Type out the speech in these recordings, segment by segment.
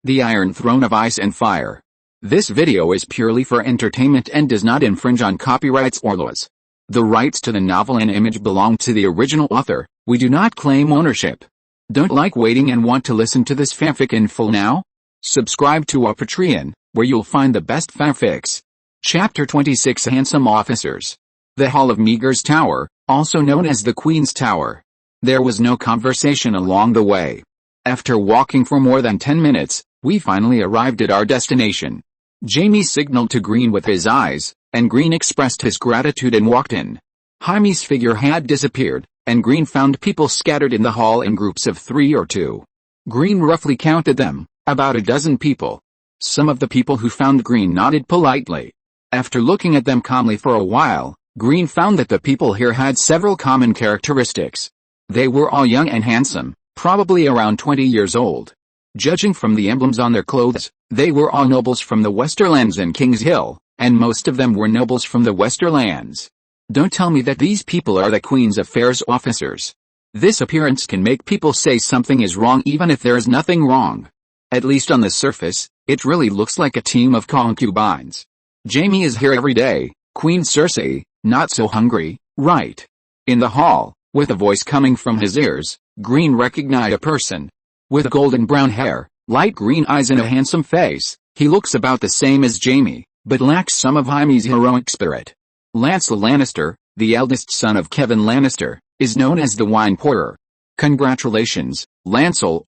The Iron Throne of Ice and Fire. This video is purely for entertainment and does not infringe on copyrights or laws. The rights to the novel and image belong to the original author. We do not claim ownership. Don't like waiting and want to listen to this fanfic in full now? Subscribe to our Patreon, where you'll find the best fanfics. Chapter 26 Handsome Officers. The Hall of Meagher's Tower, also known as the Queen's Tower. There was no conversation along the way. After walking for more than 10 minutes, we finally arrived at our destination. Jaime signaled to Green with his eyes, and Green expressed his gratitude and walked in. Jaime's figure had disappeared, and Green found people scattered in the hall in groups of 3 or 2. Green roughly counted them, about a dozen people. Some of the people who found Green nodded politely. After looking at them calmly for a while, Green found that the people here had several common characteristics. They were all young and handsome, probably around 20 years old. Judging from the emblems on their clothes, they were all nobles from the Westerlands and King's Hill, and most of them were nobles from the Westerlands. Don't tell me that these people are the Queen's affairs officers. This appearance can make people say something is wrong even if there is nothing wrong. At least on the surface, it really looks like a team of concubines. Jaime is here every day, Queen Cersei, not so hungry, right? In the hall, with a voice coming from his ears, Green recognized a person. With golden brown hair, light green eyes and a handsome face, he looks about the same as Jaime, but lacks some of Jaime's heroic spirit. Lancel Lannister, the eldest son of Kevin Lannister, is known as the Wine Pourer. Congratulations, Lancel,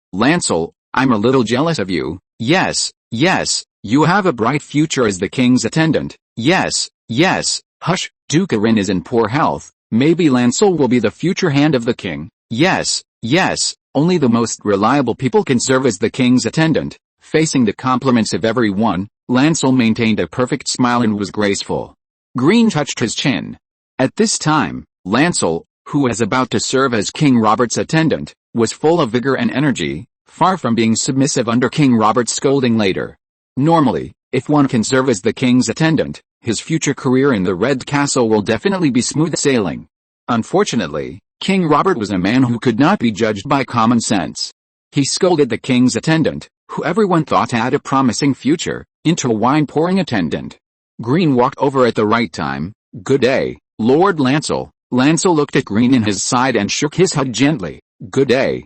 I'm a little jealous of you. Yes, you have a bright future as the king's attendant. Yes, hush, Duke Arryn is in poor health, maybe Lancel will be the future hand of the king. Yes, only the most reliable people can serve as the king's attendant. Facing the compliments of everyone, Lancel maintained a perfect smile and was graceful. Green touched his chin. At this time, Lancel, who was about to serve as King Robert's attendant, was full of vigor and energy, far from being submissive under King Robert's scolding later. Normally, if one can serve as the king's attendant, his future career in the Red Castle will definitely be smooth sailing. Unfortunately, King Robert was a man who could not be judged by common sense. He scolded the king's attendant, who everyone thought had a promising future, into a wine-pouring attendant. Green walked over at the right time. Good day, Lord Lancel. Lancel looked at Green in his side and shook his head gently. Good day.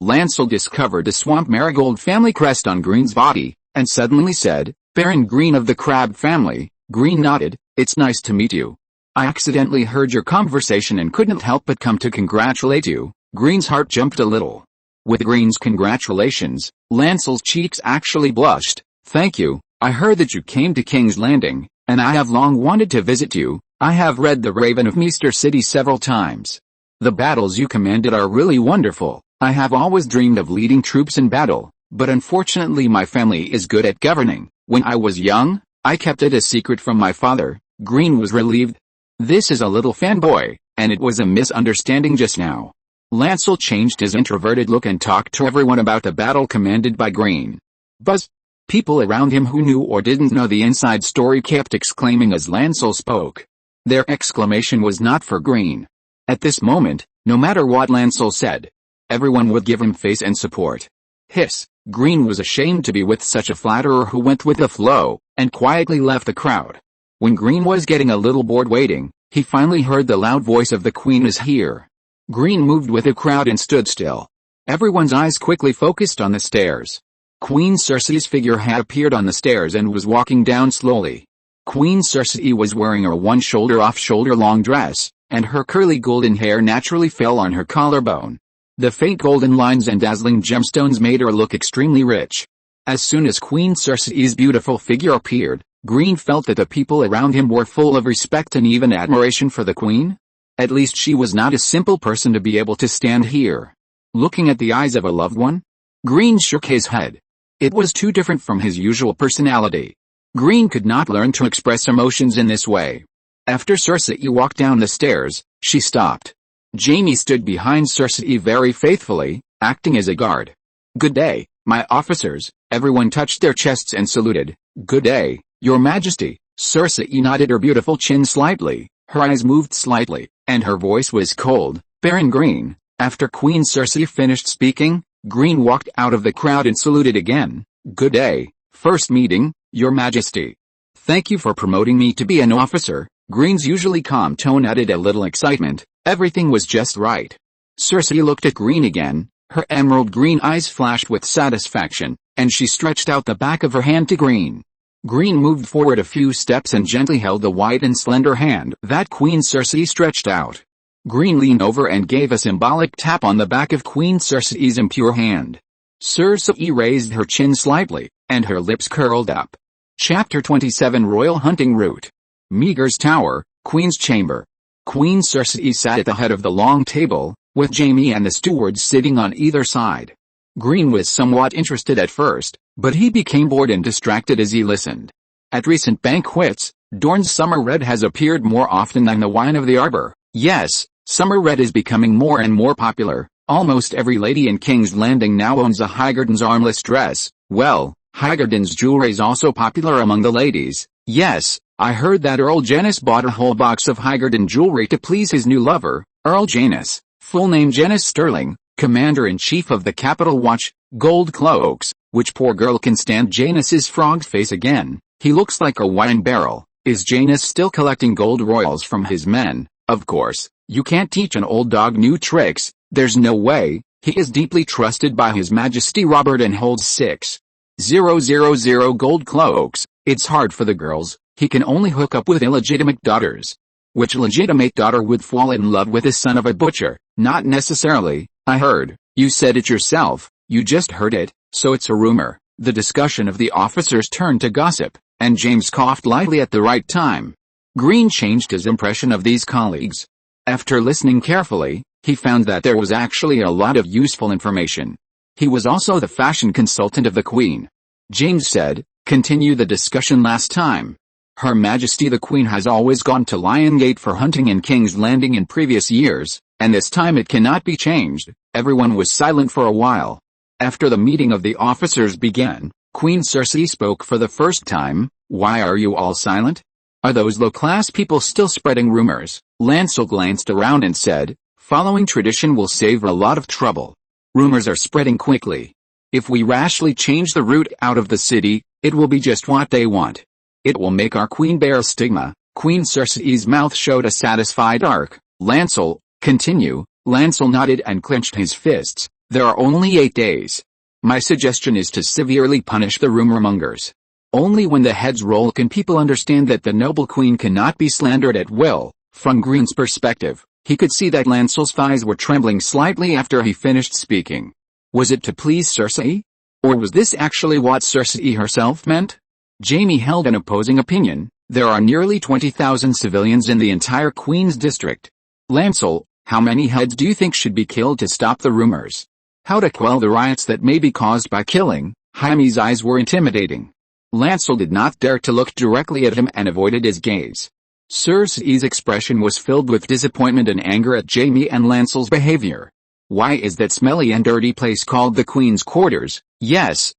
Lancel discovered a swamp marigold family crest on Green's body, and suddenly said, Baron Green of the Crab family. Green nodded. It's nice to meet you. I accidentally heard your conversation and couldn't help but come to congratulate you. Green's heart jumped a little. With Green's congratulations, Lancel's cheeks actually blushed. Thank you. I heard that you came to King's Landing, and I have long wanted to visit you. I have read The Raven of Meester City several times. The battles you commanded are really wonderful. I have always dreamed of leading troops in battle, but unfortunately my family is good at governing. When I was young, I kept it a secret from my father. Green was relieved. This is a little fanboy, and it was a misunderstanding just now. Lancel changed his introverted look and talked to everyone about the battle commanded by Green. Buzz! People around him who knew or didn't know the inside story kept exclaiming as Lancel spoke. Their exclamation was not for Green. At this moment, no matter what Lancel said, everyone would give him face and support. Hiss! Green was ashamed to be with such a flatterer who went with the flow, and quietly left the crowd. When Green was getting a little bored waiting, he finally heard the loud voice of the Queen is here. Green moved with the crowd and stood still. Everyone's eyes quickly focused on the stairs. Queen Cersei's figure had appeared on the stairs and was walking down slowly. Queen Cersei was wearing a one-shoulder off-shoulder long dress, and her curly golden hair naturally fell on her collarbone. The faint golden lines and dazzling gemstones made her look extremely rich. As soon as Queen Cersei's beautiful figure appeared, Green felt that the people around him were full of respect and even admiration for the Queen. At least she was not a simple person to be able to stand here, looking at the eyes of a loved one. Green shook his head. It was too different from his usual personality. Green could not learn to express emotions in this way. After Cersei walked down the stairs, she stopped. Jaime stood behind Cersei very faithfully, acting as a guard. Good day, my officers. Everyone touched their chests and saluted. Good day, Your Majesty. Cersei nodded her beautiful chin slightly, her eyes moved slightly, and her voice was cold. Baron Green. After Queen Cersei finished speaking, Green walked out of the crowd and saluted again. Good day, first meeting, Your Majesty. Thank you for promoting me to be an officer. Green's usually calm tone added a little excitement. Everything was just right. Cersei looked at Green again. Her emerald green eyes flashed with satisfaction, and she stretched out the back of her hand to Green. Green moved forward a few steps and gently held the white and slender hand that Queen Cersei stretched out. Green leaned over and gave a symbolic tap on the back of Queen Cersei's impure hand. Cersei raised her chin slightly, and her lips curled up. Chapter 27 Royal Hunting Route. Meagher's Tower, Queen's Chamber. Queen Cersei sat at the head of the long table, with Jaime and the stewards sitting on either side. Green was somewhat interested at first, but he became bored and distracted as he listened. At recent banquets, Dorne's Summer Red has appeared more often than the Wine of the Arbor. Yes, Summer Red is becoming more and more popular. Almost every lady in King's Landing now owns a Highgarden's armless dress. Well, Highgarden's jewelry is also popular among the ladies. Yes, I heard that Earl Janis bought a whole box of Highgarden jewelry to please his new lover, Earl Janis, full name Janis Sterling, Commander-in-Chief of the Capital Watch, Gold Cloaks. Which poor girl can stand Janis's frog face again? He looks like a wine barrel. Is Janis still collecting gold royals from his men? Of course, you can't teach an old dog new tricks. There's no way. He is deeply trusted by His Majesty Robert and holds 6,000 gold cloaks. It's hard for the girls. He can only hook up with illegitimate daughters. Which legitimate daughter would fall in love with the son of a butcher? Not necessarily. I heard. You said it yourself. You just heard it, so it's a rumor. The discussion of the officers turned to gossip, and James coughed lightly at the right time. Green changed his impression of these colleagues. After listening carefully, he found that there was actually a lot of useful information. He was also the fashion consultant of the Queen. James said, continue the discussion last time. Her Majesty the Queen has always gone to Liongate for hunting in King's Landing in previous years, and this time it cannot be changed. Everyone was silent for a while. After the meeting of the officers began, Queen Cersei spoke for the first time. Why are you all silent? Are those low-class people still spreading rumors? Lancel glanced around and said, following tradition will save a lot of trouble. Rumors are spreading quickly. If we rashly change the route out of the city, it will be just what they want. It will make our queen bear a stigma. Queen Cersei's mouth showed a satisfied arc. Lancel, continue. Lancel nodded and clenched his fists. There are only 8 days. My suggestion is to severely punish the rumor-mongers. Only when the heads roll can people understand that the noble queen cannot be slandered at will. From Green's perspective, he could see that Lancel's thighs were trembling slightly after he finished speaking. Was it to please Cersei? Or was this actually what Cersei herself meant? Jaime held an opposing opinion. There are nearly 20,000 civilians in the entire Queen's district. Lancel, how many heads do you think should be killed to stop the rumors? How to quell the riots that may be caused by killing? Jaime's eyes were intimidating. Lancel did not dare to look directly at him and avoided his gaze. Cersei's expression was filled with disappointment and anger at Jaime and Lancel's behavior. Why is that smelly and dirty place called the Queen's Quarters? Yes,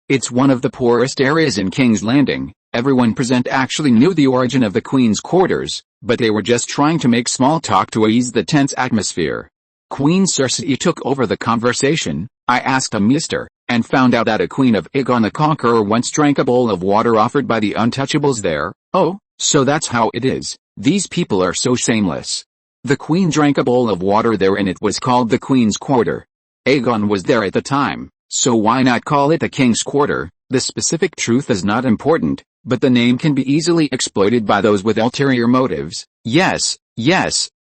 it's one of the poorest areas in King's Landing. Everyone present actually knew the origin of the Queen's Quarters, but they were just trying to make small talk to ease the tense atmosphere. Queen Cersei took over the conversation. I asked a Mr. and found out that a Queen of Aegon the Conqueror once drank a bowl of water offered by the Untouchables there. Oh, so that's how it is. These people are so shameless. The Queen drank a bowl of water there and it was called the Queen's Quarter. Aegon was there at the time, so why not call it the King's Quarter? The specific truth is not important, but the name can be easily exploited by those with ulterior motives. Yes,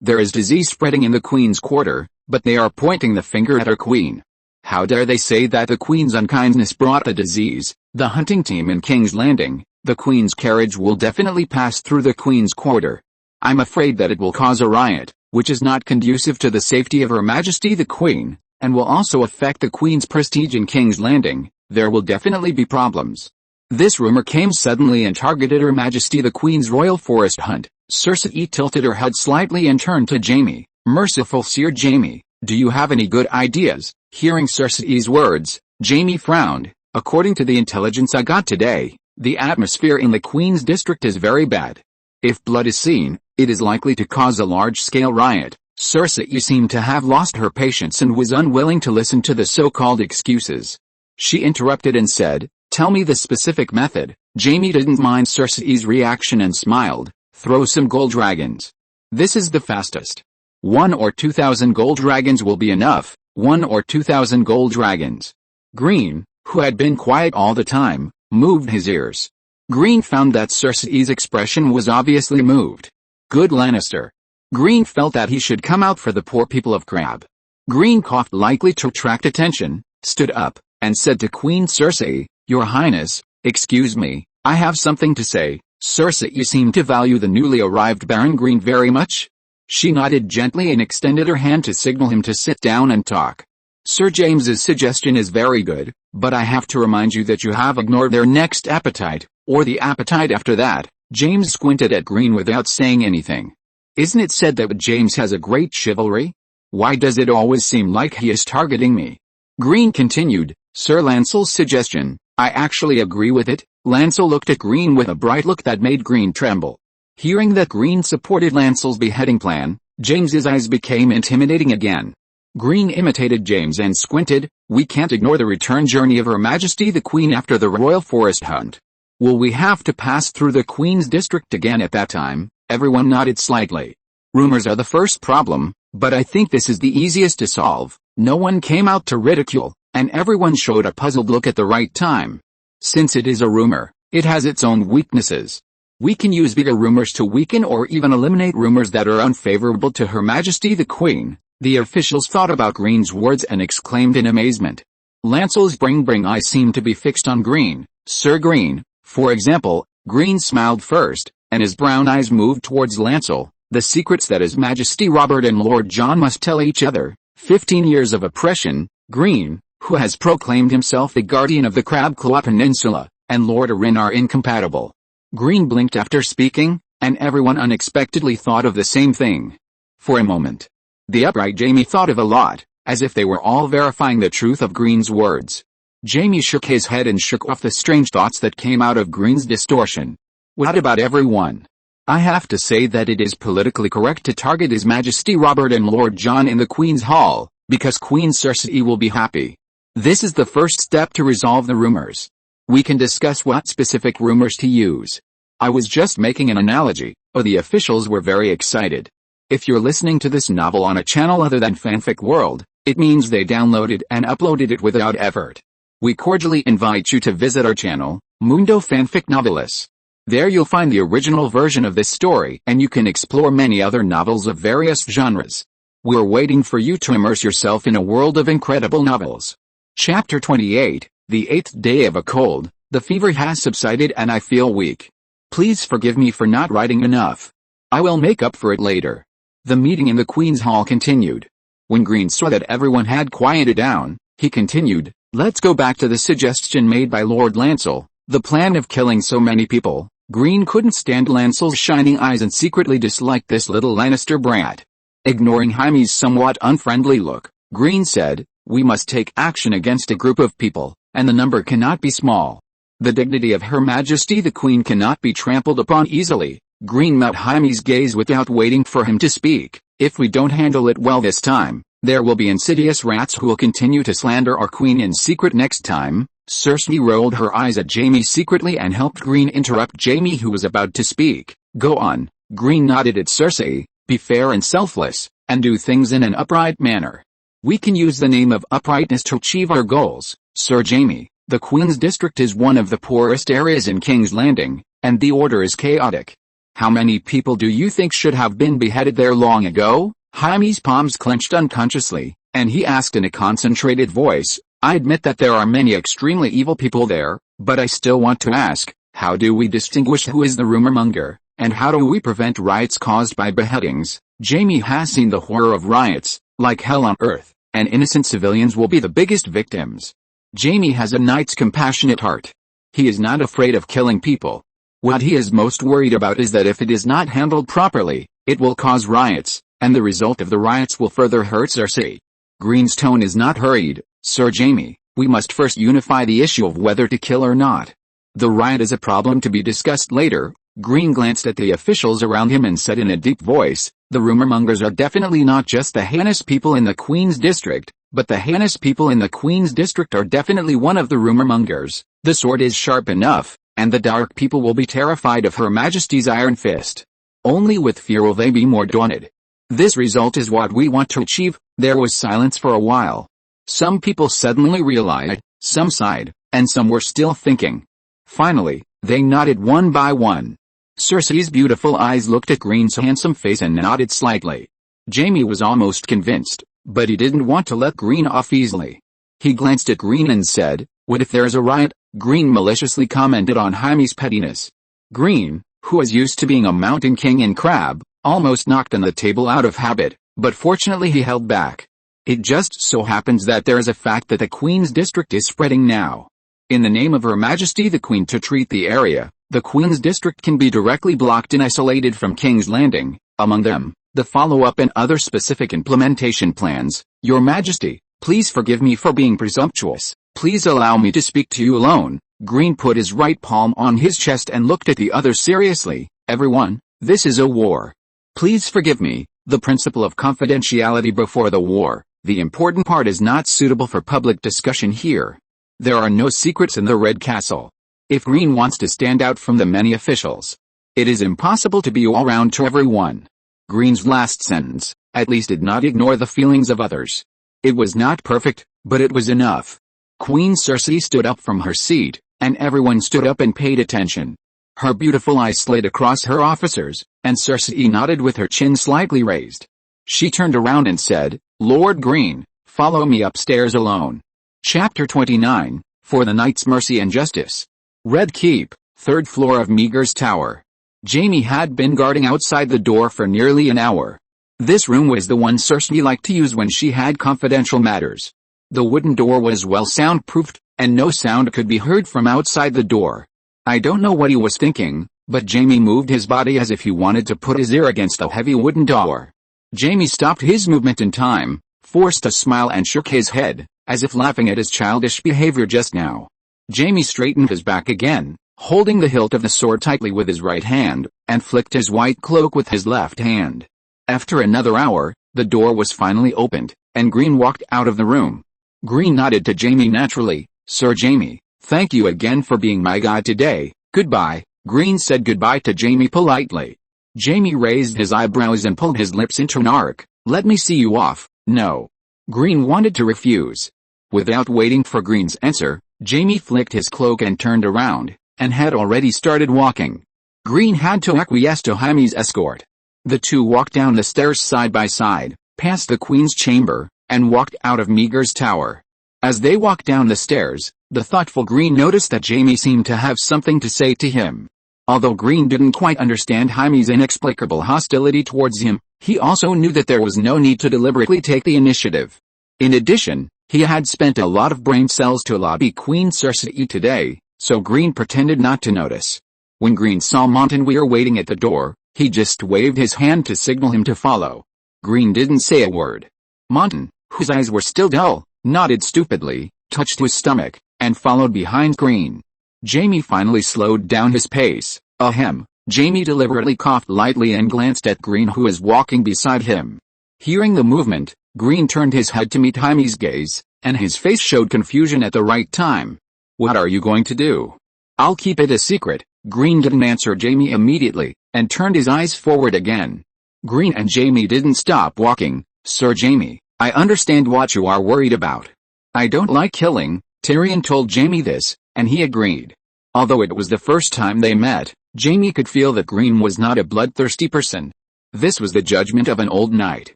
there is disease spreading in the Queen's Quarter, but they are pointing the finger at our Queen. How dare they say that the Queen's unkindness brought the disease? The hunting team in King's Landing, the Queen's carriage will definitely pass through the Queen's Quarter. I'm afraid that it will cause a riot, which is not conducive to the safety of Her Majesty the Queen, and will also affect the Queen's prestige in King's Landing. There will definitely be problems. This rumor came suddenly and targeted Her Majesty the Queen's royal forest hunt. Cersei tilted her head slightly and turned to Jaime. Merciful Sir Jaime, do you have any good ideas? Hearing Cersei's words, Jaime frowned. According to the intelligence I got today, the atmosphere in the Queen's district is very bad. If blood is seen, it is likely to cause a large-scale riot. Cersei seemed to have lost her patience and was unwilling to listen to the so-called excuses. She interrupted and said, "Tell me the specific method." Jaime didn't mind Cersei's reaction and smiled. "Throw some gold dragons. This is the fastest. 1 or 2,000 gold dragons will be enough." 1 or 2,000 gold dragons. Green, who had been quiet all the time, moved his ears. Green found that Cersei's expression was obviously moved. Good Lannister. Green felt that he should come out for the poor people of Crab. Green coughed lightly to attract attention, stood up, and said to Queen Cersei, "Your Highness, excuse me, I have something to say." Cersei seemed to value the newly arrived Baron Green very much. She nodded gently and extended her hand to signal him to sit down and talk. "Sir James's suggestion is very good, but I have to remind you that you have ignored their next appetite, or the appetite after that." James squinted at Green without saying anything. "Isn't it said that James has a great chivalry? Why does it always seem like he is targeting me?" Green continued, "Sir Lancel's suggestion, I actually agree with it." Lancel looked at Green with a bright look that made Green tremble. Hearing that Green supported Lancel's beheading plan, James's eyes became intimidating again. Green imitated James and squinted. "We can't ignore the return journey of Her Majesty the Queen after the royal forest hunt. Will we have to pass through the Queen's district again at that time?" Everyone nodded slightly. "Rumors are the first problem, but I think this is the easiest to solve." No one came out to ridicule, and everyone showed a puzzled look at the right time. Since it is a rumor, it has its own weaknesses. We can use bigger rumors to weaken or even eliminate rumors that are unfavorable to Her Majesty the Queen. The officials thought about Green's words and exclaimed in amazement. Lancel's bring eyes seemed to be fixed on Green. "Sir Green, for example." Green smiled first, and his brown eyes moved towards Lancel. "The secrets that His Majesty Robert and Lord John must tell each other. 15 years of oppression. Green, who has proclaimed himself the guardian of the Crab Claw Peninsula, and Lord Arryn are incompatible." Green blinked after speaking, and everyone unexpectedly thought of the same thing. For a moment, the upright Jaime thought of a lot, as if they were all verifying the truth of Green's words. Jaime shook his head and shook off the strange thoughts that came out of Green's distortion. "What about everyone? I have to say that it is politically correct to target His Majesty Robert and Lord John in the Queen's Hall, because Queen Cersei will be happy. This is the first step to resolve the rumors. We can discuss what specific rumors to use. I was just making an analogy." The officials were very excited. If you're listening to this novel on a channel other than Fanfic World, it means they downloaded and uploaded it without effort. We cordially invite you to visit our channel, Mundo Fanfic Novelis. There you'll find the original version of this story, and you can explore many other novels of various genres. We're waiting for you to immerse yourself in a world of incredible novels. Chapter 28, The 8th Day of a Cold. "The fever has subsided and I feel weak. Please forgive me for not writing enough. I will make up for it later." The meeting in the Queen's Hall continued. When Green saw that everyone had quieted down, he continued, "Let's go back to the suggestion made by Lord Lancel, the plan of killing so many people." Green couldn't stand Lancel's shining eyes and secretly disliked this little Lannister brat. Ignoring Jaime's somewhat unfriendly look, Green said, "We must take action against a group of people, and the number cannot be small. The dignity of Her Majesty the Queen cannot be trampled upon easily." Green met Jaime's gaze without waiting for him to speak. "If we don't handle it well this time, there will be insidious rats who will continue to slander our queen in secret next time." Cersei rolled her eyes at Jaime secretly and helped Green interrupt Jaime, who was about to speak. "Go on." Green nodded at Cersei. "Be fair and selfless, and do things in an upright manner. We can use the name of uprightness to achieve our goals." "Sir Jaime, the Queen's district is one of the poorest areas in King's Landing, and the order is chaotic. How many people do you think should have been beheaded there long ago?" Jaime's palms clenched unconsciously, and he asked in a concentrated voice, "I admit that there are many extremely evil people there, but I still want to ask, how do we distinguish who is the rumor monger, and how do we prevent riots caused by beheadings?" Jaime has seen the horror of riots, like hell on earth, and innocent civilians will be the biggest victims. Jaime has a knight's compassionate heart. He is not afraid of killing people. What he is most worried about is that if it is not handled properly, it will cause riots, and the result of the riots will further hurt Cersei. Green's tone is not hurried. "Sir Jaime, we must first unify the issue of whether to kill or not. The riot is a problem to be discussed later." Green glanced at the officials around him and said in a deep voice, The rumor-mongers are definitely not just the heinous people in the Queen's District, but the heinous people in the Queen's District are definitely one of the rumor-mongers. The sword is sharp enough, and the dark people will be terrified of Her Majesty's iron fist. Only with fear will they be more daunted. This result is what we want to achieve. There was silence for a while. Some people suddenly realized, some sighed, and some were still thinking. Finally, they nodded one by one. Cersei's beautiful eyes looked at Green's handsome face and nodded slightly. Jaime was almost convinced, but he didn't want to let Green off easily. He glanced at Green and said, "What if there's a riot?" Green maliciously commented on Jaime's pettiness. Green, who was used to being a mountain king in Crab, almost knocked on the table out of habit, but fortunately he held back. It just so happens that there is a fact that the Queen's District is spreading now. In the name of Her Majesty the Queen to treat the area, the Queen's District can be directly blocked and isolated from King's Landing, among them, the follow-up and other specific implementation plans. Your Majesty, please forgive me for being presumptuous. Please allow me to speak to you alone. Green put his right palm on his chest and looked at the other seriously. Everyone, this is a war. Please forgive me. The principle of confidentiality before the war. The important part is not suitable for public discussion here. There are no secrets in the Red Castle. If Green wants to stand out from the many officials, it is impossible to be all round to everyone. Green's last sentence, at least, did not ignore the feelings of others. It was not perfect, but it was enough. Queen Cersei stood up from her seat, and everyone stood up and paid attention. Her beautiful eyes slid across her officers, and Cersei nodded with her chin slightly raised. She turned around and said, "Lord Green, follow me upstairs alone." Chapter 29, For the Knight's Mercy and Justice. Red Keep, 3rd floor of Meagher's Tower. Jaime had been guarding outside the door for nearly an hour. This room was the one Cersei liked to use when she had confidential matters. The wooden door was well soundproofed, and no sound could be heard from outside the door. I don't know what he was thinking, but Jaime moved his body as if he wanted to put his ear against the heavy wooden door. Jaime stopped his movement in time, forced a smile and shook his head, as if laughing at his childish behavior just now. Jaime straightened his back again, holding the hilt of the sword tightly with his right hand, and flicked his white cloak with his left hand. After another hour, the door was finally opened, and Green walked out of the room. Green nodded to Jaime naturally. "Sir Jaime, thank you again for being my guide today. Goodbye." Green said goodbye to Jaime politely. Jaime raised his eyebrows and pulled his lips into an arc. "Let me see you off." "No." Green wanted to refuse. Without waiting for Green's answer, Jaime flicked his cloak and turned around, and had already started walking. Green had to acquiesce to Jaime's escort. The two walked down the stairs side by side, past the Queen's chamber, and walked out of Meagher's Tower. As they walked down the stairs, the thoughtful Green noticed that Jaime seemed to have something to say to him. Although Green didn't quite understand Jaime's inexplicable hostility towards him, he also knew that there was no need to deliberately take the initiative. In addition, he had spent a lot of brain cells to lobby Queen Cersei today, so Green pretended not to notice. When Green saw Montanweir waiting at the door, he just waved his hand to signal him to follow. Green didn't say a word. Montan, whose eyes were still dull, nodded stupidly, touched his stomach, and followed behind Green. Jaime finally slowed down his pace. Ahem. Jaime deliberately coughed lightly and glanced at Green, who was walking beside him. Hearing the movement, Green turned his head to meet Jaime's gaze, and his face showed confusion at the right time. "What are you going to do?" "I'll keep it a secret." Green didn't answer Jaime immediately, and turned his eyes forward again. Green and Jaime didn't stop walking. "Sir Jaime, I understand what you are worried about. I don't like killing." Tyrion told Jaime this, and he agreed. Although it was the first time they met, Jaime could feel that Green was not a bloodthirsty person. This was the judgment of an old knight.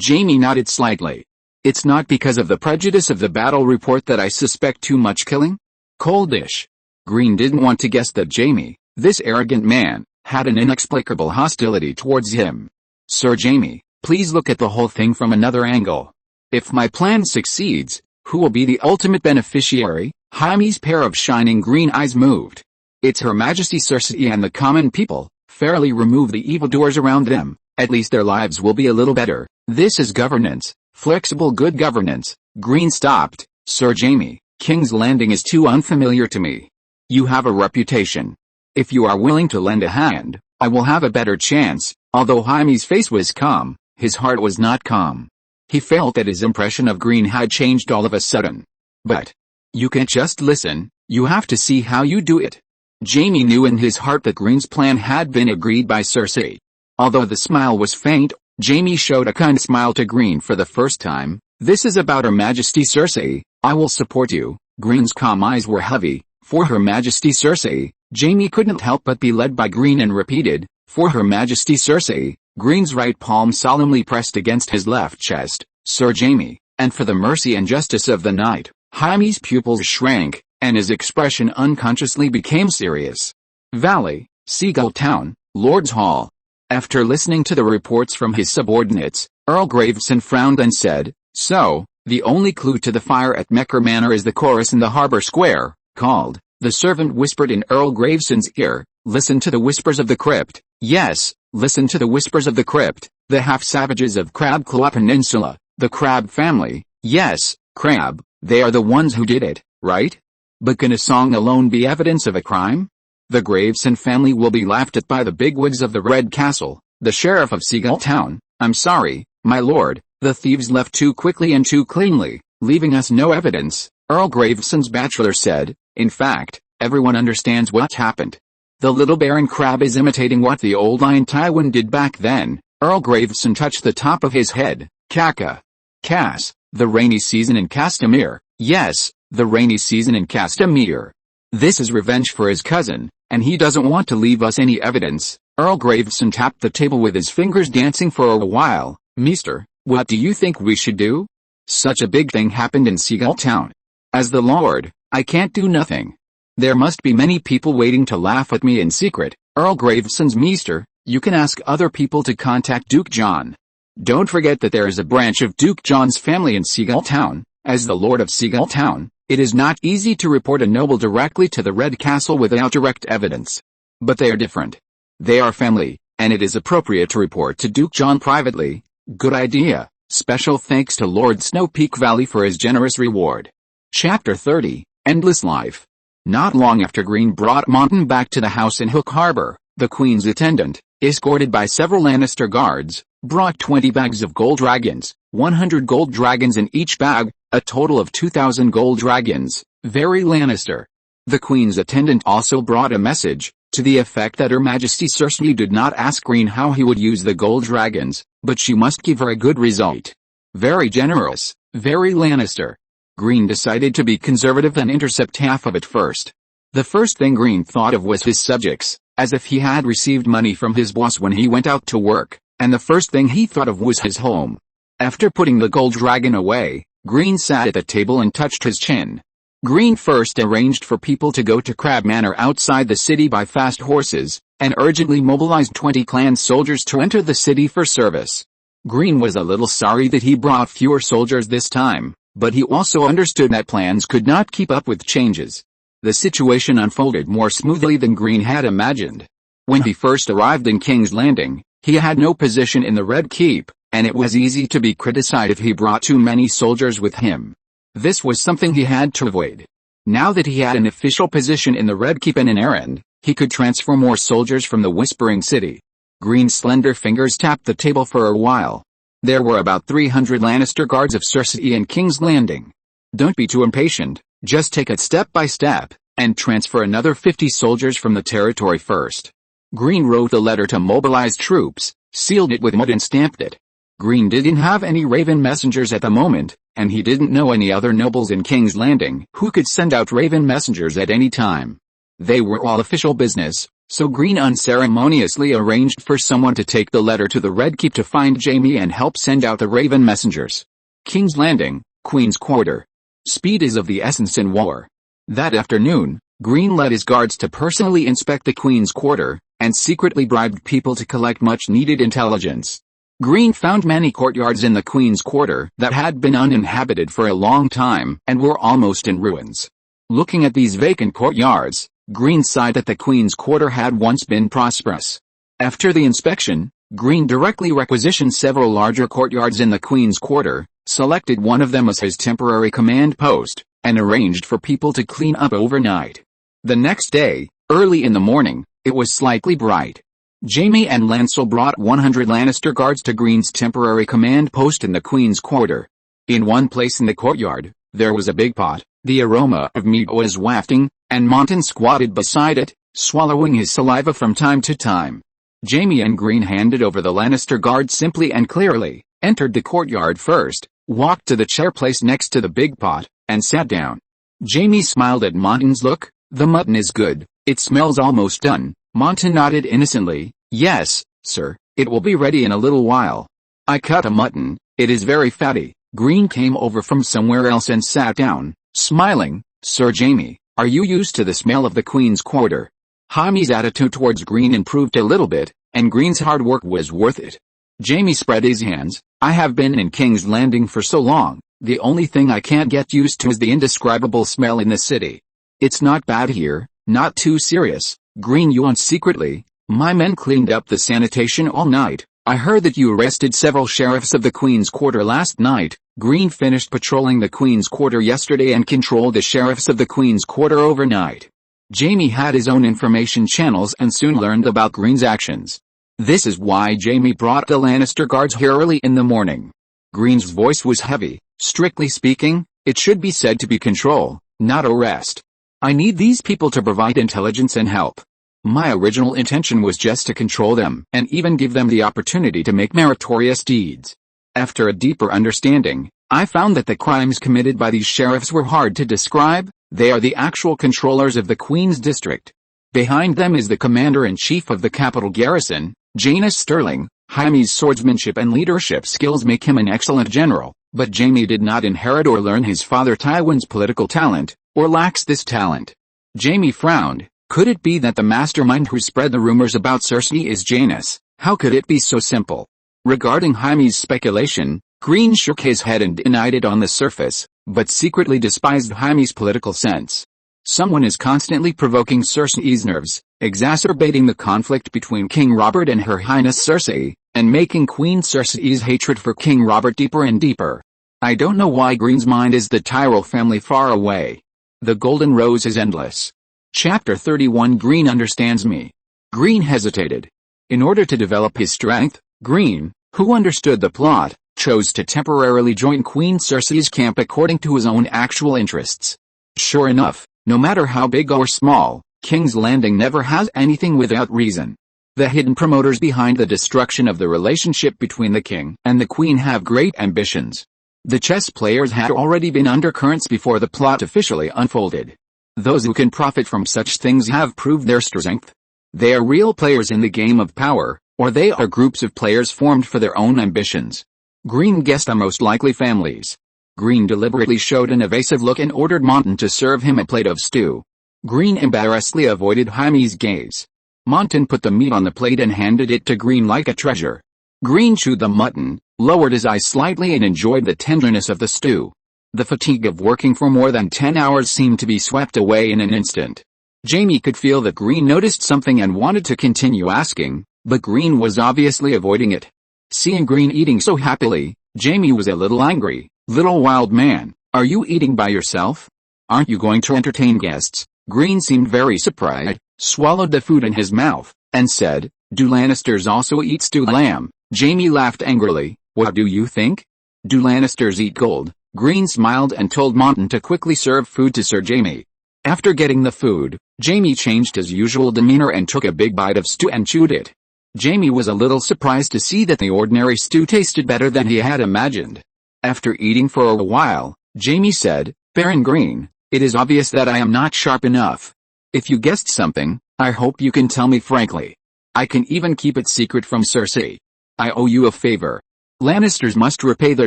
Jaime nodded slightly. "It's not because of the prejudice of the battle report that I suspect too much killing?" "Coldish." Green didn't want to guess that Jaime, this arrogant man, had an inexplicable hostility towards him. "Sir Jaime, please look at the whole thing from another angle. If my plan succeeds, who will be the ultimate beneficiary?" Jaime's pair of shining green eyes moved. "It's Her Majesty Cersei and the common people. Fairly remove the evildoers around them, at least their lives will be a little better. This is governance, flexible good governance." Green stopped. "Sir Jaime, King's Landing is too unfamiliar to me. You have a reputation. If you are willing to lend a hand, I will have a better chance." Although Jaime's face was calm, his heart was not calm. He felt that his impression of Green had changed all of a sudden. But you can't just listen, you have to see how you do it. Jaime knew in his heart that Green's plan had been agreed by Cersei. Although the smile was faint, Jaime showed a kind smile to Green for the first time. This is about Her Majesty Cersei, I will support you. Green's calm eyes were heavy. For Her Majesty Cersei. Jaime couldn't help but be led by Green and repeated, for Her Majesty Cersei. Green's right palm solemnly pressed against his left chest. Sir Jaime, and for the mercy and justice of the night. Jaime's pupils shrank, and his expression unconsciously became serious. Valley, Seagull Town, Lord's Hall. After listening to the reports from his subordinates, Earl Graveson frowned and said, so, the only clue to the fire at Mecker Manor is the chorus in the harbor square, called. The servant whispered in Earl Graveson's ear, listen to the whispers of the crypt. Yes, listen to the whispers of the crypt, the half-savages of Crab Claw Peninsula, the Crab family. Yes, Crab, they are the ones who did it, right? But can a song alone be evidence of a crime? The Graveson family will be laughed at by the bigwigs of the Red Castle, the sheriff of Seagull Town. I'm sorry, my lord, the thieves left too quickly and too cleanly, leaving us no evidence, Earl Graveson's bachelor said. In fact, everyone understands what happened. The little Baron Crab is imitating what the old Lion Tywin did back then. Earl Graveson touched the top of his head. Kaka. Cass, the rainy season in Castamere. Yes, the rainy season in Castamere. This is revenge for his cousin, and he doesn't want to leave us any evidence. Earl Graveson tapped the table with his fingers dancing for a while. Meester, what do you think we should do? Such a big thing happened in Seagull Town. As the Lord, I can't do nothing. There must be many people waiting to laugh at me in secret. Earl Graveson's Meester, you can ask other people to contact Duke John. Don't forget that there is a branch of Duke John's family in Seagull Town. As the Lord of Seagull Town, it is not easy to report a noble directly to the Red Castle without direct evidence. But they are different. They are family, and it is appropriate to report to Duke John privately. Good idea. Special thanks to Lord Snowpeak Valley for his generous reward. Chapter 30, Endless Life. Not long after Green brought Monton back to the house in Hook Harbor, the Queen's attendant, escorted by several Lannister guards, brought 20 bags of gold dragons, 100 gold dragons in each bag, a total of 2,000 gold dragons, very Lannister. The Queen's attendant also brought a message, to the effect that Her Majesty Cersei did not ask Green how he would use the gold dragons, but she must give her a good result. Very generous, very Lannister. Green decided to be conservative and intercept half of it first. The first thing Green thought of was his subjects, as if he had received money from his boss when he went out to work, and the first thing he thought of was his home. After putting the gold dragon away, Green sat at the table and touched his chin. Green first arranged for people to go to Crab Manor outside the city by fast horses, and urgently mobilized 20 clan soldiers to enter the city for service. Green was a little sorry that he brought fewer soldiers this time, but he also understood that plans could not keep up with changes. The situation unfolded more smoothly than Green had imagined. When he first arrived in King's Landing, he had no position in the Red Keep, and it was easy to be criticized if he brought too many soldiers with him. This was something he had to avoid. Now that he had an official position in the Red Keep and an errand, he could transfer more soldiers from the Whispering City. Green's slender fingers tapped the table for a while. There were about 300 Lannister guards of Cersei in King's Landing. Don't be too impatient, just take it step by step, and transfer another 50 soldiers from the territory first. Green wrote the letter to mobilize troops, sealed it with mud and stamped it. Green didn't have any Raven messengers at the moment, and he didn't know any other nobles in King's Landing who could send out Raven messengers at any time. They were all official business, so Green unceremoniously arranged for someone to take the letter to the Red Keep to find Jaime and help send out the Raven messengers. King's Landing, Queen's Quarter. Speed is of the essence in war. That afternoon, Green led his guards to personally inspect the Queen's Quarter, and secretly bribed people to collect much-needed intelligence. Green found many courtyards in the Queen's Quarter that had been uninhabited for a long time and were almost in ruins. Looking at these vacant courtyards, Green sighed that the Queen's Quarter had once been prosperous. After the inspection, Green directly requisitioned several larger courtyards in the Queen's Quarter, selected one of them as his temporary command post, and arranged for people to clean up overnight. The next day, early in the morning, it was slightly bright. Jaime and Lancel brought 100 Lannister guards to Green's temporary command post in the Queen's Quarter. In one place in the courtyard, there was a big pot, the aroma of meat was wafting, and Monton squatted beside it, swallowing his saliva from time to time. Jaime and Green handed over the Lannister guard simply and clearly, entered the courtyard first, walked to the chair placed next to the big pot, and sat down. Jaime smiled at Monton's look. "The mutton is good, it smells almost done." Monton nodded innocently. "Yes, sir, it will be ready in a little while. I cut a mutton, it is very fatty." Green came over from somewhere else and sat down, smiling. "Sir Jaime, are you used to the smell of the Queen's Quarter?" Jaime's attitude towards Green improved a little bit, and Green's hard work was worth it. Jaime spread his hands. "I have been in King's Landing for so long, the only thing I can't get used to is the indescribable smell in the city. It's not bad here, not too serious." Green yawned secretly. "My men cleaned up the sanitation all night. I heard that you arrested several sheriffs of the Queen's Quarter last night." Green finished patrolling the Queen's Quarter yesterday and controlled the sheriffs of the Queen's Quarter overnight. Jaime had his own information channels and soon learned about Green's actions. This is why Jaime brought the Lannister guards here early in the morning. Green's voice was heavy. "Strictly speaking, it should be said to be control, not arrest. I need these people to provide intelligence and help. My original intention was just to control them and even give them the opportunity to make meritorious deeds. After a deeper understanding, I found that the crimes committed by these sheriffs were hard to describe. They are the actual controllers of the Queen's District. Behind them is the commander-in-chief of the capital garrison, Janos Sterling. Jaime's swordsmanship and leadership skills make him an excellent general, but Jaime did not inherit or learn his father Tywin's political talent, or lacks this talent." Jaime frowned. Could it be that the mastermind who spread the rumors about Cersei is Janos? How could it be so simple? Regarding Jaime's speculation, Green shook his head and denied it on the surface, but secretly despised Jaime's political sense. Someone is constantly provoking Cersei's nerves, exacerbating the conflict between King Robert and Her Highness Cersei, and making Queen Cersei's hatred for King Robert deeper and deeper. I don't know why Green's mind is the Tyrell family far away. The Golden Rose is endless. Chapter 31 Green understands me. Green hesitated. In order to develop his strength, Green, who understood the plot, chose to temporarily join Queen Cersei's camp according to his own actual interests. Sure enough, no matter how big or small, King's Landing never has anything without reason. The hidden promoters behind the destruction of the relationship between the king and the queen have great ambitions. The chess players had already been undercurrents before the plot officially unfolded. Those who can profit from such things have proved their strength. They are real players in the game of power, or they are groups of players formed for their own ambitions. Green guessed the most likely families. Green deliberately showed an evasive look and ordered Monton to serve him a plate of stew. Green embarrassedly avoided Jaime's gaze. Monton put the meat on the plate and handed it to Green like a treasure. Green chewed the mutton, lowered his eyes slightly and enjoyed the tenderness of the stew. The fatigue of working for more than 10 hours seemed to be swept away in an instant. Jaime could feel that Green noticed something and wanted to continue asking, but Green was obviously avoiding it. Seeing Green eating so happily, Jaime was a little angry. "Little wild man, are you eating by yourself? Aren't you going to entertain guests?" Green seemed very surprised, swallowed the food in his mouth, and said, "Do Lannisters also eat stewed lamb?" Jaime laughed angrily. "What do you think? Do Lannisters eat gold?" Green smiled and told Monton to quickly serve food to Sir Jaime. After getting the food, Jaime changed his usual demeanor and took a big bite of stew and chewed it. Jaime was a little surprised to see that the ordinary stew tasted better than he had imagined. After eating for a while, Jaime said, "Baron Green, it is obvious that I am not sharp enough. If you guessed something, I hope you can tell me frankly. I can even keep it secret from Cersei. I owe you a favor. Lannisters must repay their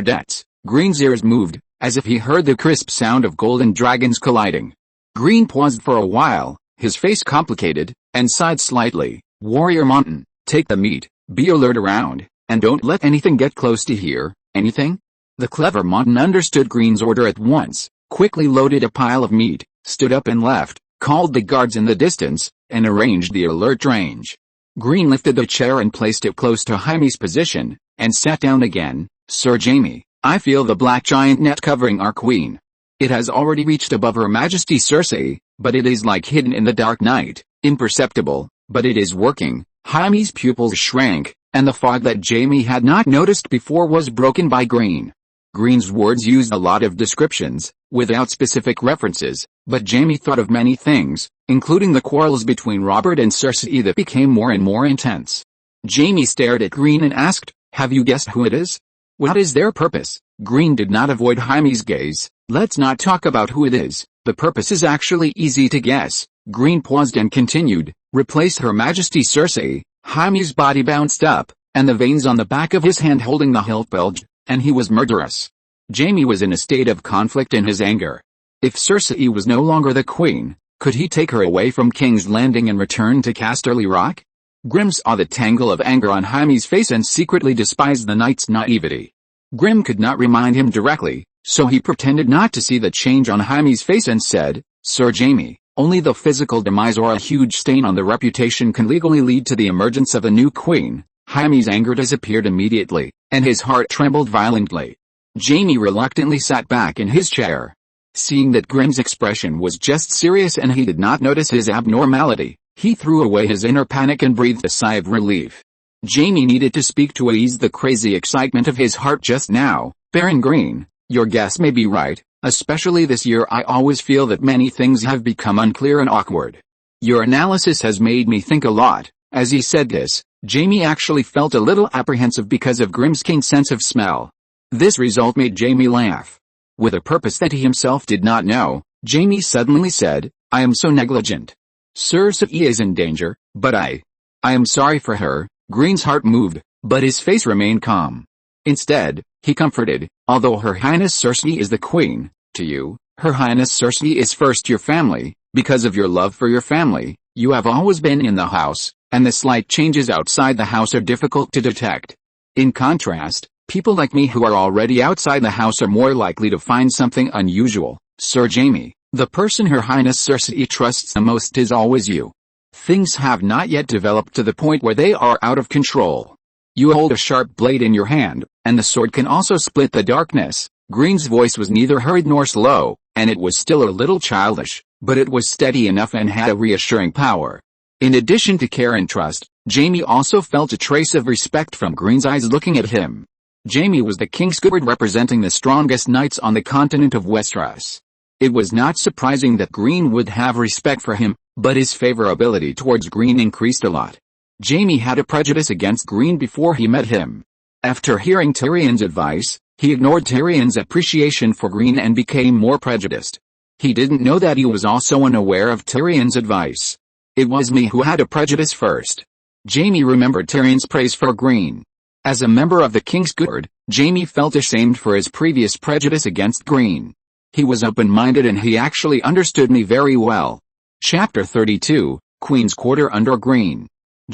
debts." Green's ears moved, as if he heard the crisp sound of golden dragons colliding. Green paused for a while, his face complicated, and sighed slightly. "Warrior Monton, take the meat, be alert around, and don't let anything get close to here." "Anything?" The clever Monton understood Green's order at once, quickly loaded a pile of meat, stood up and left, called the guards in the distance, and arranged the alert range. Green lifted a chair and placed it close to Jaime's position, and sat down again. "Sir Jaime, I feel the black giant net covering our queen. It has already reached above Her Majesty Cersei, but it is like hidden in the dark night, imperceptible, but it is working." Jaime's pupils shrank, and the fog that Jaime had not noticed before was broken by Green. Green's words used a lot of descriptions, without specific references, but Jaime thought of many things, including the quarrels between Robert and Cersei that became more and more intense. Jaime stared at Green and asked, "Have you guessed who it is? What is their purpose?" Green did not avoid Jaime's gaze. "Let's not talk about who it is. The purpose is actually easy to guess." Green paused and continued, "Replace Her Majesty Cersei." Jaime's body bounced up, and the veins on the back of his hand holding the hilt bulged, and he was murderous. Jaime was in a state of conflict in his anger. If Cersei was no longer the queen, could he take her away from King's Landing and return to Casterly Rock? Grimm saw the tangle of anger on Jaime's face and secretly despised the knight's naivety. Grimm could not remind him directly, so he pretended not to see the change on Jaime's face and said, "Sir Jaime, only the physical demise or a huge stain on the reputation can legally lead to the emergence of a new queen." Jaime's anger disappeared immediately, and his heart trembled violently. Jaime reluctantly sat back in his chair. Seeing that Grimm's expression was just serious and he did not notice his abnormality, he threw away his inner panic and breathed a sigh of relief. Jaime needed to speak to ease the crazy excitement of his heart just now. "Baron Green, your guess may be right, especially this year. I always feel that many things have become unclear and awkward. Your analysis has made me think a lot." As he said this, Jaime actually felt a little apprehensive because of Grimm's keen sense of smell. This result made Jaime laugh. With a purpose that he himself did not know, Jaime suddenly said, "I am so negligent. Cersei is in danger, but I am sorry for her." Green's heart moved, but his face remained calm. Instead, he comforted, "Although Her Highness Cersei is the queen, to you, Her Highness Cersei is first your family. Because of your love for your family, you have always been in the house, and the slight changes outside the house are difficult to detect. In contrast, people like me who are already outside the house are more likely to find something unusual. Sir Jaime, the person Her Highness Cersei trusts the most is always you. Things have not yet developed to the point where they are out of control. You hold a sharp blade in your hand, and the sword can also split the darkness." Green's voice was neither hurried nor slow, and it was still a little childish, but it was steady enough and had a reassuring power. In addition to care and trust, Jaime also felt a trace of respect from Green's eyes looking at him. Jaime was the Kingsguard representing the strongest knights on the continent of Westeros. It was not surprising that Green would have respect for him, but his favorability towards Green increased a lot. Jaime had a prejudice against Green before he met him. After hearing Tyrion's advice, he ignored Tyrion's appreciation for Green and became more prejudiced. He didn't know that he was also unaware of Tyrion's advice. "It was me who had a prejudice first." Jaime remembered Tyrion's praise for Green. As a member of the Kingsguard, Jaime felt ashamed for his previous prejudice against Green. He was open-minded and he actually understood me very well. Chapter 32, Queen's Quarter under Green.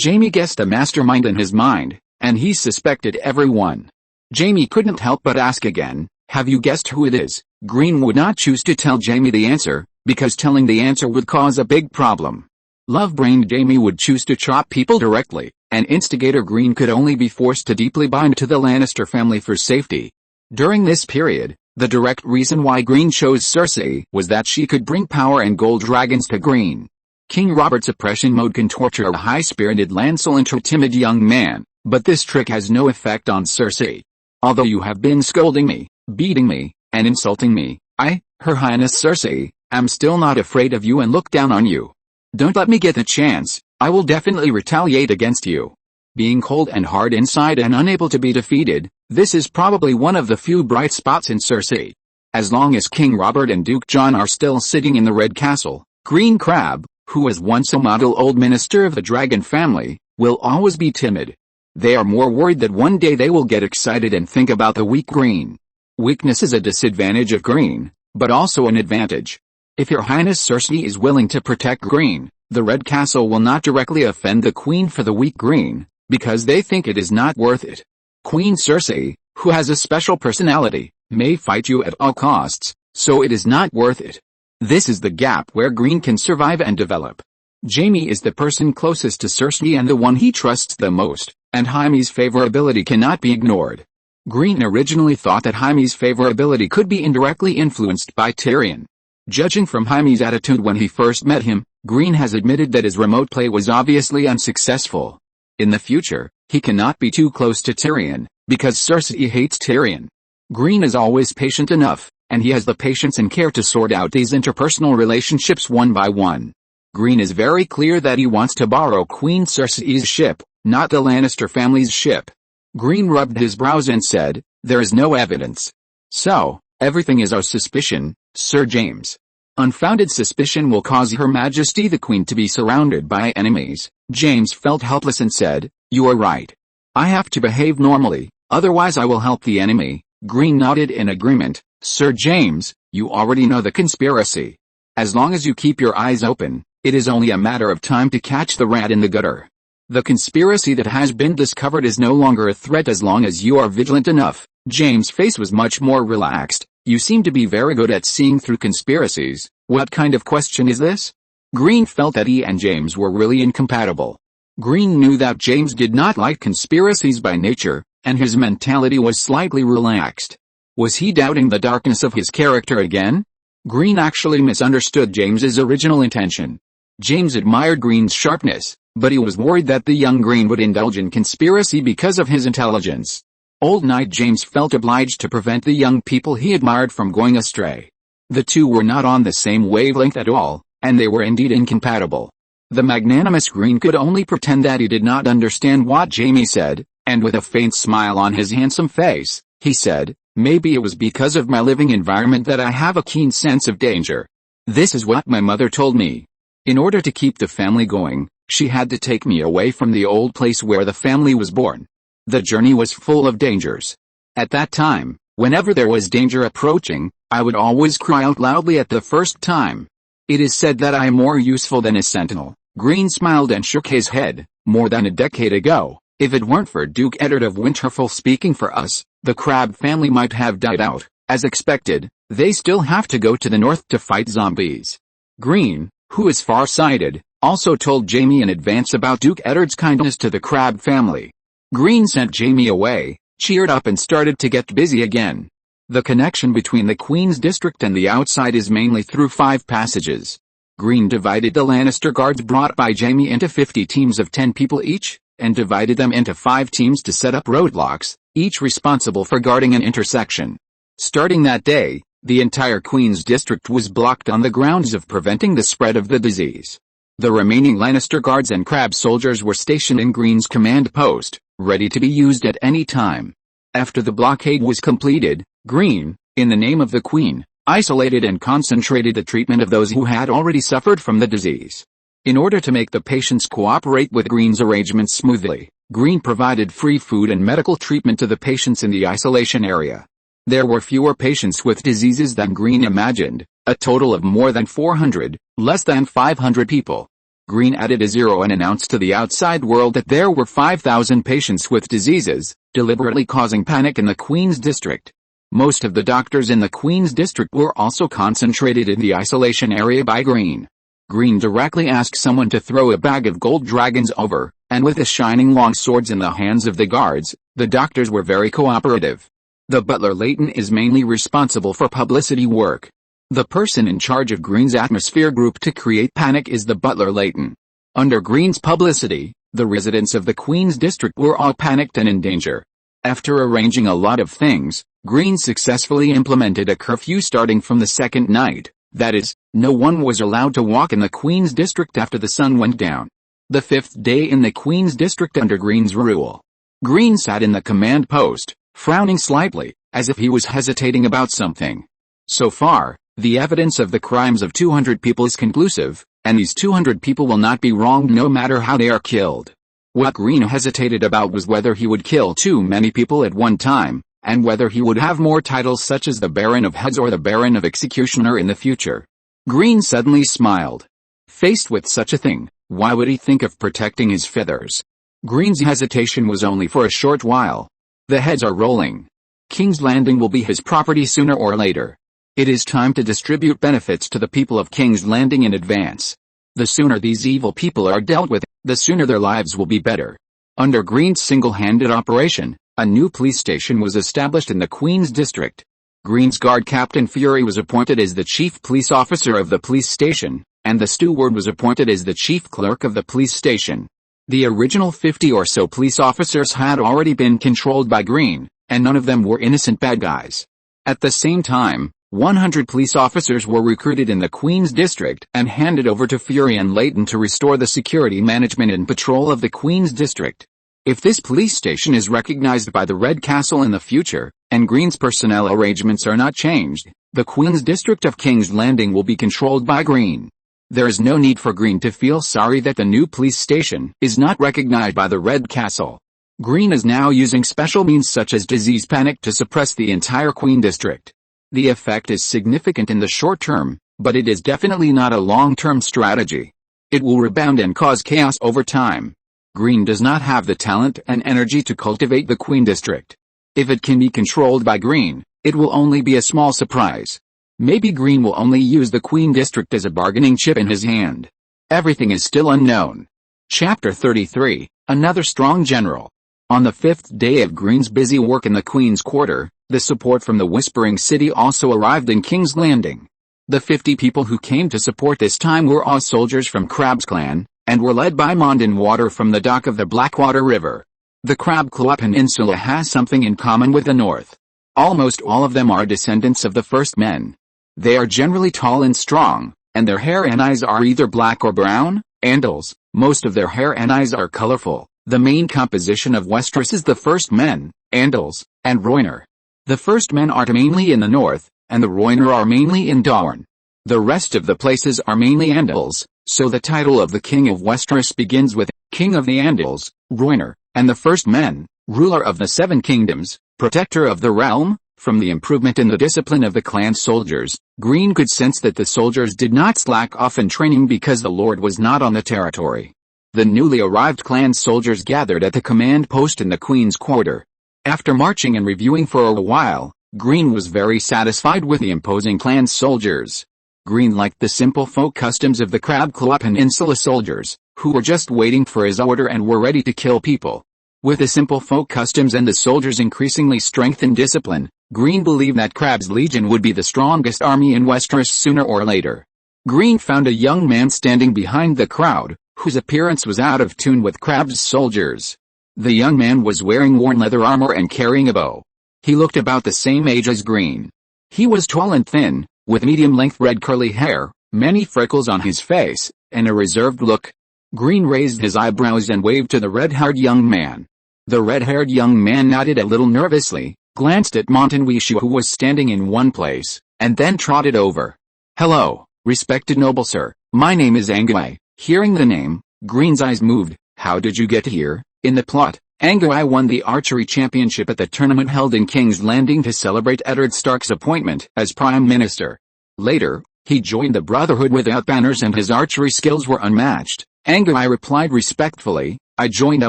Jaime guessed a mastermind in his mind, and he suspected everyone. Jaime couldn't help but ask again, "Have you guessed who it is?" Green would not choose to tell Jaime the answer, because telling the answer would cause a big problem. Love-brained Jaime would choose to chop people directly, and instigator Green could only be forced to deeply bind to the Lannister family for safety. During this period, the direct reason why Green chose Cersei was that she could bring power and gold dragons to Green. King Robert's oppression mode can torture a high-spirited Lancelot or timid young man, but this trick has no effect on Cersei. Although you have been scolding me, beating me, and insulting me, I, Her Highness Cersei, am still not afraid of you and look down on you. Don't let me get the chance, I will definitely retaliate against you. Being cold and hard inside and unable to be defeated, this is probably one of the few bright spots in Cersei. As long as King Robert and Duke Jon are still sitting in the Red Castle, Green Crab, who was once a model old minister of the Dragon family, will always be timid. They are more worried that one day they will get excited and think about the weak Green. Weakness is a disadvantage of Green, but also an advantage. If Your Highness Cersei is willing to protect Green, the Red Castle will not directly offend the Queen for the weak Green, because they think it is not worth it. Queen Cersei, who has a special personality, may fight you at all costs, so it is not worth it. This is the gap where Green can survive and develop. Jaime is the person closest to Cersei and the one he trusts the most, and Jaime's favorability cannot be ignored. Green originally thought that Jaime's favorability could be indirectly influenced by Tyrion. Judging from Jaime's attitude when he first met him, Green has admitted that his remote play was obviously unsuccessful. In the future, he cannot be too close to Tyrion, because Cersei hates Tyrion. Green is always patient enough, and he has the patience and care to sort out these interpersonal relationships one by one. Green is very clear that he wants to borrow Queen Cersei's ship, not the Lannister family's ship. Green rubbed his brows and said, "There is no evidence. So, everything is our suspicion, Sir James. Unfounded suspicion will cause Her Majesty the Queen to be surrounded by enemies." James felt helpless and said, "You are right. I have to behave normally, otherwise I will help the enemy." Green nodded in agreement. "Sir James, you already know the conspiracy. As long as you keep your eyes open, it is only a matter of time to catch the rat in the gutter. The conspiracy that has been discovered is no longer a threat as long as you are vigilant enough." James' face was much more relaxed. "You seem to be very good at seeing through conspiracies. What kind of question is this?" Green felt that he and James were really incompatible. Green knew that James did not like conspiracies by nature, and his mentality was slightly relaxed. Was he doubting the darkness of his character again? Green actually misunderstood James's original intention. James admired Green's sharpness, but he was worried that the young Green would indulge in conspiracy because of his intelligence. Old Knight James felt obliged to prevent the young people he admired from going astray. The two were not on the same wavelength at all, and they were indeed incompatible. The magnanimous Green could only pretend that he did not understand what Jaime said, and with a faint smile on his handsome face, he said, "Maybe it was because of my living environment that I have a keen sense of danger. This is what my mother told me. In order to keep the family going, she had to take me away from the old place where the family was born. The journey was full of dangers. At that time, whenever there was danger approaching, I would always cry out loudly at the first time. It is said that I am more useful than a sentinel." Green smiled and shook his head. "More than a decade ago, if it weren't for Duke Eddard of Winterfell speaking for us, the Crab family might have died out. As expected, they still have to go to the north to fight zombies." Green, who is far-sighted, also told Jaime in advance about Duke Eddard's kindness to the Crab family. Green sent Jaime away, cheered up and started to get busy again. The connection between the Queen's District and the outside is mainly through 5 passages. Green divided the Lannister guards brought by Jaime into 50 teams of 10 people each, and divided them into 5 teams to set up roadblocks, each responsible for guarding an intersection. Starting that day, the entire Queen's District was blocked on the grounds of preventing the spread of the disease. The remaining Lannister guards and Crab soldiers were stationed in Green's command post, ready to be used at any time. After the blockade was completed, Green, in the name of the Queen, isolated and concentrated the treatment of those who had already suffered from the disease. In order to make the patients cooperate with Green's arrangements smoothly, Green provided free food and medical treatment to the patients in the isolation area. There were fewer patients with diseases than Green imagined, a total of more than 400, less than 500 people. Green added a 0 and announced to the outside world that there were 5,000 patients with diseases, deliberately causing panic in the Queen's District. Most of the doctors in the Queen's District were also concentrated in the isolation area by Green. Green directly asked someone to throw a bag of gold dragons over, and with the shining long swords in the hands of the guards, the doctors were very cooperative. The butler Leighton is mainly responsible for publicity work. The person in charge of Green's atmosphere group to create panic is the butler Leighton. Under Green's publicity, the residents of the Queen's District were all panicked and in danger. After arranging a lot of things, Green successfully implemented a curfew starting from the second night. That is, no one was allowed to walk in the Queen's District after the sun went down. The 5th day in the Queen's District under Green's rule. Green sat in the command post, frowning slightly, as if he was hesitating about something. So far, the evidence of the crimes of 200 people is conclusive, and these 200 people will not be wronged no matter how they are killed. What Green hesitated about was whether he would kill too many people at one time, and whether he would have more titles such as the Baron of Heads or the Baron of Executioner in the future. Green suddenly smiled. Faced with such a thing, why would he think of protecting his feathers? Green's hesitation was only for a short while. The heads are rolling. King's Landing will be his property sooner or later. It is time to distribute benefits to the people of King's Landing in advance. The sooner these evil people are dealt with, the sooner their lives will be better. Under Green's single-handed operation, a new police station was established in the Queen's District. Green's guard Captain Fury was appointed as the chief police officer of the police station, and the steward was appointed as the chief clerk of the police station. The original 50 or so police officers had already been controlled by Green, and none of them were innocent bad guys. At the same time, 100 police officers were recruited in the Queen's District and handed over to Fury and Leighton to restore the security management and patrol of the Queen's District. If this police station is recognized by the Red Castle in the future, and Green's personnel arrangements are not changed, the Queen's District of King's Landing will be controlled by Green. There is no need for Green to feel sorry that the new police station is not recognized by the Red Castle. Green is now using special means such as disease panic to suppress the entire Queen District. The effect is significant in the short term, but it is definitely not a long-term strategy. It will rebound and cause chaos over time. Green does not have the talent and energy to cultivate the Queen District. If it can be controlled by Green, it will only be a small surprise. Maybe Green will only use the Queen District as a bargaining chip in his hand. Everything is still unknown. Chapter 33, Another Strong General. On the 5th day of Green's busy work in the Queen's Quarter, the support from the Whispering City also arrived in King's Landing. The 50 people who came to support this time were all soldiers from Crab's clan, and were led by Mondin Water from the dock of the Blackwater River. The Crab Claw Peninsula has something in common with the North. Almost all of them are descendants of the first men. They are generally tall and strong, and their hair and eyes are either black or brown. Andals, most of their hair and eyes are colorful. The main composition of Westeros is the first men, Andals, and Rhoynar. The first men are mainly in the north, and the Rhoynar are mainly in Dorne. The rest of the places are mainly Andals, so the title of the King of Westeros begins with King of the Andals, Rhoynar, and the first men, ruler of the Seven Kingdoms, protector of the realm. From the improvement in the discipline of the clan soldiers, Green could sense that the soldiers did not slack off in training because the Lord was not on the territory. The newly arrived clan soldiers gathered at the command post in the Queen's Quarter. After marching and reviewing for a while, Green was very satisfied with the imposing clan soldiers. Green liked the simple folk customs of the Crab Claw Peninsula soldiers, who were just waiting for his order and were ready to kill people. With the simple folk customs and the soldiers' increasingly strength and discipline, Green believed that Crab's Legion would be the strongest army in Westeros sooner or later. Green found a young man standing behind the crowd, whose appearance was out of tune with Crab's soldiers. The young man was wearing worn leather armor and carrying a bow. He looked about the same age as Green. He was tall and thin, with medium-length red curly hair, many freckles on his face, and a reserved look. Green raised his eyebrows and waved to the red-haired young man. The red-haired young man nodded a little nervously, glanced at Montan Wishu who was standing in one place, and then trotted over. "Hello, respected noble sir, my name is Angway." Hearing the name, Green's eyes moved. "How did you get here?" In the plot, Angway won the archery championship at the tournament held in King's Landing to celebrate Eddard Stark's appointment as Prime Minister. Later, he joined the Brotherhood without banners and his archery skills were unmatched. Angway replied respectfully, "I joined a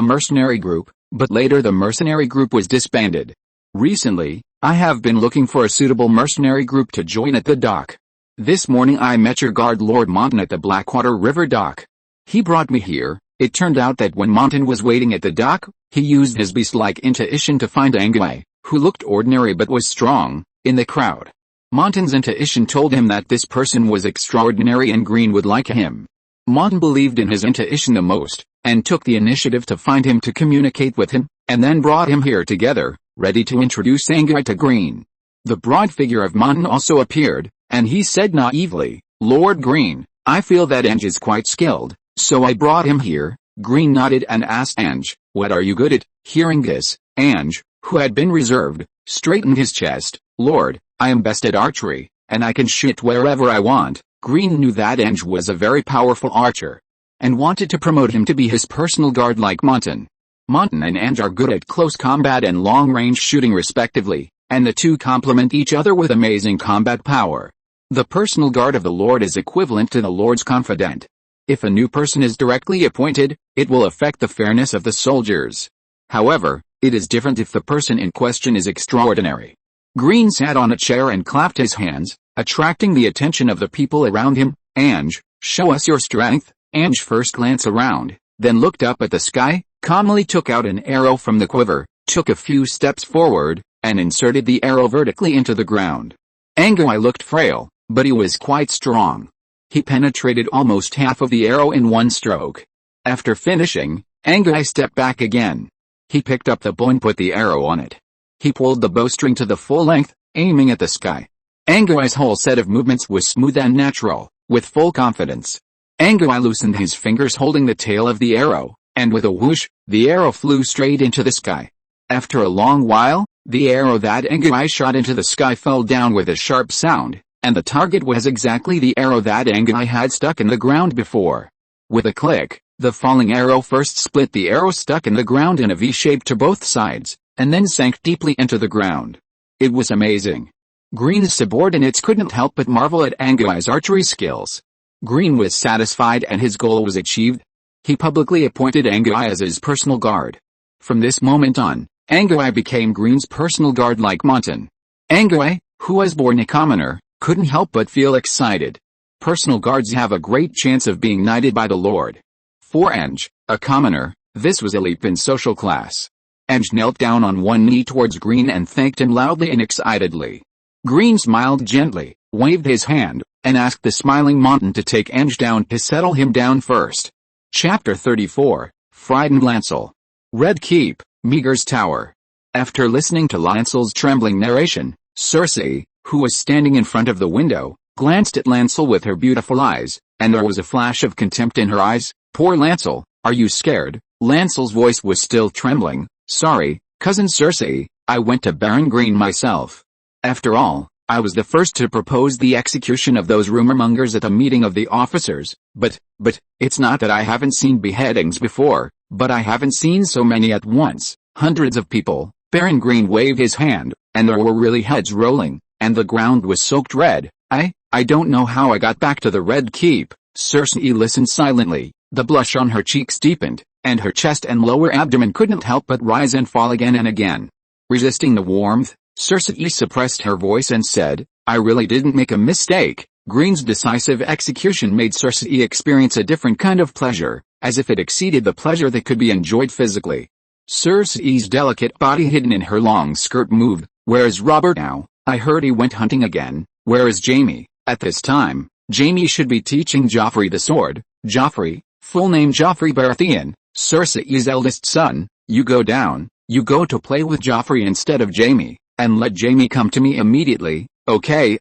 mercenary group, but later the mercenary group was disbanded. Recently, I have been looking for a suitable mercenary group to join at the dock. This morning I met your guard Lord Montan at the Blackwater River dock. He brought me here." It turned out that when Montan was waiting at the dock, he used his beast-like intuition to find Angway, who looked ordinary but was strong, in the crowd. Montan's intuition told him that this person was extraordinary and Green would like him. Montan believed in his intuition the most, and took the initiative to find him to communicate with him, and then brought him here together, ready to introduce Angway to Green. The broad figure of Montan also appeared, and he said naively, "Lord Green, I feel that Ange is quite skilled, so I brought him here." Green nodded and asked Ange, "What are you good at?" Hearing this, Ange, who had been reserved, straightened his chest. "Lord, I am best at archery, and I can shoot wherever I want." Green knew that Ange was a very powerful archer, and wanted to promote him to be his personal guard like Montan. Montan and Ange are good at close combat and long-range shooting respectively, and the two complement each other with amazing combat power. The personal guard of the Lord is equivalent to the Lord's confidant. If a new person is directly appointed, it will affect the fairness of the soldiers. However, it is different if the person in question is extraordinary. Green sat on a chair and clapped his hands, attracting the attention of the people around him. "Ange, show us your strength." Ange first glanced around, then looked up at the sky, calmly took out an arrow from the quiver, took a few steps forward, and inserted the arrow vertically into the ground. Angway looked frail, but he was quite strong. He penetrated almost half of the arrow in one stroke. After finishing, Anguai stepped back again. He picked up the bow and put the arrow on it. He pulled the bowstring to the full length, aiming at the sky. Anguai's whole set of movements was smooth and natural, with full confidence. Anguai loosened his fingers holding the tail of the arrow, and with a whoosh, the arrow flew straight into the sky. After a long while, the arrow that Anguai shot into the sky fell down with a sharp sound, and the target was exactly the arrow that Anguai had stuck in the ground before. With a click, the falling arrow first split the arrow stuck in the ground in a V shape to both sides, and then sank deeply into the ground. It was amazing. Green's subordinates couldn't help but marvel at Anguai's archery skills. Green was satisfied and his goal was achieved. He publicly appointed Anguai as his personal guard. From this moment on, Anguai became Green's personal guard like Montan. Anguai, who was born a commoner, couldn't help but feel excited. Personal guards have a great chance of being knighted by the Lord. For Ange, a commoner, this was a leap in social class. Ange knelt down on one knee towards Green and thanked him loudly and excitedly. Green smiled gently, waved his hand, and asked the smiling Montan to take Ange down to settle him down first. Chapter 34, Frightened Lancel. Red Keep, Meagher's Tower. After listening to Lancel's trembling narration, Cersei, who was standing in front of the window, glanced at Lancel with her beautiful eyes, and there was a flash of contempt in her eyes. Poor Lancel, are you scared? Lancel's voice was still trembling. Sorry, cousin Cersei, I went to Baron Green myself. After all, I was the first to propose the execution of those rumor-mongers at a meeting of the officers, but, it's not that I haven't seen beheadings before, but I haven't seen so many at once, hundreds of people. Baron Green waved his hand, and there were really heads rolling, and the ground was soaked red. I don't know how I got back to the Red Keep. Cersei listened silently, the blush on her cheeks deepened, and her chest and lower abdomen couldn't help but rise and fall again and again. Resisting the warmth, Cersei suppressed her voice and said, I really didn't make a mistake. Green's decisive execution made Cersei experience a different kind of pleasure, as if it exceeded the pleasure that could be enjoyed physically. Cersei's delicate body hidden in her long skirt moved. Where's Robert now? I heard he went hunting again. Where is Jaime? At this time, Jaime should be teaching Joffrey the sword. Joffrey, full name Joffrey Baratheon, Cersei's eldest son, you go down, you go to play with Joffrey instead of Jaime, and let Jaime come to me immediately. Okay.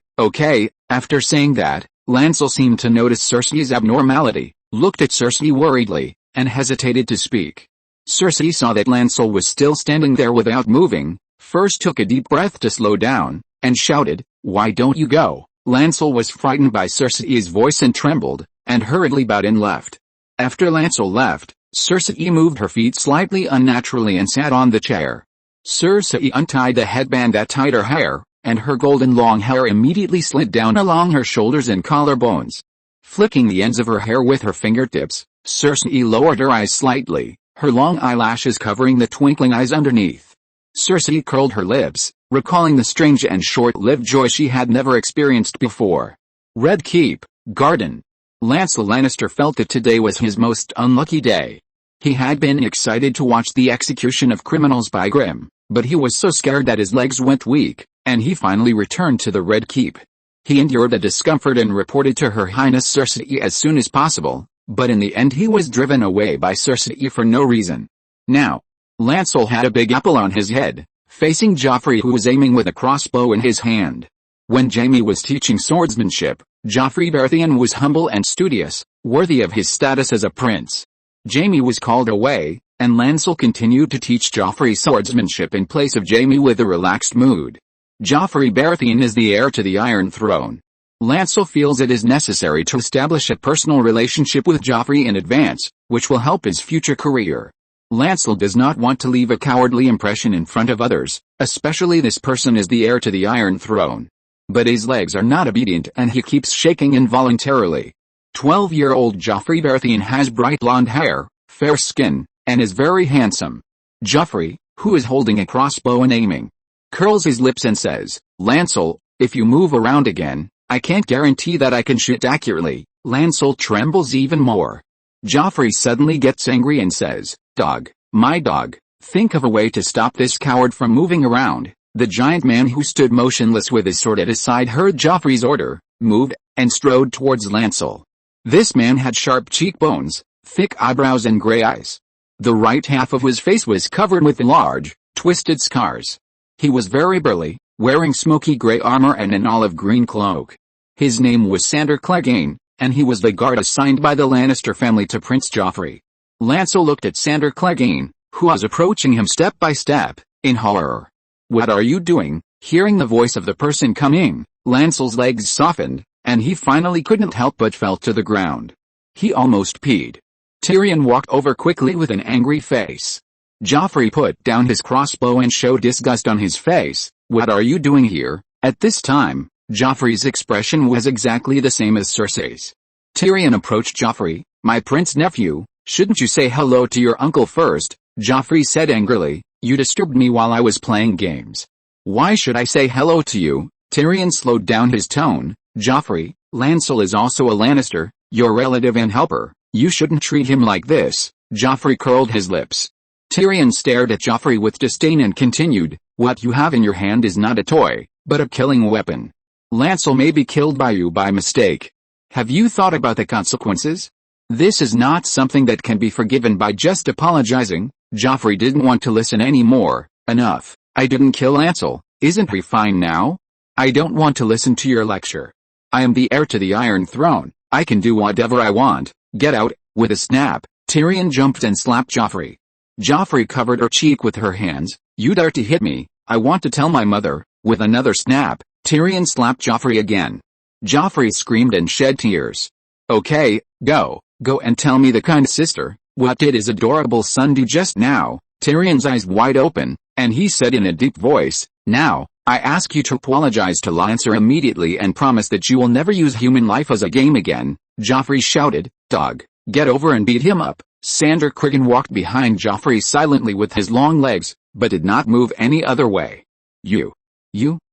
After saying that, Lancel seemed to notice Cersei's abnormality, looked at Cersei worriedly, and hesitated to speak. Cersei saw that Lancel was still standing there without moving, first took a deep breath to slow down, and shouted, Why don't you go? Lancel was frightened by Cersei's voice and trembled, and hurriedly bowed and left. After Lancel left, Cersei moved her feet slightly unnaturally and sat on the chair. Cersei untied the headband that tied her hair, and her golden long hair immediately slid down along her shoulders and collarbones. Flicking the ends of her hair with her fingertips, Cersei lowered her eyes slightly, her long eyelashes covering the twinkling eyes underneath. Cersei curled her lips, recalling the strange and short-lived joy she had never experienced before. Red Keep, Garden. Lancel Lannister felt that today was his most unlucky day. He had been excited to watch the execution of criminals by Grimm, but he was so scared that his legs went weak, and he finally returned to the Red Keep. He endured the discomfort and reported to Her Highness Cersei as soon as possible, but in the end he was driven away by Cersei for no reason. Now, Lancel had a big apple on his head, facing Joffrey who was aiming with a crossbow in his hand. When Jaime was teaching swordsmanship, Joffrey Baratheon was humble and studious, worthy of his status as a prince. Jaime was called away, and Lancel continued to teach Joffrey swordsmanship in place of Jaime with a relaxed mood. Joffrey Baratheon is the heir to the Iron Throne. Lancel feels it is necessary to establish a personal relationship with Joffrey in advance, which will help his future career. Lancel does not want to leave a cowardly impression in front of others, especially this person is the heir to the Iron Throne. But his legs are not obedient and he keeps shaking involuntarily. 12-year-old Joffrey Baratheon has bright blonde hair, fair skin, and is very handsome. Joffrey, who is holding a crossbow and aiming, curls his lips and says, Lancel, if you move around again, I can't guarantee that I can shoot accurately. Lancel trembles even more. Joffrey suddenly gets angry and says, Dog, my dog, think of a way to stop this coward from moving around. The giant man who stood motionless with his sword at his side heard Joffrey's order, moved, and strode towards Lancel. This man had sharp cheekbones, thick eyebrows and gray eyes. The right half of his face was covered with large, twisted scars. He was very burly, wearing smoky gray armor and an olive green cloak. His name was Sandor Clegane, and he was the guard assigned by the Lannister family to Prince Joffrey. Lancel looked at Sandor Clegane, who was approaching him step by step, in horror. "What are you doing?" Hearing the voice of the person coming, Lancel's legs softened, and he finally couldn't help but fell to the ground. He almost peed. Tyrion walked over quickly with an angry face. Joffrey put down his crossbow and showed disgust on his face. "What are you doing here?" At this time, Joffrey's expression was exactly the same as Cersei's. Tyrion approached Joffrey. "My prince nephew, shouldn't you say hello to your uncle first?" Joffrey said angrily. "You disturbed me while I was playing games. Why should I say hello to you?" Tyrion slowed down his tone. "Joffrey, Lancel is also a Lannister, your relative and helper. You shouldn't treat him like this." Joffrey curled his lips. Tyrion stared at Joffrey with disdain and continued, "What you have in your hand is not a toy, but a killing weapon. Lancel may be killed by you by mistake. Have you thought about the consequences? This is not something that can be forgiven by just apologizing." Joffrey didn't want to listen anymore. "Enough. I didn't kill Lancel. Isn't he fine now? I don't want to listen to your lecture. I am the heir to the Iron Throne. I can do whatever I want. Get out." With a snap, Tyrion jumped and slapped Joffrey. Joffrey covered her cheek with her hands. "You dare to hit me? I want to tell my mother." With another snap, Tyrion slapped Joffrey again. Joffrey screamed and shed tears. "Okay, go and tell me the kind sister. What did his adorable son do just now?" Tyrion's eyes wide open, and he said in a deep voice, "Now, I ask you to apologize to Lancer immediately and promise that you will never use human life as a game again." Joffrey shouted, "Dog, get over and beat him up." Sandor Clegane walked behind Joffrey silently with his long legs, but did not move any other way. You.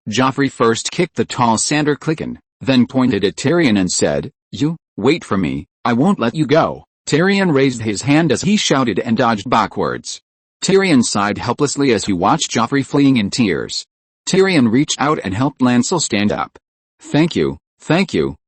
Joffrey first kicked the tall Sandor Clegane, then pointed at Tyrion and said, "You, wait for me, I won't let you go." Tyrion raised his hand as he shouted and dodged backwards. Tyrion sighed helplessly as he watched Joffrey fleeing in tears. Tyrion reached out and helped Lancel stand up. Thank you,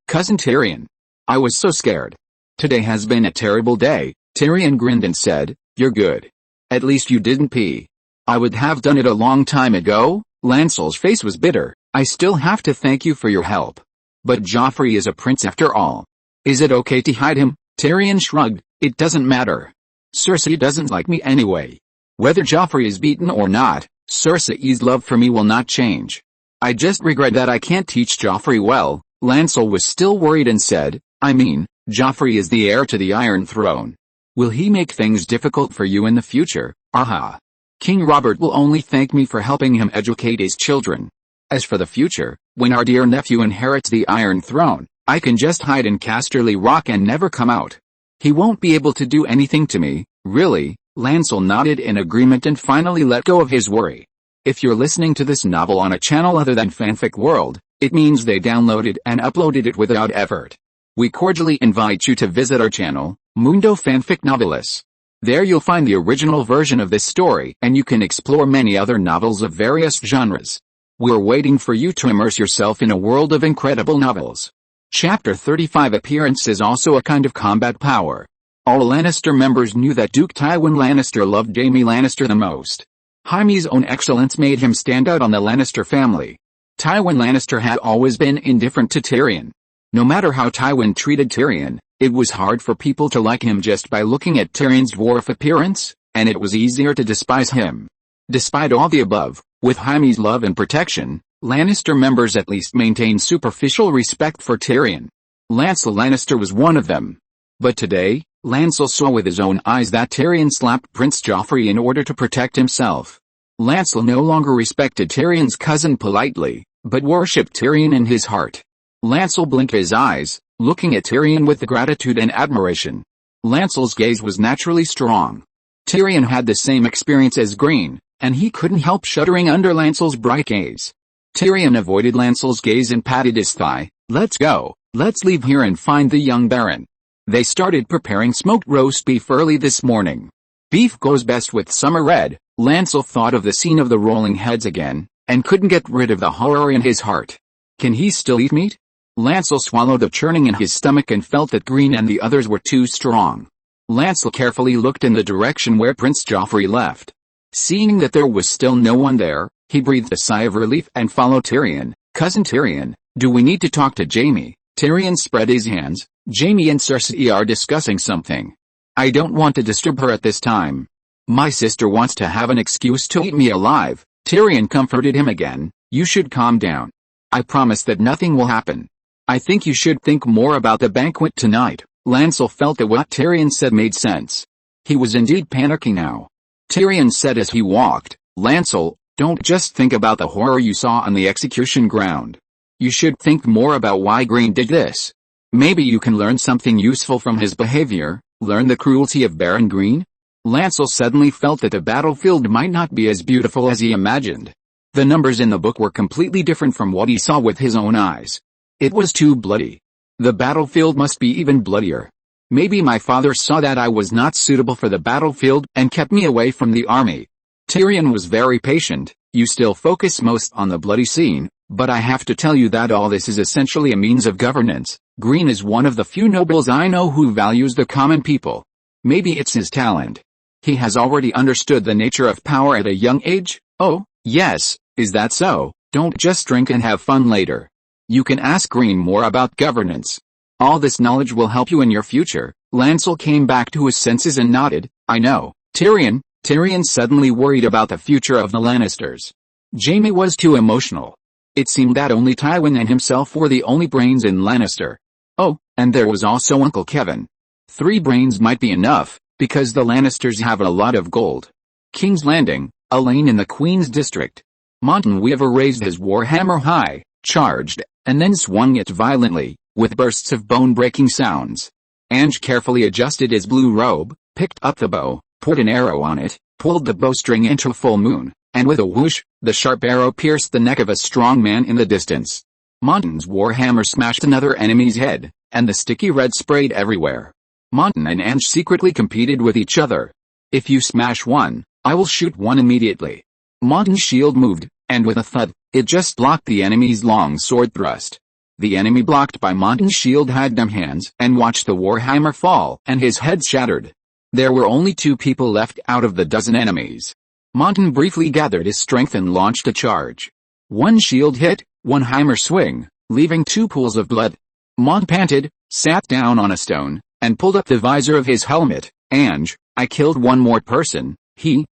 cousin Tyrion. I was so scared. Today has been a terrible day." Tyrion grinned and said, "You're good. At least you didn't pee. I would have done it a long time ago." Lancel's face was bitter. "I still have to thank you for your help. But Joffrey is a prince after all. Is it okay to hide him?" Tyrion shrugged. "It doesn't matter. Cersei doesn't like me anyway. Whether Joffrey is beaten or not, Cersei's love for me will not change. I just regret that I can't teach Joffrey well." Lancel was still worried and said, "I mean, Joffrey is the heir to the Iron Throne. Will he make things difficult for you in the future?" "Aha. King Robert will only thank me for helping him educate his children. As for the future, when our dear nephew inherits the Iron Throne, I can just hide in Casterly Rock and never come out. He won't be able to do anything to me." "Really?" Lancel nodded in agreement and finally let go of his worry. If you're listening to this novel on a channel other than Fanfic World, it means they downloaded and uploaded it without effort. We cordially invite you to visit our channel, Mundo Fanfic Novelis. There you'll find the original version of this story and you can explore many other novels of various genres. We're waiting for you to immerse yourself in a world of incredible novels. Chapter 35 Appearance is also a kind of combat power. All Lannister members knew that Duke Tywin Lannister loved Jaime Lannister the most. Jaime's own excellence made him stand out on the Lannister family. Tywin Lannister had always been indifferent to Tyrion. No matter how Tywin treated Tyrion, it was hard for people to like him just by looking at Tyrion's dwarf appearance, and it was easier to despise him. Despite all the above, with Jaime's love and protection, Lannister members at least maintained superficial respect for Tyrion. Lancel Lannister was one of them. But today, Lancel saw with his own eyes that Tyrion slapped Prince Joffrey in order to protect himself. Lancel no longer respected Tyrion's cousin politely, but worshipped Tyrion in his heart. Lancel blinked his eyes, looking at Tyrion with gratitude and admiration. Lancel's gaze was naturally strong. Tyrion had the same experience as Green, and he couldn't help shuddering under Lancel's bright gaze. Tyrion avoided Lancel's gaze and patted his thigh. "Let's go. Let's leave here and find the young Baron." They started preparing smoked roast beef early this morning. Beef goes best with summer red. Lancel thought of the scene of the rolling heads again, and couldn't get rid of the horror in his heart. Can he still eat meat? Lancel swallowed the churning in his stomach and felt that Green and the others were too strong. Lancel carefully looked in the direction where Prince Joffrey left. Seeing that there was still no one there, he breathed a sigh of relief and followed Tyrion. "Cousin Tyrion, do we need to talk to Jaime?" Tyrion spread his hands. "Jaime and Cersei are discussing something. I don't want to disturb her at this time. My sister wants to have an excuse to eat me alive." Tyrion comforted him again. "You should calm down. I promise that nothing will happen. I think you should think more about the banquet tonight." Lancel felt that what Tyrion said made sense. He was indeed panicking now. Tyrion said as he walked, "Lancel, don't just think about the horror you saw on the execution ground. You should think more about why Green did this. Maybe you can learn something useful from his behavior, learn the cruelty of Baron Green." Lancel suddenly felt that the battlefield might not be as beautiful as he imagined. The numbers in the book were completely different from what he saw with his own eyes. It was too bloody. The battlefield must be even bloodier. Maybe my father saw that I was not suitable for the battlefield and kept me away from the army. Tyrion was very patient. "You still focus most on the bloody scene, but I have to tell you that all this is essentially a means of governance. Green is one of the few nobles I know who values the common people. Maybe it's his talent. He has already understood the nature of power at a young age." "Oh, yes, is that so? Don't just drink and have fun later. You can ask Green more about governance. All this knowledge will help you in your future." Lancel came back to his senses and nodded. "I know, Tyrion." Tyrion suddenly worried about the future of the Lannisters. Jaime was too emotional. It seemed that only Tywin and himself were the only brains in Lannister. Oh, and there was also Uncle Kevin. 3 brains might be enough, because the Lannisters have a lot of gold. King's Landing, a lane in the Queen's District. Montan Weaver raised his warhammer high, charged, and then swung it violently, with bursts of bone-breaking sounds. Ange carefully adjusted his blue robe, picked up the bow, put an arrow on it, pulled the bowstring into full moon, and with a whoosh, the sharp arrow pierced the neck of a strong man in the distance. Montan's warhammer smashed another enemy's head, and the sticky red sprayed everywhere. Montan and Ange secretly competed with each other. "If you smash one, I will shoot one immediately." Montan's shield moved, and with a thud, it just blocked the enemy's long sword thrust. The enemy blocked by Montan's shield had dumb hands and watched the warhammer fall, and his head shattered. There were only 2 people left out of the dozen enemies. Montan briefly gathered his strength and launched a charge. One shield hit, one hammer swing, leaving 2 pools of blood. Montan panted, sat down on a stone, and pulled up the visor of his helmet. "Ange, I killed one more person."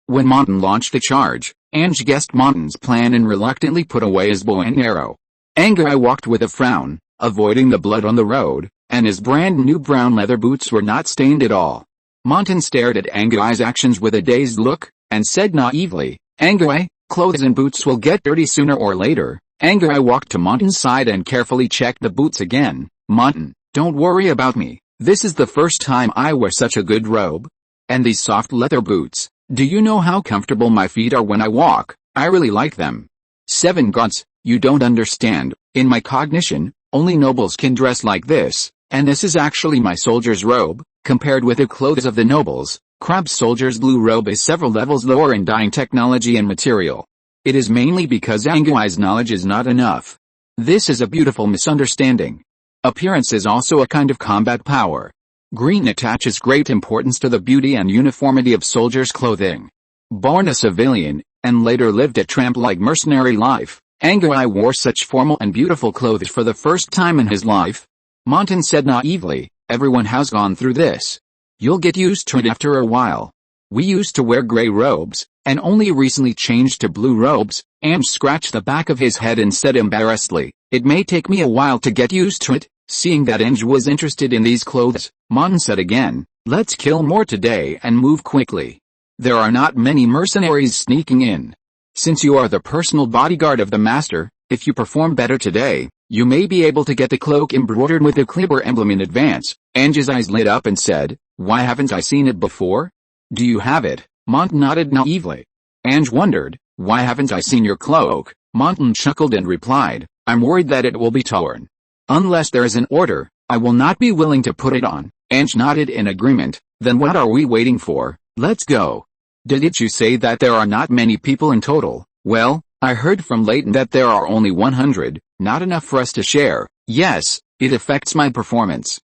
When Montan launched a charge, Ange guessed Montan's plan and reluctantly put away his bow and arrow. Ange walked with a frown, avoiding the blood on the road, and his brand new brown leather boots were not stained at all. Montan stared at Ange's actions with a dazed look, and said naively, "Ange, clothes and boots will get dirty sooner or later." Ange walked to Montan's side and carefully checked the boots again. "Montan, don't worry about me. This is the first time I wear such a good robe. And these soft leather boots, do you know how comfortable my feet are when I walk? I really like them." "7 gods, you don't understand. In my cognition, only nobles can dress like this, and this is actually my soldier's robe, compared with the clothes of the nobles. Crab's soldier's blue robe is several levels lower in dyeing technology and material. It is mainly because Ange's knowledge is not enough. This is a beautiful misunderstanding. Appearance is also a kind of combat power. Green attaches great importance to the beauty and uniformity of soldiers' clothing. Born a civilian, and later lived a tramp-like mercenary life, Ange wore such formal and beautiful clothes for the first time in his life. Montan said naively, "Everyone has gone through this. You'll get used to it after a while. We used to wear gray robes, and only recently changed to blue robes." Ange scratched the back of his head and said embarrassedly, "It may take me a while to get used to it." Seeing that Ange was interested in these clothes, Montan said again, "Let's kill more today and move quickly. There are not many mercenaries sneaking in. Since you are the personal bodyguard of the master, if you perform better today, you may be able to get the cloak embroidered with the Kleber emblem in advance." Ange's eyes lit up and said, "Why haven't I seen it before?" "Do you have it?" Montan nodded naively. Ange wondered, "Why haven't I seen your cloak?" Montan chuckled and replied, "I'm worried that it will be torn. Unless there is an order, I will not be willing to put it on." Ange nodded in agreement. "Then what are we waiting for? Let's go." "Didn't you say that there are not many people in total?" "Well, I heard from Leighton that there are only 100, not enough for us to share." "Yes, it affects my performance."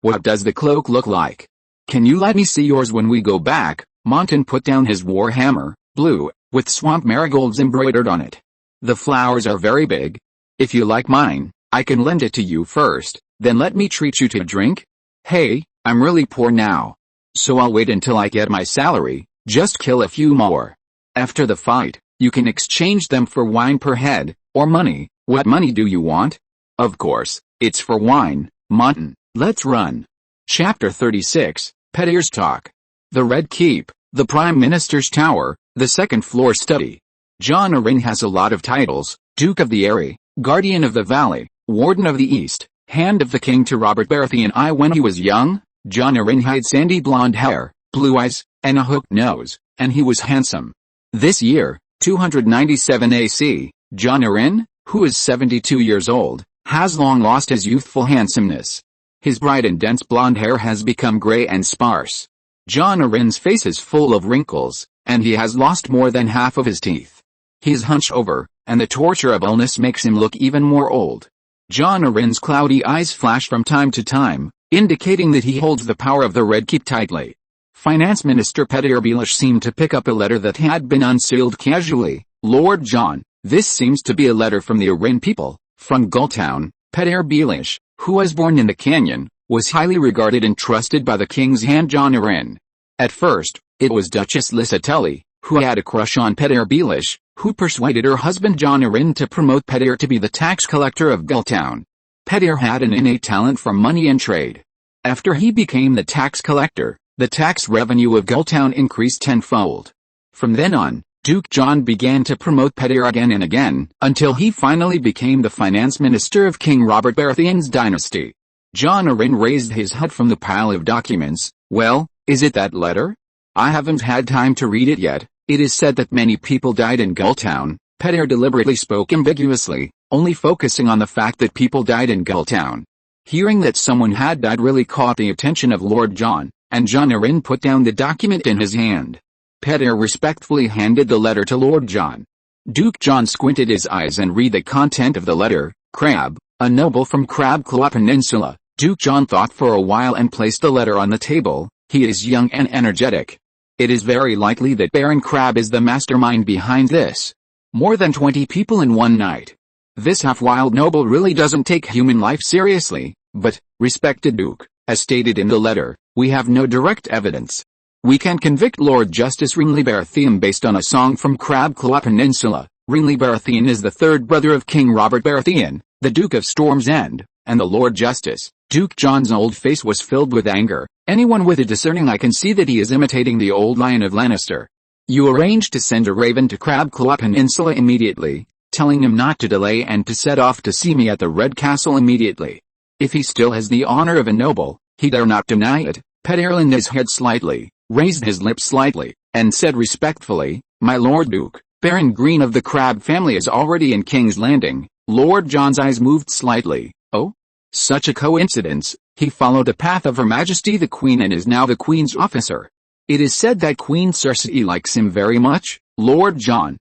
"What does the cloak look like?" Can you let me see yours when we go back? Montan put down his war hammer, blue, with swamp marigolds embroidered on it. The flowers are very big. If you like mine, I can lend it to you first, then let me treat you to a drink. Hey, I'm really poor now. So I'll wait until I get my salary, just kill a few more. After the fight, you can exchange them for wine per head, or money. What money do you want? Of course, it's for wine, Montan. Let's run. Chapter 36, Petier's Talk. The Red Keep, the Prime Minister's Tower, the second-floor study. Jon Arryn has a lot of titles: Duke of the Eyrie, Guardian of the Valley, Warden of the East, Hand of the King to Robert Baratheon I. When he was young, Jon Arryn had sandy blonde hair, blue eyes, and a hooked nose, and he was handsome. This year, 297 AC, Jon Arryn, who is 72 years old, has long lost his youthful handsomeness. His bright and dense blonde hair has become gray and sparse. Jon Arryn's face is full of wrinkles, and he has lost more than half of his teeth. He's hunched over, and the torture of illness makes him look even more old. Jon Arryn's cloudy eyes flash from time to time, indicating that he holds the power of the Red Keep tightly. Finance Minister Petier Baelish seemed to pick up a letter that had been unsealed casually. Lord Jon, this seems to be a letter from the Arryn people, from Gulltown. Petier Baelish, who was born in the canyon, was highly regarded and trusted by the king's hand Jon Arryn. At first, it was Duchess Lysa Tully, who had a crush on Petier Baelish, who persuaded her husband Jon Arryn to promote Petier to be the tax collector of Gulltown. Petier had an innate talent for money and trade. After he became the tax collector, the tax revenue of Gulltown increased tenfold. From then on, Duke Jon began to promote Petier again and again, until he finally became the finance minister of King Robert Baratheon's dynasty. Jon Arryn raised his head from the pile of documents. Well, is it that letter? I haven't had time to read it yet. It is said that many people died in Gulltown. Petier deliberately spoke ambiguously, only focusing on the fact that people died in Gulltown. Hearing that someone had died really caught the attention of Lord Jon, and Jon Arryn put down the document in his hand. Petier respectfully handed the letter to Lord Jon. Duke Jon squinted his eyes and read the content of the letter. Crab, a noble from Crab Claw Peninsula. Duke Jon thought for a while and placed the letter on the table. He is young and energetic. It is very likely that Baron Crab is the mastermind behind this. More than 20 people in one night. This half-wild noble really doesn't take human life seriously, but, respected Duke, as stated in the letter, we have no direct evidence. We can convict Lord Justice Renly Baratheon based on a song from Crab Claw Peninsula. Renly Baratheon is the third brother of King Robert Baratheon, the Duke of Storm's End, and the Lord Justice. Duke Jon's old face was filled with anger. Anyone with a discerning eye can see that he is imitating the old lion of Lannister. You arranged to send a raven to Crab Claw Peninsula immediately, telling him not to delay and to set off to see me at the Red Castle immediately. If he still has the honor of a noble, he dare not deny it. Petier leaned his head slightly, raised his lips slightly, and said respectfully, My Lord Duke, Baron Green of the Crab family is already in King's Landing. Lord Jon's eyes moved slightly. Oh? Such a coincidence. He followed the path of Her Majesty the Queen and is now the Queen's officer. It is said that Queen Cersei likes him very much. Lord Jon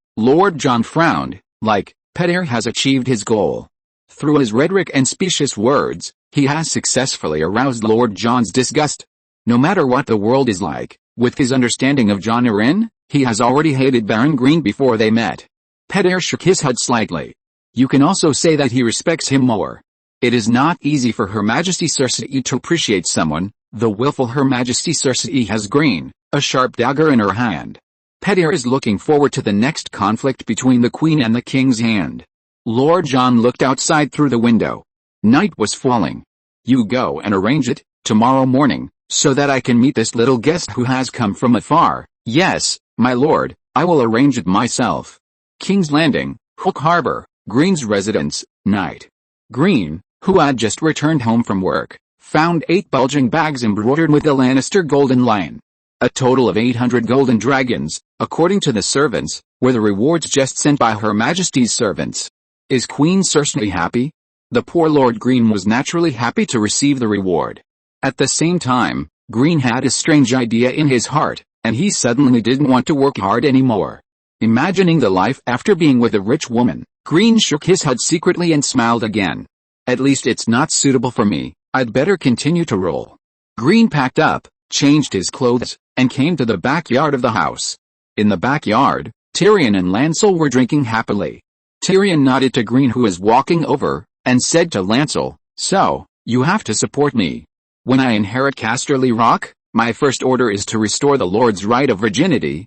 frowned. Like, Petier has achieved his goal. Through his rhetoric and specious words, he has successfully aroused Lord Jon's disgust. No matter what the world is like, with his understanding of Jon Arryn, he has already hated Baron Green before they met. Petier shook his head slightly. You can also say that he respects him more. It is not easy for Her Majesty Cersei to appreciate someone. The willful Her Majesty Cersei has Green, a sharp dagger in her hand. Petier is looking forward to the next conflict between the Queen and the King's Hand. Lord Jon looked outside through the window. Night was falling. You go and arrange it, tomorrow morning, so that I can meet this little guest who has come from afar. Yes, my lord, I will arrange it myself. King's Landing, Hook Harbor, Green's residence, night. Green, who had just returned home from work, found 8 bulging bags embroidered with the Lannister golden lion. A total of 800 golden dragons, according to the servants, were the rewards just sent by Her Majesty's servants. Is Queen Cersei happy? The poor Lord Green was naturally happy to receive the reward. At the same time, Green had a strange idea in his heart, and he suddenly didn't want to work hard anymore. Imagining the life after being with a rich woman, Green shook his head secretly and smiled again. At least it's not suitable for me. I'd better continue to rule. Green packed up, changed his clothes, and came to the backyard of the house. In the backyard, Tyrion and Lancel were drinking happily. Tyrion nodded to Green, who was walking over, and said to Lancel, "So, you have to support me. When I inherit Casterly Rock, my first order is to restore the Lord's right of virginity."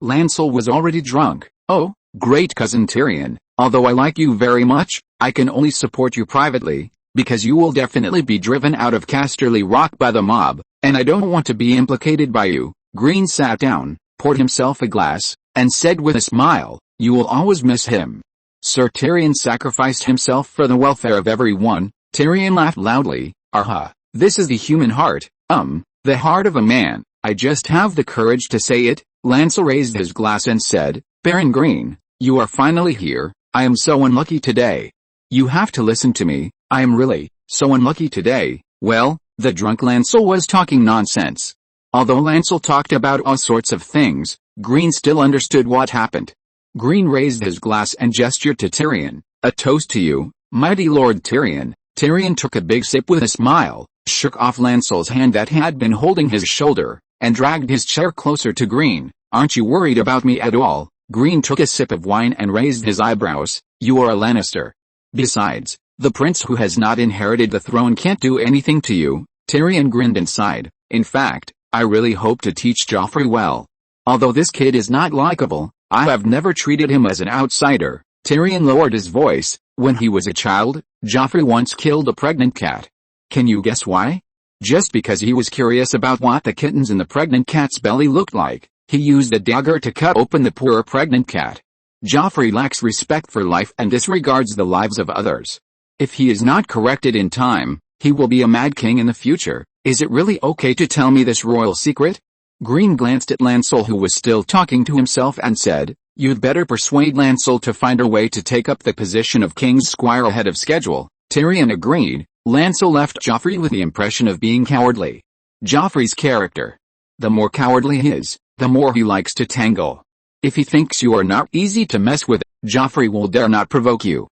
Lancel was already drunk. "Oh, great cousin Tyrion, although I like you very much, I can only support you privately, because you will definitely be driven out of Casterly Rock by the mob, and I don't want to be implicated by you." Green sat down, poured himself a glass, and said with a smile, "You will always miss him." Sir Tyrion sacrificed himself for the welfare of everyone. Tyrion laughed loudly. "Aha, this is the human heart, the heart of a man. I just have the courage to say it." Lancel raised his glass and said, "Baron Green, you are finally here. I am so unlucky today. You have to listen to me, I am really so unlucky today." Well, the drunk Lancel was talking nonsense. Although Lancel talked about all sorts of things, Green still understood what happened. Green raised his glass and gestured to Tyrion. "A toast to you, mighty Lord Tyrion." Tyrion took a big sip with a smile, shook off Lancel's hand that had been holding his shoulder, and dragged his chair closer to Green. "Aren't you worried about me at all?" Green took a sip of wine and raised his eyebrows. "You are a Lannister. Besides, the prince who has not inherited the throne can't do anything to you." Tyrion grinned and sighed. "In fact, I really hope to teach Joffrey well. Although this kid is not likable, I have never treated him as an outsider." Tyrion lowered his voice. "When he was a child, Joffrey once killed a pregnant cat. Can you guess why? Just because he was curious about what the kittens in the pregnant cat's belly looked like, he used a dagger to cut open the poor pregnant cat. Joffrey lacks respect for life and disregards the lives of others. If he is not corrected in time, he will be a mad king in the future. Is it really okay to tell me this royal secret?" Green glanced at Lancel, who was still talking to himself, and said, "You'd better persuade Lancel to find a way to take up the position of King's Squire ahead of schedule." Tyrion agreed. Lancel left Joffrey with the impression of being cowardly. Joffrey's character. The more cowardly he is, the more he likes to tangle. If he thinks you are not easy to mess with, Joffrey will dare not provoke you.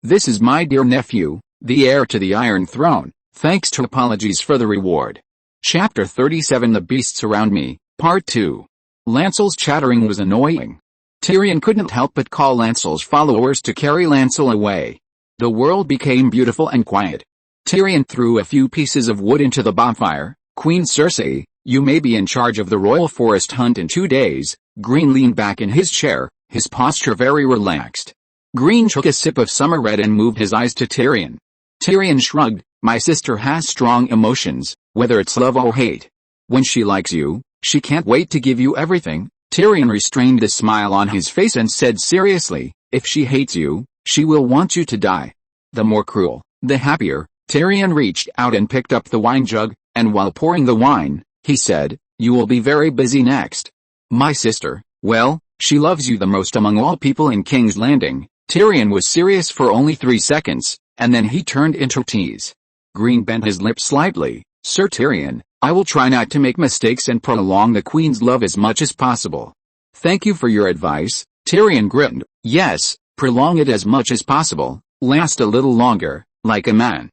This is my dear nephew, the heir to the Iron Throne. Thanks to apologies for the reward. Chapter 37 The Beasts Around Me, Part 2. Lancel's chattering was annoying. Tyrion couldn't help but call Lancel's followers to carry Lancel away. The world became beautiful and quiet. Tyrion threw a few pieces of wood into the bonfire. "Queen Cersei, you may be in charge of the royal forest hunt in 2 days." Green leaned back in his chair, his posture very relaxed. Green took a sip of summer red and moved his eyes to Tyrion. Tyrion shrugged. "My sister has strong emotions, whether it's love or hate. When she likes you, she can't wait to give you everything." Tyrion restrained the smile on his face and said seriously, "If she hates you, she will want you to die. The more cruel, the happier." Tyrion reached out and picked up the wine jug, and while pouring the wine, he said, "You will be very busy next." "My sister, well, she loves you the most among all people in King's Landing." Tyrion was serious for only 3 seconds, and then he turned into tease. Green bent his lips slightly. "Sir Tyrion, I will try not to make mistakes and prolong the Queen's love as much as possible." "Thank you for your advice." Tyrion grinned. "Yes, prolong it as much as possible, last a little longer, like a man."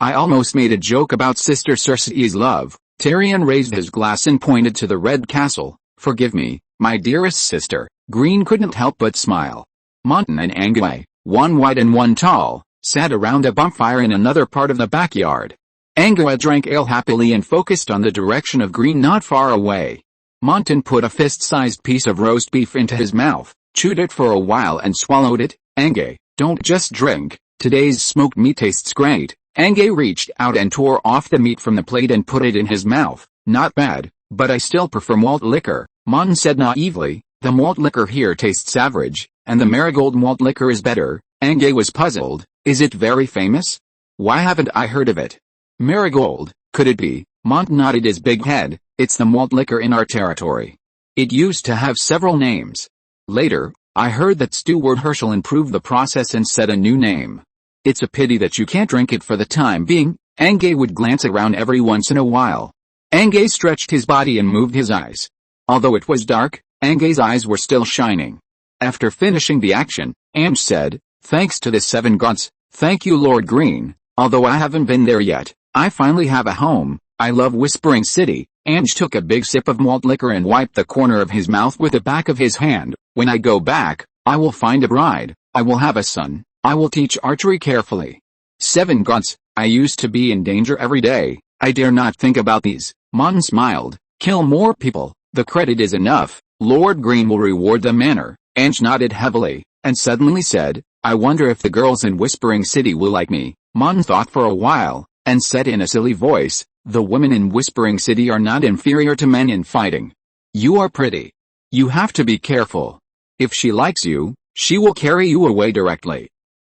I almost made a joke about Sister Cersei's love." Tyrion raised his glass and pointed to the Red Castle. "Forgive me, my dearest sister." Green couldn't help but smile. Monton and Angway, one wide and one tall, sat around a bonfire in another part of the backyard. Angway drank ale happily and focused on the direction of Green not far away. Monton put a fist-sized piece of roast beef into his mouth, chewed it for a while and swallowed it. "Angay, don't just drink, today's smoked meat tastes great." Angay reached out and tore off the meat from the plate and put it in his mouth. "Not bad, but I still prefer malt liquor," Monton said naively. "The malt liquor here tastes average, and the Marigold malt liquor is better." Angay was puzzled. "Is it very famous? Why haven't I heard of it?" "Marigold, could it be?" Monton nodded his big head. "It's the malt liquor in our territory. It used to have several names. Later, I heard that Steward Herschel improved the process and set a new name. It's a pity that you can't drink it for the time being." Angay would glance around every once in a while. Angay stretched his body and moved his eyes. Although it was dark, Angay's eyes were still shining. After finishing the action, Am said, "Thanks to the 7 gods, thank you Lord Green, although I haven't been there yet, I finally have a home. I love Whispering City." Ange took a big sip of malt liquor and wiped the corner of his mouth with the back of his hand. "When I go back, I will find a bride, I will have a son, I will teach archery carefully. 7 gods, I used to be in danger every day, I dare not think about these." Mon smiled. "Kill more people, the credit is enough, Lord Green will reward the manor." Ange nodded heavily, and suddenly said, "I wonder if the girls in Whispering City will like me." Mon thought for a while, and said in a silly voice, "The women in Whispering City are not inferior to men in fighting. You are pretty. You have to be careful. If she likes you, she will carry you away directly.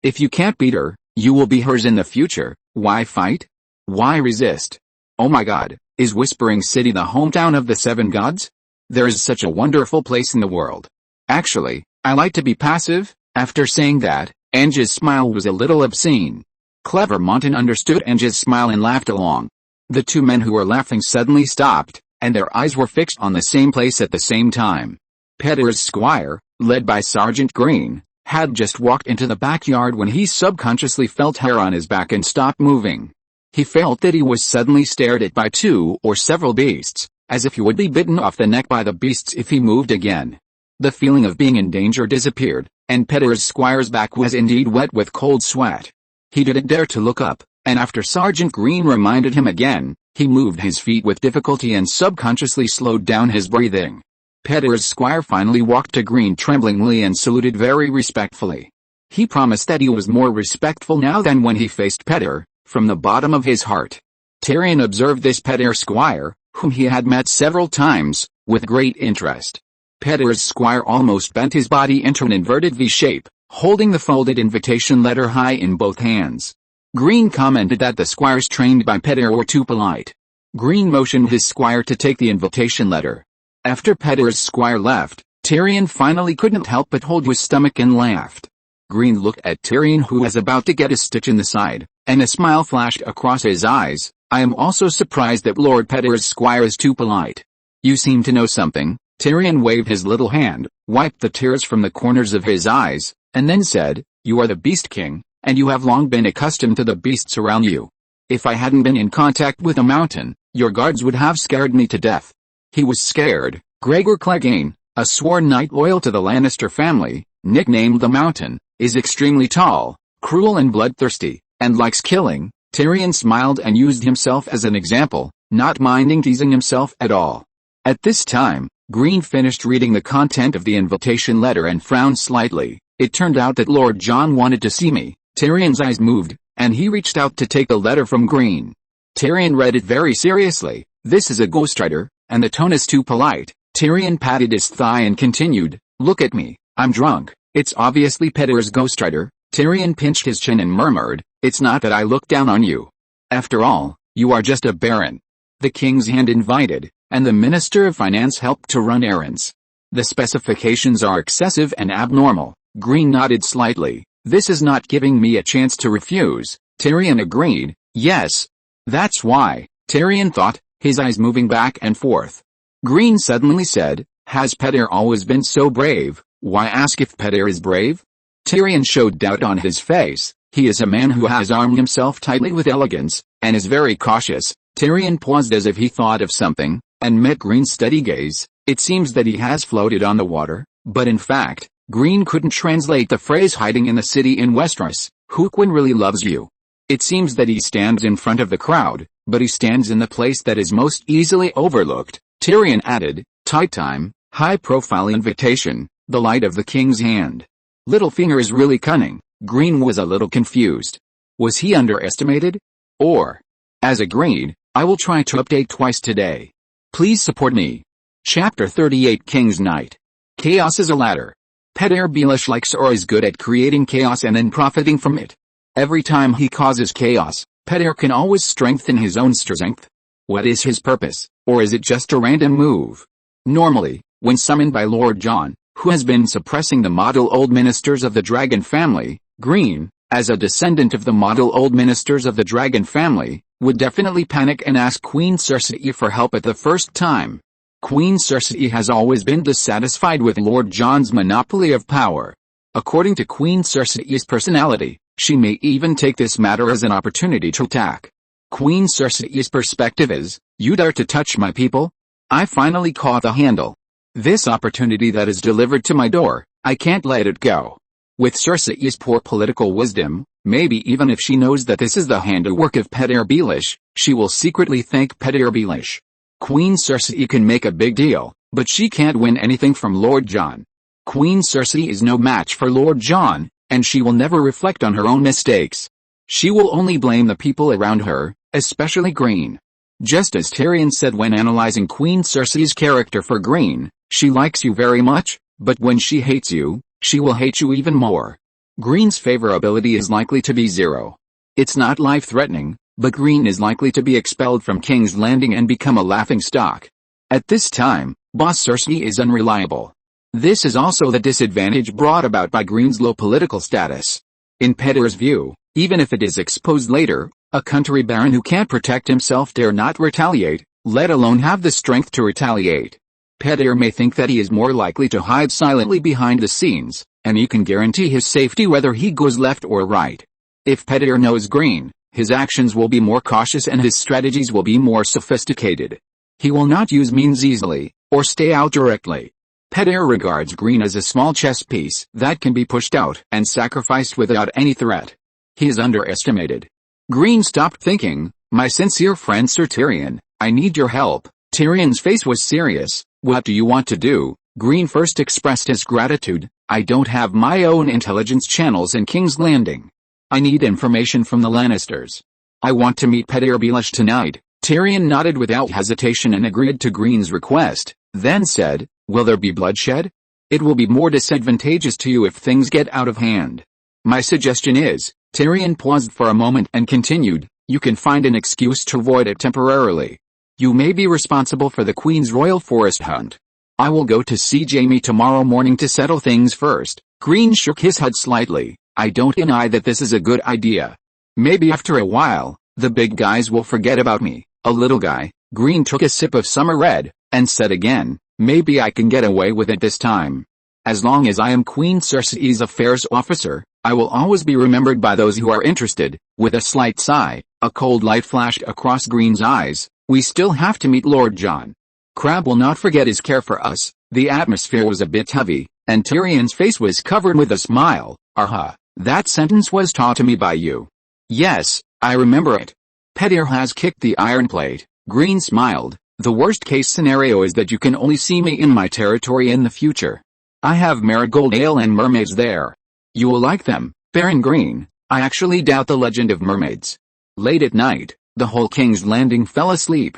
If you can't beat her, you will be hers in the future. Why fight? Why resist? Oh my God, is Whispering City the hometown of the 7 gods? There is such a wonderful place in the world. Actually, I like to be passive." After saying that, Ange's smile was a little obscene. Clever Montan understood Ange's smile and laughed along. The 2 men who were laughing suddenly stopped, and their eyes were fixed on the same place at the same time. Peter's squire, led by Sergeant Green, had just walked into the backyard when he subconsciously felt hair on his back and stopped moving. He felt that he was suddenly stared at by 2 or several beasts, as if he would be bitten off the neck by the beasts if he moved again. The feeling of being in danger disappeared, and Peter's squire's back was indeed wet with cold sweat. He didn't dare to look up, and after Sergeant Green reminded him again, he moved his feet with difficulty and subconsciously slowed down his breathing. Peter's squire finally walked to Green tremblingly and saluted very respectfully. He promised that he was more respectful now than when he faced Peter, from the bottom of his heart. Tyrion observed this Peter squire, whom he had met several times, with great interest. Peter's squire almost bent his body into an inverted V shape, holding the folded invitation letter high in both hands. Green commented that the squires trained by Peter were too polite. Green motioned his squire to take the invitation letter. After Peter's squire left, Tyrion finally couldn't help but hold his stomach and laughed. Green looked at Tyrion, who was about to get a stitch in the side, and a smile flashed across his eyes. "I am also surprised that Lord Peter's squire is too polite. You seem to know something." Tyrion waved his little hand, wiped the tears from the corners of his eyes, and then said, "You are the Beast King, and you have long been accustomed to the beasts around you. If I hadn't been in contact with a mountain, your guards would have scared me to death." He was scared. Gregor Clegane, a sworn knight loyal to the Lannister family, nicknamed the Mountain, is extremely tall, cruel and bloodthirsty, and likes killing. Tyrion smiled and used himself as an example, not minding teasing himself at all. At this time, Green finished reading the content of the invitation letter and frowned slightly. "It turned out that Lord John wanted to see me." Tyrion's eyes moved, and he reached out to take the letter from Green. Tyrion read it very seriously. "This is a ghostwriter, and the tone is too polite." Tyrion patted his thigh and continued, "Look at me, I'm drunk. It's obviously Peter's ghostwriter." Tyrion pinched his chin and murmured, "It's not that I look down on you. After all, you are just a baron." The king's hand invited, and the Minister of Finance helped to run errands. "The specifications are excessive and abnormal." Green nodded slightly. "This is not giving me a chance to refuse." Tyrion agreed. "Yes. That's why," Tyrion thought, his eyes moving back and forth. Green suddenly said, "Has Peter always been so brave? Why ask if Peter is brave?" Tyrion showed doubt on his face. "He is a man who has armed himself tightly with elegance, and is very cautious." Tyrion paused as if he thought of something, and met Green's steady gaze. "It seems that he has floated on the water, but in fact," Green couldn't translate the phrase "hiding in the city in Westeros." "Hooquin really loves you. It seems that he stands in front of the crowd, but he stands in the place that is most easily overlooked." Tyrion added, "Tight time, high-profile invitation, the light of the king's hand. Littlefinger is really cunning." Green was a little confused. Was he underestimated? Or, as agreed, I will try to update twice today. Please support me. Chapter 38 King's Night. Chaos is a ladder. Peter Baelish likes or is good at creating chaos and then profiting from it. Every time he causes chaos, Peter can always strengthen his own strength. What is his purpose, or is it just a random move? Normally, when summoned by Lord John, who has been suppressing the model old ministers of the Dragon family, Green, as a descendant of the model old ministers of the Dragon family, would definitely panic and ask Queen Cersei for help at the first time. Queen Cersei has always been dissatisfied with Lord John's monopoly of power. According to Queen Cersei's personality, she may even take this matter as an opportunity to attack. Queen Cersei's perspective is, you dare to touch my people? I finally caught the handle. This opportunity that is delivered to my door, I can't let it go. With Cersei's poor political wisdom, maybe even if she knows that this is the handiwork of Petyr Baelish, she will secretly thank Petyr Baelish. Queen Cersei can make a big deal, but she can't win anything from Lord Jon. Queen Cersei is no match for Lord Jon, and she will never reflect on her own mistakes. She will only blame the people around her, especially Green. Just as Tyrion said when analyzing Queen Cersei's character for Green, she likes you very much, but when she hates you, she will hate you even more. Green's favorability is likely to be 0. It's not life-threatening, but Green is likely to be expelled from King's Landing and become a laughingstock. At this time, Boss Cersei is unreliable. This is also the disadvantage brought about by Green's low political status. In Petyr's view, even if it is exposed later, a country baron who can't protect himself dare not retaliate, let alone have the strength to retaliate. Petyr may think that he is more likely to hide silently behind the scenes, and you can guarantee his safety whether he goes left or right. If Petyr knows Green, his actions will be more cautious and his strategies will be more sophisticated. He will not use means easily, or stay out directly. Petyr regards Green as a small chess piece that can be pushed out and sacrificed without any threat. He is underestimated. Green stopped thinking, my sincere friend Sir Tyrion, I need your help. Tyrion's face was serious. What do you want to do? Green first expressed his gratitude. I don't have my own intelligence channels in King's Landing. I need information from the Lannisters. I want to meet Petyr Baelish tonight. Tyrion nodded without hesitation and agreed to Green's request, then said, will there be bloodshed? It will be more disadvantageous to you if things get out of hand. My suggestion is, Tyrion paused for a moment and continued, you can find an excuse to avoid it temporarily. You may be responsible for the Queen's Royal Forest hunt. I will go to see Jaime tomorrow morning to settle things first. Green shook his head slightly. I don't deny that this is a good idea. Maybe after a while, the big guys will forget about me. A little guy. Green took a sip of summer red, and said again, maybe I can get away with it this time. As long as I am Queen Cersei's affairs officer, I will always be remembered by those who are interested. With a slight sigh, a cold light flashed across Green's eyes. We still have to meet Lord Jon. Crab will not forget his care for us. The atmosphere was a bit heavy, and Tyrion's face was covered with a smile. Aha, that sentence was taught to me by you. Yes, I remember it. Petyr has kicked the iron plate. Green smiled. The worst case scenario is that you can only see me in my territory in the future. I have marigold ale and mermaids there. You will like them, Baron Green. I actually doubt the legend of mermaids. Late at night, the whole King's Landing fell asleep.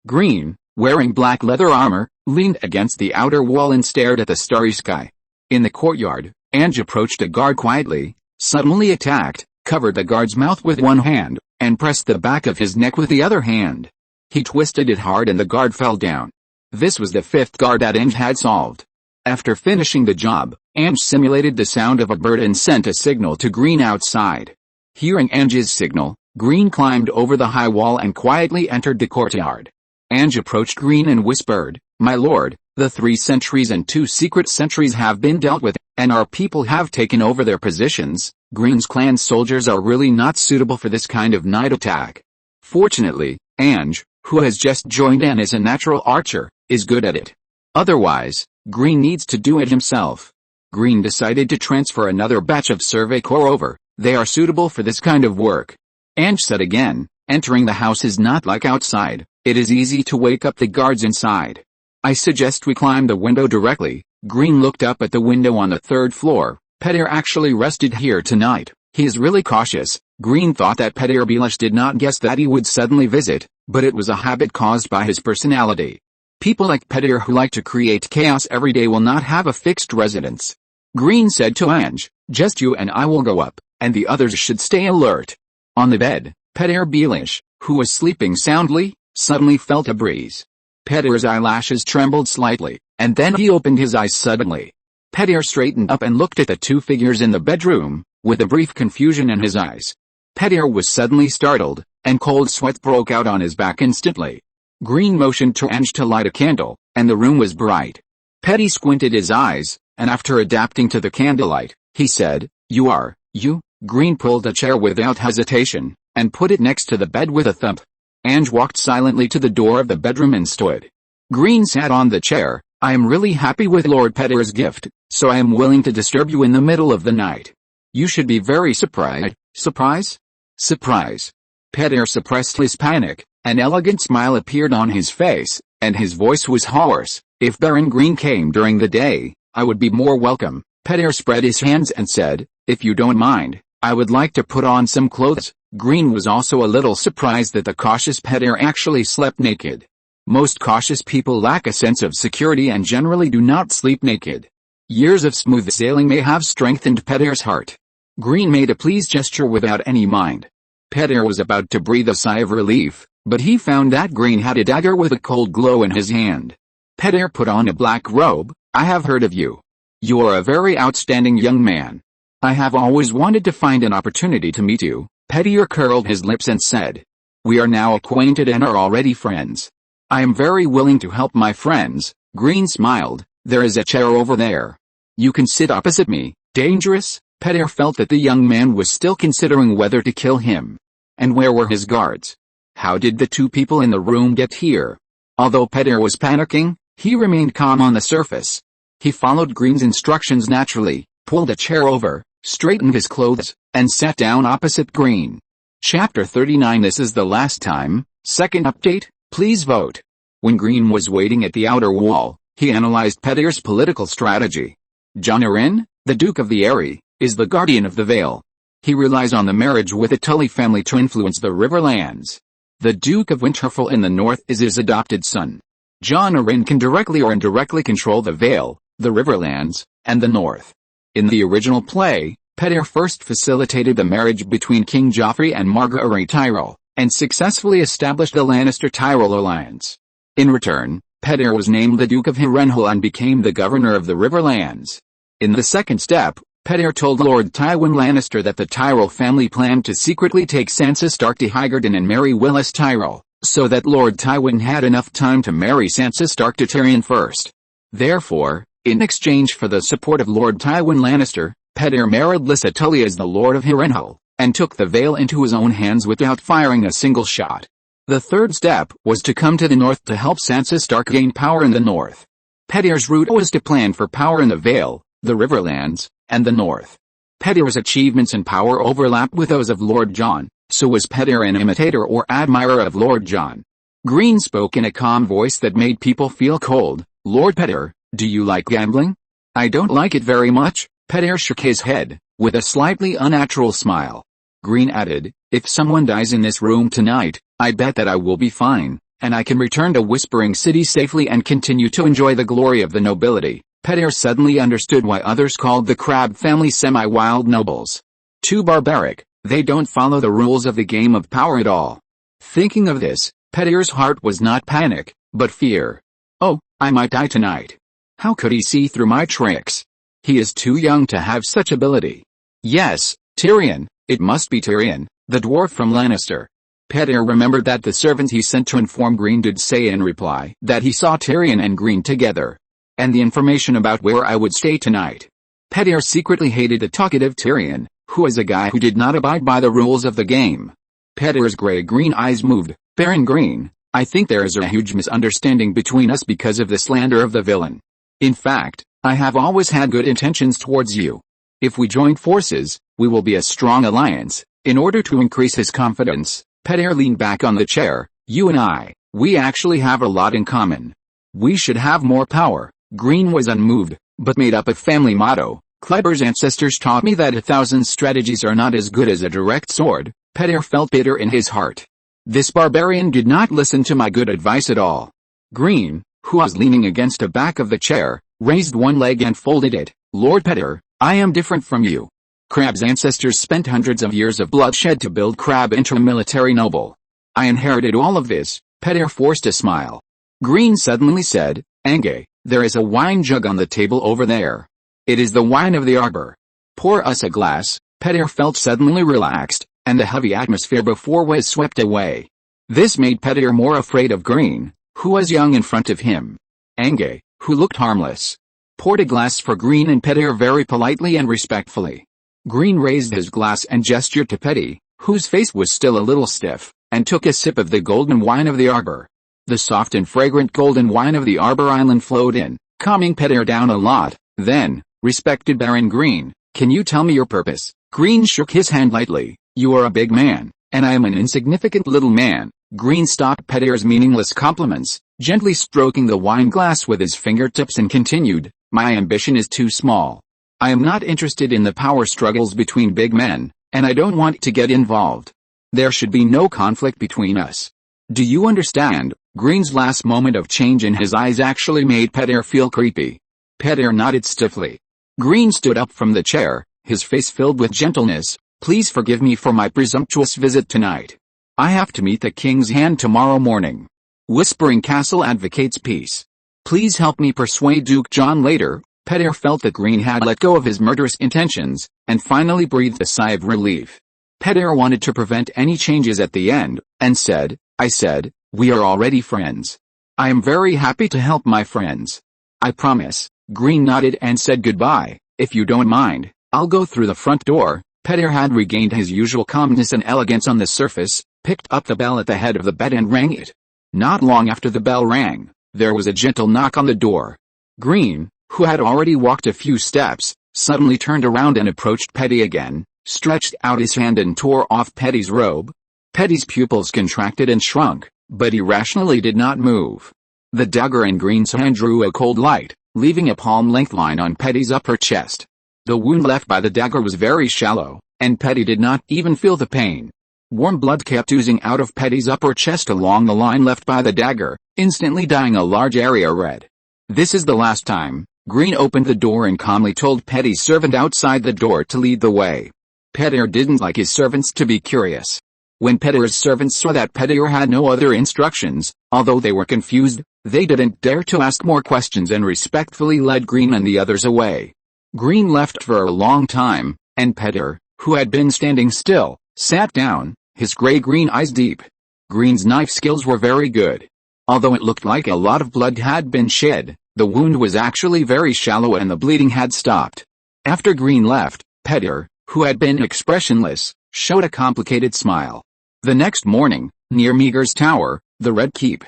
Green, wearing black leather armor, leaned against the outer wall and stared at the starry sky. In the courtyard, Ange approached a guard quietly, suddenly attacked, covered the guard's mouth with one hand, and pressed the back of his neck with the other hand. He twisted it hard and the guard fell down. This was the 5th guard that Ange had solved. After finishing the job, Ange simulated the sound of a bird and sent a signal to Green outside. Hearing Ange's signal, Green climbed over the high wall and quietly entered the courtyard. Ange approached Green and whispered, my lord, the 3 sentries and 2 secret sentries have been dealt with, and our people have taken over their positions. Green's clan soldiers are really not suitable for this kind of night attack. Fortunately, Ange, who has just joined and is a natural archer, is good at it. Otherwise, Green needs to do it himself. Green decided to transfer another batch of Survey Corps over. They are suitable for this kind of work. Ange said again, entering the house is not like outside. It is easy to wake up the guards inside. I suggest we climb the window directly. Green looked up at the window on the 3rd floor. Petyr actually rested here tonight. He is really cautious. Green thought that Petyr Baelish did not guess that he would suddenly visit, but it was a habit caused by his personality. People like Petyr who like to create chaos every day will not have a fixed residence. Green said to Ange, just you and I will go up, and the others should stay alert. On the bed, Petyr Baelish, who was sleeping soundly, suddenly felt a breeze. Petyr's eyelashes trembled slightly, and then he opened his eyes suddenly. Petyr straightened up and looked at the 2 figures in the bedroom, with a brief confusion in his eyes. Petyr was suddenly startled, and cold sweat broke out on his back instantly. Green motioned to Ange to light a candle, and the room was bright. Petty squinted his eyes, and after adapting to the candlelight, he said, you? Green pulled a chair without hesitation, and put it next to the bed with a thump. Ange walked silently to the door of the bedroom and stood. Green sat on the chair. I am really happy with Lord Peter's gift, so I am willing to disturb you in the middle of the night. You should be very surprised. Surprise? Surprise. Peter suppressed his panic. An elegant smile appeared on his face, and his voice was hoarse. If Baron Green came during the day, I would be more welcome. Peter spread his hands and said, if you don't mind, I would like to put on some clothes. Green was also a little surprised that the cautious Peter actually slept naked. Most cautious people lack a sense of security and generally do not sleep naked. Years of smooth sailing may have strengthened Peter's heart. Green made a pleased gesture without any mind. Peter was about to breathe a sigh of relief, but he found that Green had a dagger with a cold glow in his hand. Peter put on a black robe. I have heard of you. You are a very outstanding young man. I have always wanted to find an opportunity to meet you. Peter curled his lips and said, we are now acquainted and are already friends. I am very willing to help my friends. Green smiled. There is a chair over there. You can sit opposite me. Dangerous? Peter felt that the young man was still considering whether to kill him. And where were his guards? How did the two people in the room get here? Although Peter was panicking, he remained calm on the surface. He followed Green's instructions naturally, pulled a chair over, straightened his clothes, and sat down opposite Green. Chapter 39. This is the last time. Second update, please vote. When Green was waiting at the outer wall, he analyzed Peter's political strategy. Jon Arryn, the Duke of the Eyrie, is the guardian of the Vale. He relies on the marriage with the Tully family to influence the Riverlands. The Duke of Winterfell in the north is his adopted son. Jon Arryn can directly or indirectly control the Vale, the Riverlands, and the north. In the original play, Peter first facilitated the marriage between King Joffrey and Margaery Tyrell, and successfully established the Lannister-Tyrell alliance. In return, Peter was named the Duke of Harrenhal and became the governor of the Riverlands. In the second step, Peter told Lord Tywin Lannister that the Tyrell family planned to secretly take Sansa Stark to Highgarden and marry Willis Tyrell, so that Lord Tywin had enough time to marry Sansa Stark to Tyrion first. Therefore, in exchange for the support of Lord Tywin Lannister, Peter married Lysa Tully as the Lord of Harrenhal, and took the Vale into his own hands without firing a single shot. The third step was to come to the north to help Sansa Stark gain power in the north. Peter's route was to plan for power in the Vale, the Riverlands, and the north. Peter's achievements and power overlap with those of Lord Jon, so was Peter an imitator or admirer of Lord Jon. Green spoke in a calm voice that made people feel cold. Lord Peter, do you like gambling? I don't like it very much. Peter shook his head, with a slightly unnatural smile. Green added, if someone dies in this room tonight, I bet that I will be fine, and I can return to Whispering City safely and continue to enjoy the glory of the nobility. Peter suddenly understood why others called the Crab family semi-wild nobles. Too barbaric, they don't follow the rules of the game of power at all. Thinking of this, Peter's heart was not panic, but fear. Oh, I might die tonight. How could he see through my tricks? He is too young to have such ability. Yes, Tyrion, it must be Tyrion, the dwarf from Lannister. Peter remembered that the servant he sent to inform Green did say in reply that he saw Tyrion and Green together. And the information about where I would stay tonight. Peter secretly hated the talkative Tyrion, who was a guy who did not abide by the rules of the game. Peter's gray-green eyes moved. Baron Green, I think there is a huge misunderstanding between us because of the slander of the villain. In fact, I have always had good intentions towards you. If we join forces, we will be a strong alliance. In order to increase his confidence, Peter leaned back on the chair. You and I, we actually have a lot in common. We should have more power. Green was unmoved, but made up a family motto. Kleber's ancestors taught me that 1,000 strategies are not as good as a direct sword. Peter felt bitter in his heart. This barbarian did not listen to my good advice at all. Green, who was leaning against the back of the chair, raised one leg and folded it. Lord Peter, I am different from you. Crab's ancestors spent hundreds of years of bloodshed to build Crab into a military noble. I inherited all of this. Peter forced a smile. Green suddenly said, Ange, there is a wine jug on the table over there. It is the wine of the arbor. Pour us a glass. Peter felt suddenly relaxed, and the heavy atmosphere before was swept away. This made Peter more afraid of Green, who was young in front of him. Ange, who looked harmless, poured a glass for Green and Peter very politely and respectfully. Green raised his glass and gestured to Petty, whose face was still a little stiff, and took a sip of the golden wine of the arbor. The soft and fragrant golden wine of the arbor island flowed in, calming Petyr down a lot. Then, respected Baron Green, can you tell me your purpose? Green shook his hand lightly. You are a big man, and I am an insignificant little man. Green stopped Petyr's meaningless compliments, gently stroking the wine glass with his fingertips and continued, my ambition is too small. I am not interested in the power struggles between big men, and I don't want to get involved. There should be no conflict between us. Do you understand? Green's last moment of change in his eyes actually made Petyr feel creepy. Petyr nodded stiffly. Green stood up from the chair, his face filled with gentleness. Please forgive me for my presumptuous visit tonight. I have to meet the King's Hand tomorrow morning. Whispering Castle advocates peace. Please help me persuade Duke John later. Petyr felt that Green had let go of his murderous intentions, and finally breathed a sigh of relief. Petyr wanted to prevent any changes at the end, and said, I said, we are already friends. I am very happy to help my friends. I promise. Green nodded and said goodbye. If you don't mind, I'll go through the front door. Petyr had regained his usual calmness and elegance on the surface, picked up the bell at the head of the bed and rang it. Not long after the bell rang, there was a gentle knock on the door. Green, who had already walked a few steps, suddenly turned around and approached Petty again, stretched out his hand and tore off Petty's robe. Petty's pupils contracted and shrunk, but he rationally did not move. The dagger in Green's hand drew a cold light, leaving a palm-length line on Petty's upper chest. The wound left by the dagger was very shallow, and Petty did not even feel the pain. Warm blood kept oozing out of Petty's upper chest along the line left by the dagger, instantly dyeing a large area red. This is the last time. Green opened the door and calmly told Petty's servant outside the door to lead the way. Petyr didn't like his servants to be curious. When Petyr's servants saw that Petyr had no other instructions, although they were confused, they didn't dare to ask more questions and respectfully led Green and the others away. Green left for a long time, and Petyr, who had been standing still, sat down, his gray-green eyes deep. Green's knife skills were very good. Although it looked like a lot of blood had been shed, the wound was actually very shallow and the bleeding had stopped. After Green left, Petyr, who had been expressionless, showed a complicated smile. The next morning, near Meagher's tower, the Red Keep,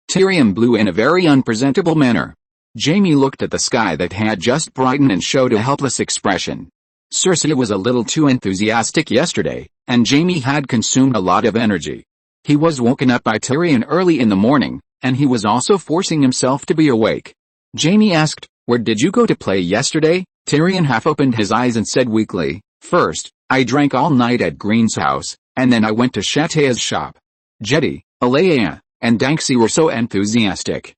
Tyrion blew in a very unpresentable manner. Jaime looked at the sky that had just brightened and showed a helpless expression. Cersei was a little too enthusiastic yesterday, and Jaime had consumed a lot of energy. He was woken up by Tyrion early in the morning, and he was also forcing himself to be awake. Jaime asked, where did you go to play yesterday? Tyrion half opened his eyes and said weakly, first, I drank all night at Green's house, and then I went to Shatea's shop. Jetty, Alea, and Danksy were so enthusiastic.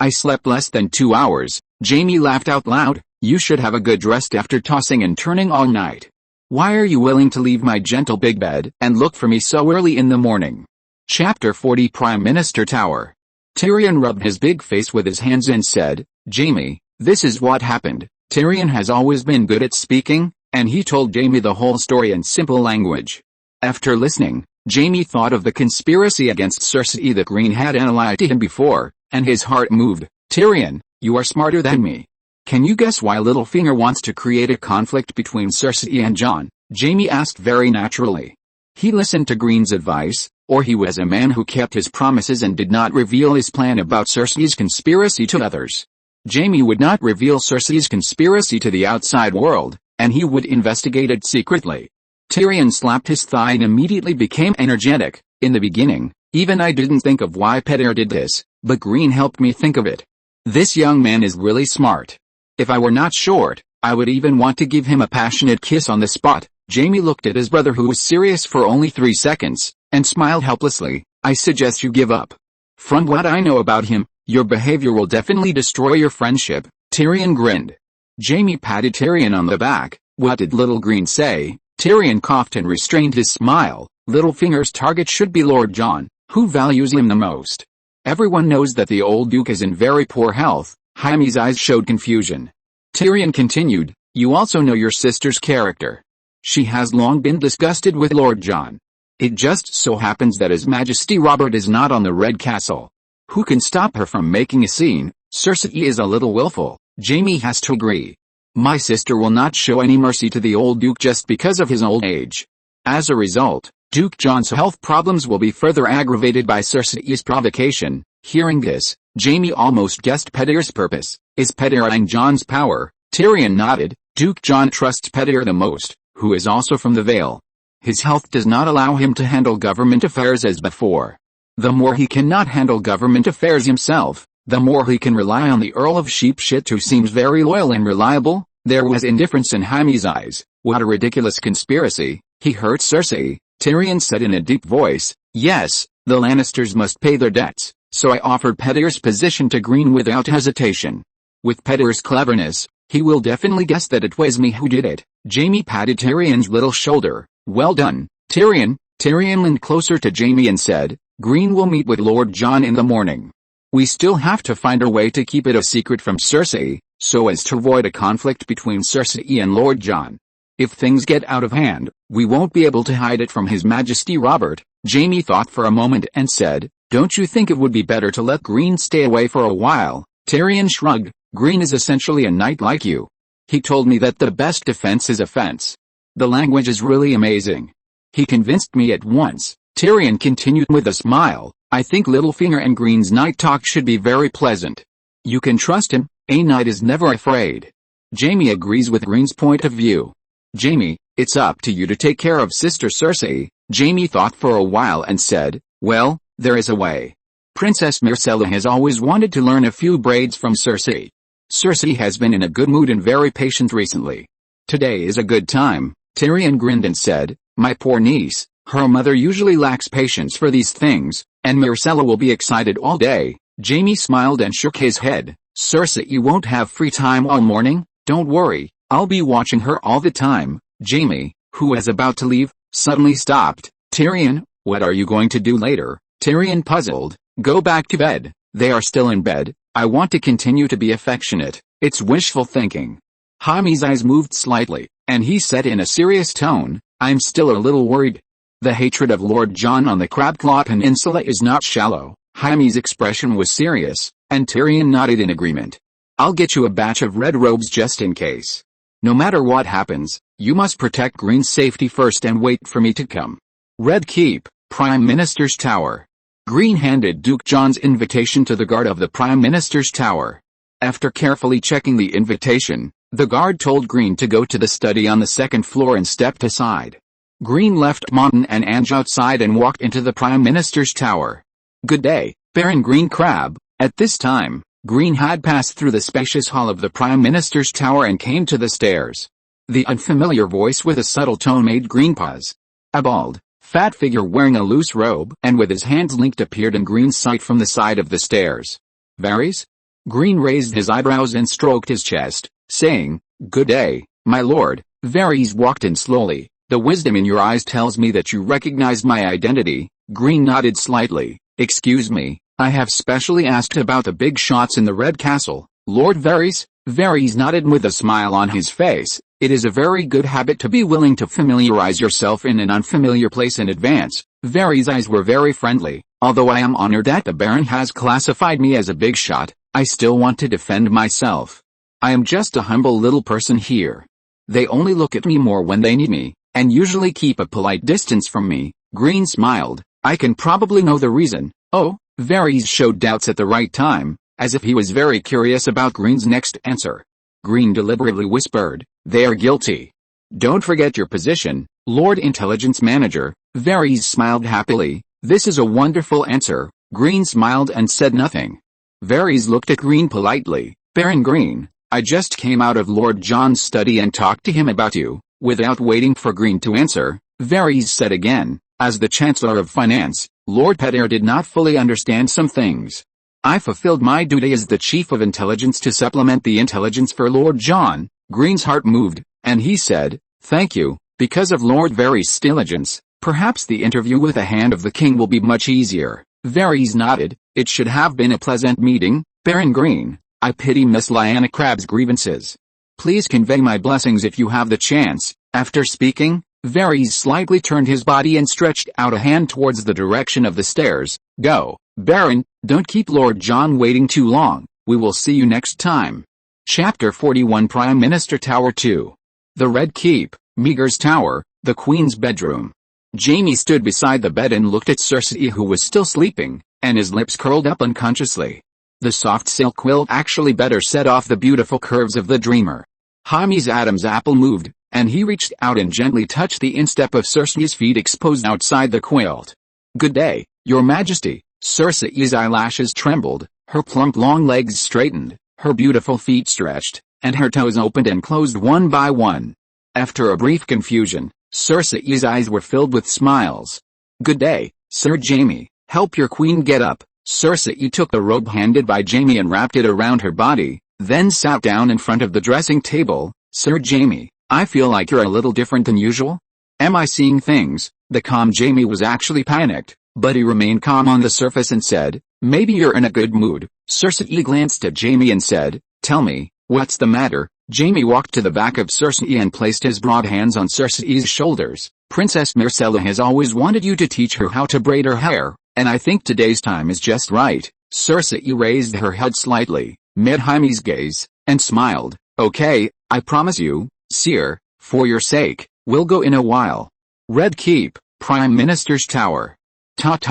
I slept less than 2 hours. Jaime laughed out loud. You should have a good rest after tossing and turning all night. Why are you willing to leave my gentle big bed and look for me so early in the morning? Chapter 40 Prime Minister Tower. Tyrion rubbed his big face with his hands and said, Jaime, this is what happened. Tyrion has always been good at speaking, and he told Jaime the whole story in simple language. After listening, Jaime thought of the conspiracy against Cersei that Green had analyzed to him before, and his heart moved. Tyrion, you are smarter than me. Can you guess why Littlefinger wants to create a conflict between Cersei and Jon? Jaime asked very naturally. He listened to Green's advice, or he was a man who kept his promises and did not reveal his plan about Cersei's conspiracy to others. Jaime would not reveal Cersei's conspiracy to the outside world, and he would investigate it secretly. Tyrion slapped his thigh and immediately became energetic. In the beginning, even I didn't think of why Petyr did this, but Green helped me think of it. This young man is really smart. If I were not short, I would even want to give him a passionate kiss on the spot. Jaime looked at his brother, who was serious for only 3 seconds, and smiled helplessly. I suggest you give up. From what I know about him, your behavior will definitely destroy your friendship. Tyrion grinned. Jaime patted Tyrion on the back. What did Little Green say? Tyrion coughed and restrained his smile. Littlefinger's target should be Lord Jon, who values him the most. Everyone knows that the old Duke is in very poor health. Jaime's eyes showed confusion. Tyrion continued, you also know your sister's character. She has long been disgusted with Lord Jon. It just so happens that His Majesty Robert is not on the Red Castle. Who can stop her from making a scene? Cersei is a little willful. Jaime has to agree. My sister will not show any mercy to the old Duke just because of his old age. As a result, Duke John's health problems will be further aggravated by Cersei's provocation. Hearing this, Jaime almost guessed Petyar's purpose. Is Petyar eyeing Jon's power? Tyrion nodded. Duke Jon trusts Petyar the most, who is also from the Vale. His health does not allow him to handle government affairs as before. The more he cannot handle government affairs himself, the more he can rely on the Earl of Sheepshit, who seems very loyal and reliable. There was indifference in Jaime's eyes. What a ridiculous conspiracy. He hurt Cersei. Tyrion said in a deep voice. Yes, the Lannisters must pay their debts, so I offered Petyar's position to Green without hesitation. With Petyar's cleverness, he will definitely guess that it was me who did it. Jaime patted Tyrion's little shoulder. Well done, Tyrion. Tyrion leaned closer to Jaime and said, Green will meet with Lord Jon in the morning. We still have to find a way to keep it a secret from Cersei, so as to avoid a conflict between Cersei and Lord Jon. If things get out of hand, we won't be able to hide it from His Majesty Robert. Jaime thought for a moment and said, Don't you think it would be better to let Green stay away for a while? Tyrion shrugged. Green is essentially a knight like you. He told me that the best defense is offense. The language is really amazing. He convinced me at once. Tyrion continued with a smile. I think Littlefinger and Green's night talk should be very pleasant. You can trust him. A knight is never afraid. Jaime agrees with Green's point of view. Jaime, it's up to you to take care of Sister Cersei. Jaime thought for a while and said, Well, there is a way. Princess Myrcella has always wanted to learn a few braids from Cersei. Cersei has been in a good mood and very patient recently. Today is a good time. Tyrion grinned and said, My poor niece, her mother usually lacks patience for these things, and Myrcella will be excited all day. Jaime smiled and shook his head. Cersei won't have free time all morning. Don't worry, I'll be watching her all the time. Jaime, who was about to leave, suddenly stopped. Tyrion, what are you going to do later? Tyrion puzzled. Go back to bed. They are still in bed. I want to continue to be affectionate. It's wishful thinking. Jaime's eyes moved slightly, and he said in a serious tone, I'm still a little worried. The hatred of Lord Jon on the Crab Claw Peninsula is not shallow. Jaime's expression was serious, and Tyrion nodded in agreement. I'll get you a batch of red robes just in case. No matter what happens, you must protect Green's safety first and wait for me to come. Red Keep, Prime Minister's Tower. Green handed Duke Jon's invitation to the guard of the Prime Minister's Tower. After carefully checking the invitation, the guard told Green to go to the study on the second floor and stepped aside. Green left Monton and Ange outside and walked into the Prime Minister's Tower. Good day, Baron Green Crab. At this time, Green had passed through the spacious hall of the Prime Minister's Tower and came to the stairs. The unfamiliar voice with a subtle tone made Green pause. A bald, fat figure wearing a loose robe and with his hands linked appeared in Green's sight from the side of the stairs. Varys? Green raised his eyebrows and stroked his chest, saying, Good day, my lord. Varys walked in slowly. The wisdom in your eyes tells me that you recognize my identity. Green nodded slightly. Excuse me, I have specially asked about the big shots in the Red Castle. Lord Varys? Varys nodded with a smile on his face. It is a very good habit to be willing to familiarize yourself in an unfamiliar place in advance. Varys' eyes were very friendly. Although I am honored that the Baron has classified me as a big shot, I still want to defend myself. I am just a humble little person here. They only look at me more when they need me, and usually keep a polite distance from me. Green smiled. I can probably know the reason. Oh, Varys showed doubts at the right time, as if he was very curious about Green's next answer. Green deliberately whispered, They are guilty. Don't forget your position, Lord Intelligence Manager. Varys smiled happily. This is a wonderful answer. Green smiled and said nothing. Varys looked at Green politely. Baron Green, I just came out of Lord Jon's study and talked to him about you. Without waiting for Green to answer, Varys said again, as the Chancellor of Finance, Lord Petyar did not fully understand some things. I fulfilled my duty as the Chief of Intelligence to supplement the intelligence for Lord Jon. Green's heart moved, and he said, Thank you. Because of Lord Varys' diligence, perhaps the interview with the Hand of the King will be much easier. Varys nodded. It should have been a pleasant meeting, Baron Green. I pity Miss Lyanna Crab's grievances. Please convey my blessings if you have the chance. After speaking, Varys slightly turned his body and stretched out a hand towards the direction of the stairs. Go, Baron, don't keep Lord Jon waiting too long. We will see you next time. Chapter 41 Prime Minister Tower 2. The Red Keep, Meagher's Tower, the Queen's Bedroom. Jaime stood beside the bed and looked at Cersei, who was still sleeping, and his lips curled up unconsciously. The soft silk quilt actually better set off the beautiful curves of the dreamer. Jaime's Adam's apple moved, and he reached out and gently touched the instep of Cersei's feet exposed outside the quilt. "Good day, Your Majesty." Cersei's eyelashes trembled, her plump long legs straightened, her beautiful feet stretched, and her toes opened and closed one by one. After a brief confusion, Cersei's eyes were filled with smiles. "Good day, Sir Jaime. Help your queen get up." Cersei took the robe handed by Jaime and wrapped it around her body, then sat down in front of the dressing table. "Sir Jaime, I feel like you're a little different than usual. Am I seeing things?" The calm Jaime was actually panicked, but he remained calm on the surface and said, "Maybe you're in a good mood." Cersei glanced at Jaime and said, "Tell me, what's the matter?" Jaime walked to the back of Cersei and placed his broad hands on Cersei's shoulders. "Princess Myrcella has always wanted you to teach her how to braid her hair, and I think today's time is just right." Cersei raised her head slightly, met Jaime's gaze, and smiled. "Okay, I promise you, Sire, for your sake, we'll go in a while." Red Keep, Prime Minister's Tower.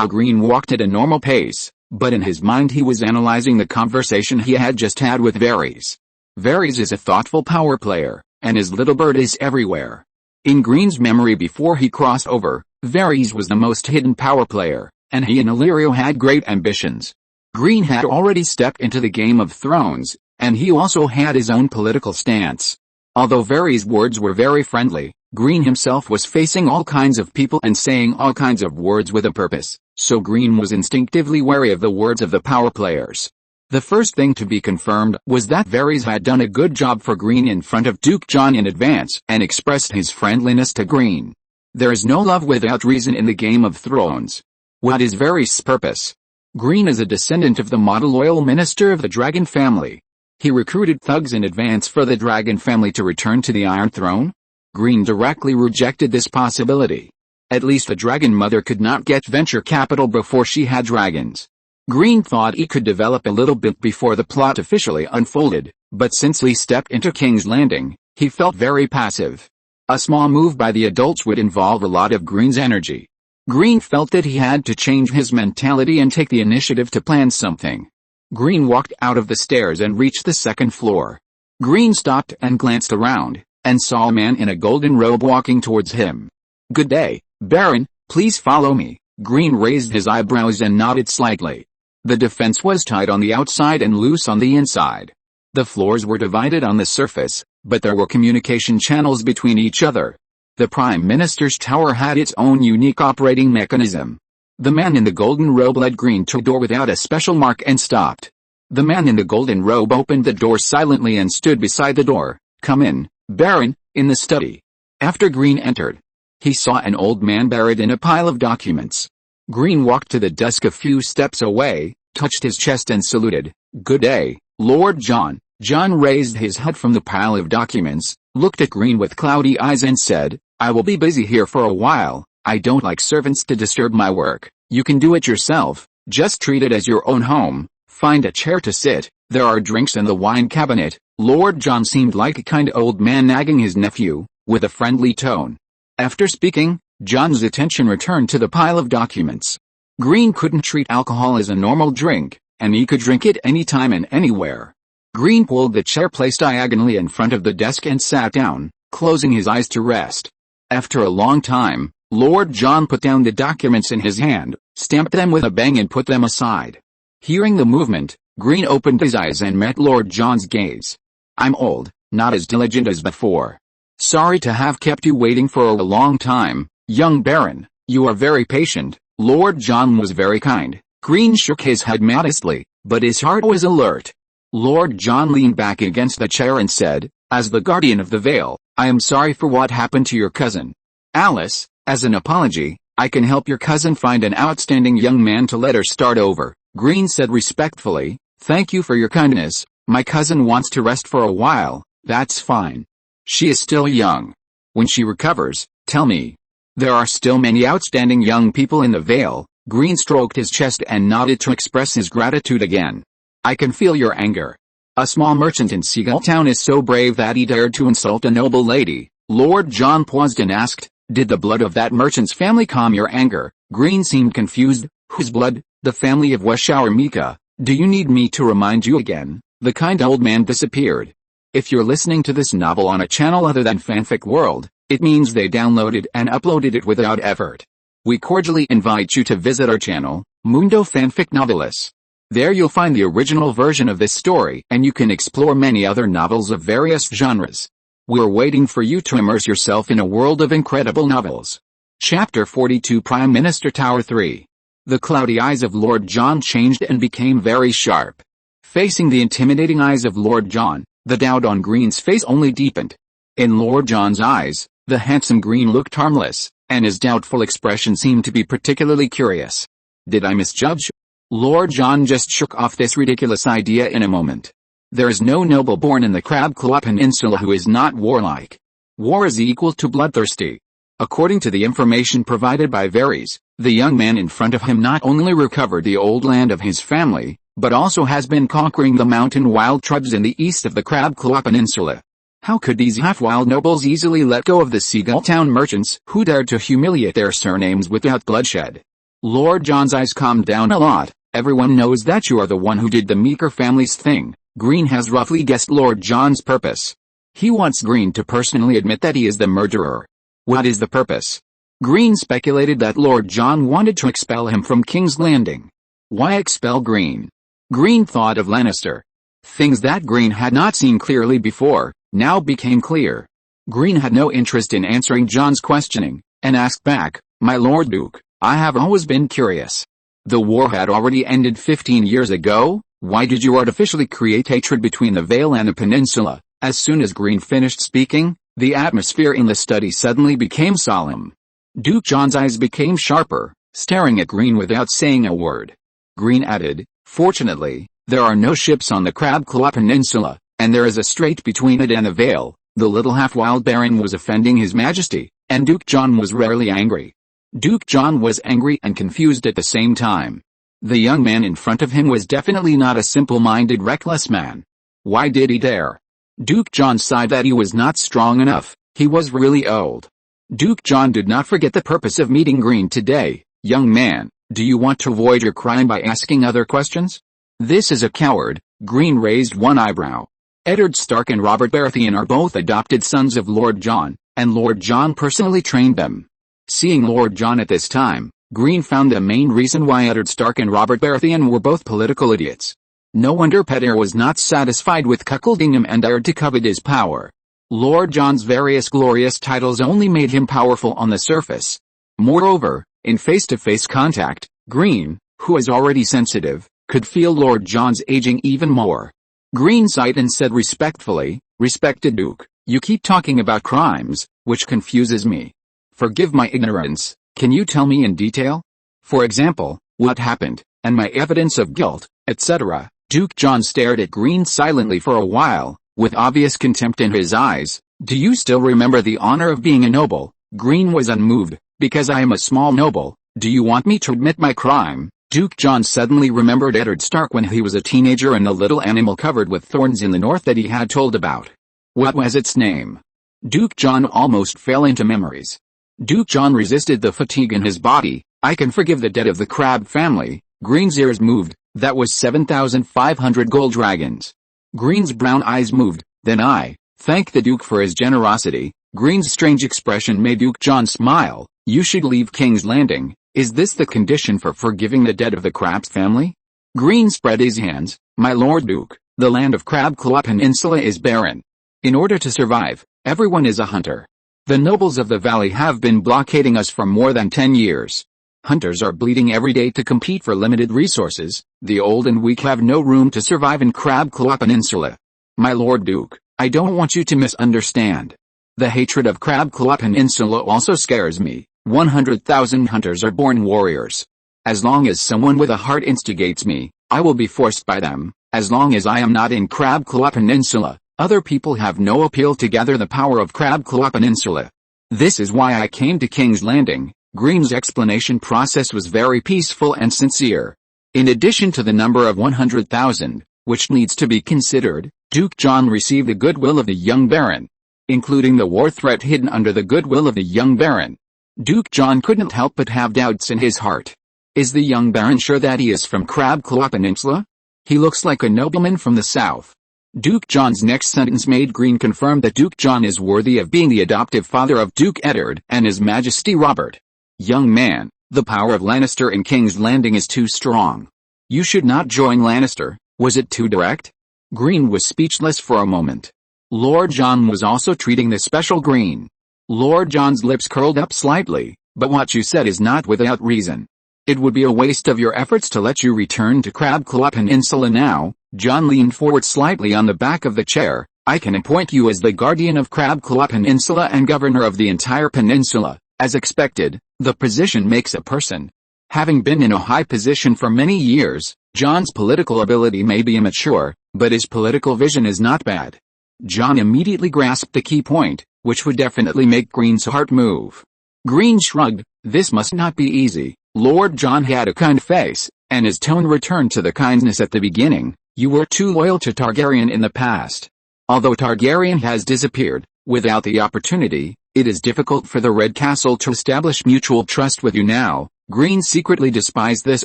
Green walked at a normal pace, but in his mind he was analyzing the conversation he had just had with Varys. Varys is a thoughtful power player, and his little bird is everywhere. In Green's memory before he crossed over, Varys was the most hidden power player, and he and Illyrio had great ambitions. Green had already stepped into the Game of Thrones, and he also had his own political stance. Although Varys' words were very friendly, Green himself was facing all kinds of people and saying all kinds of words with a purpose, so Green was instinctively wary of the words of the power players. The first thing to be confirmed was that Varys had done a good job for Green in front of Duke Jon in advance and expressed his friendliness to Green. There is no love without reason in the Game of Thrones. What is Varys' purpose? Green is a descendant of the model loyal minister of the Dragon family. He recruited thugs in advance for the Dragon family to return to the Iron Throne? Green directly rejected this possibility. At least the Dragon Mother could not get venture capital before she had dragons. Green thought he could develop a little bit before the plot officially unfolded, but since Lee stepped into King's Landing, he felt very passive. A small move by the adults would involve a lot of Green's energy. Green felt that he had to change his mentality and take the initiative to plan something. Green walked out of the stairs and reached the second floor. Green stopped and glanced around, and saw a man in a golden robe walking towards him. "Good day, Baron, please follow me." Green raised his eyebrows and nodded slightly. The defense was tight on the outside and loose on the inside. The floors were divided on the surface, but there were communication channels between each other. The Prime Minister's tower had its own unique operating mechanism. The man in the golden robe led Green to a door without a special mark and stopped. The man in the golden robe opened the door silently and stood beside the door. "Come in, Baron," in the study. After Green entered, he saw an old man buried in a pile of documents. Green walked to the desk a few steps away, touched his chest and saluted. "Good day, Lord Jon." Jon raised his head from the pile of documents, looked at Green with cloudy eyes and said, "I will be busy here for a while. I don't like servants to disturb my work. You can do it yourself, just treat it as your own home. Find a chair to sit, there are drinks in the wine cabinet." Lord Jon seemed like a kind old man nagging his nephew, with a friendly tone. After speaking, Jon's attention returned to the pile of documents. Green couldn't treat alcohol as a normal drink, and he could drink it anytime and anywhere. Green pulled the chair placed diagonally in front of the desk and sat down, closing his eyes to rest. After a long time, Lord Jon put down the documents in his hand, stamped them with a bang and put them aside. Hearing the movement, Green opened his eyes and met Lord Jon's gaze. "I'm old, not as diligent as before. Sorry to have kept you waiting for a long time, young Baron. You are very patient." Lord Jon was very kind. Green shook his head modestly, but his heart was alert. Lord Jon leaned back against the chair and said, "As the guardian of the Vale, I am sorry for what happened to your cousin. Alice, as an apology, I can help your cousin find an outstanding young man to let her start over." Green said respectfully, "Thank you for your kindness. My cousin wants to rest for a while, that's fine. She is still young. When she recovers, tell me. There are still many outstanding young people in the Vale." Green stroked his chest and nodded to express his gratitude again. "I can feel your anger. A small merchant in Seagull Town is so brave that he dared to insult a noble lady." Lord Jon paused and asked, Did the blood of that merchant's family calm your anger? Green seemed confused. Whose blood? The family of Westeros. Do you need me to remind you again? The kind old man disappeared. If you're listening to this novel on a channel other than Fanfic World, it means they downloaded and uploaded it without effort. We cordially invite you to visit our channel, Mundo Fanfic Novelis. There you'll find the original version of this story, and you can explore many other novels of various genres. We're waiting for you to immerse yourself in a world of incredible novels. Chapter 42 Prime Minister Tower 3. The cloudy eyes of Lord Jon changed and became very sharp. Facing the intimidating eyes of Lord Jon, the doubt on Green's face only deepened. In Lord Jon's eyes, the handsome Green looked harmless, and his doubtful expression seemed to be particularly curious. Did I misjudge? Lord Jon just shook off this ridiculous idea in a moment. There is no noble born in the Crab Claw Peninsula who is not warlike. War is equal to bloodthirsty. According to the information provided by Varys, the young man in front of him not only recovered the old land of his family, but also has been conquering the mountain wild tribes in the east of the Crab Claw Peninsula. How could these half-wild nobles easily let go of the Seagull Town merchants who dared to humiliate their surnames without bloodshed? Lord Jon's eyes calmed down a lot. Everyone knows that you are the one who did the Meeker family's thing. Green has roughly guessed Lord Jon's purpose. He wants Green to personally admit that he is the murderer. What is the purpose? Green speculated that Lord Jon wanted to expel him from King's Landing. Why expel Green? Green thought of Lannister. Things that Green had not seen clearly before, now became clear. Green had no interest in answering Jon's questioning, and asked back, "My Lord Duke, I have always been curious. The war had already ended 15 years ago, why did you artificially create hatred between the Vale and the Peninsula?" As soon as Green finished speaking, the atmosphere in the study suddenly became solemn. Duke Jon's eyes became sharper, staring at Green without saying a word. Green added, "Fortunately, there are no ships on the Crab Claw Peninsula, and there is a strait between it and the Vale." The little half-wild baron was offending his majesty, and Duke Jon was rarely angry. Duke Jon was angry and confused at the same time. The young man in front of him was definitely not a simple-minded reckless man. Why did he dare? Duke Jon sighed that he was not strong enough. He was really old. Duke Jon did not forget the purpose of meeting Green today. "Young man, do you want to avoid your crime by asking other questions?" "This is a coward." Green raised one eyebrow. Eddard Stark and Robert Baratheon are both adopted sons of Lord Jon, and Lord Jon personally trained them. Seeing Lord Jon at this time, Green found the main reason why Eddard Stark and Robert Baratheon were both political idiots. No wonder Petyr was not satisfied with cuckolding him and dared to covet his power. Lord Jon's various glorious titles only made him powerful on the surface. Moreover, in face-to-face contact, Green, who was already sensitive, could feel Lord Jon's aging even more. Green sighed and said respectfully, "Respected Duke, you keep talking about crimes, which confuses me. Forgive my ignorance, can you tell me in detail? For example, what happened, and my evidence of guilt, etc." Duke Jon stared at Green silently for a while, with obvious contempt in his eyes. "Do you still remember the honor of being a noble?" Green was unmoved. "Because I am a small noble, do you want me to admit my crime?" Duke Jon suddenly remembered Eddard Stark when he was a teenager and the little animal covered with thorns in the north that he had told about. What was its name? Duke Jon almost fell into memories. Duke Jon resisted the fatigue in his body. "I can forgive the debt of the Crab family." Green's ears moved. "That was 7,500 gold dragons." Green's brown eyes moved. "Then I thank the Duke for his generosity." Green's strange expression made Duke Jon smile. "You should leave King's Landing. Is this the condition for forgiving the debt of the Crab family?" Green spread his hands. "My Lord Duke, the land of Crab Claw Peninsula is barren. In order to survive, everyone is a hunter. The nobles of the valley have been blockading us for more than 10 years. Hunters are bleeding every day to compete for limited resources. The old and weak have no room to survive in Crab Claw Peninsula. My Lord Duke, I don't want you to misunderstand. The hatred of Crab Claw Peninsula also scares me. 100,000 hunters are born warriors. As long as someone with a heart instigates me, I will be forced by them. As long as I am not in Crab Claw Peninsula, other people have no appeal to gather the power of Crab Claw Peninsula. This is why I came to King's Landing." Green's explanation process was very peaceful and sincere. In addition to the number of 100,000, which needs to be considered, Duke Jon received the goodwill of the young baron. including the war threat hidden under the goodwill of the young Baron. Duke John couldn't help but have doubts in his heart. Is the young Baron sure that he is from Crab Claw Peninsula? He looks like a nobleman from the south. Duke John's next sentence made Green confirm that Duke John is worthy of being the adoptive father of Duke Eddard and His Majesty Robert. Young man, the power of Lannister in King's Landing is too strong. You should not join Lannister. Was it too direct? Green was speechless for a moment. Lord John was also treating the special Green. Lord John's lips curled up slightly, but what you said is not without reason. It would be a waste of your efforts to let you return to Crab Claw Peninsula now. John leaned forward slightly on the back of the chair. I can appoint you as the guardian of Crab Claw Peninsula and governor of the entire peninsula. As expected, the position makes a person. Having been in a high position for many years, John's political ability may be immature, but his political vision is not bad. John immediately grasped the key point, which would definitely make Green's heart move. Green shrugged. This must not be easy. Lord John had a kind face, and his tone returned to the kindness at the beginning. You were too loyal to Targaryen in the past. Although Targaryen has disappeared, without the opportunity, it is difficult for the Red Castle to establish mutual trust with you now. Green secretly despised this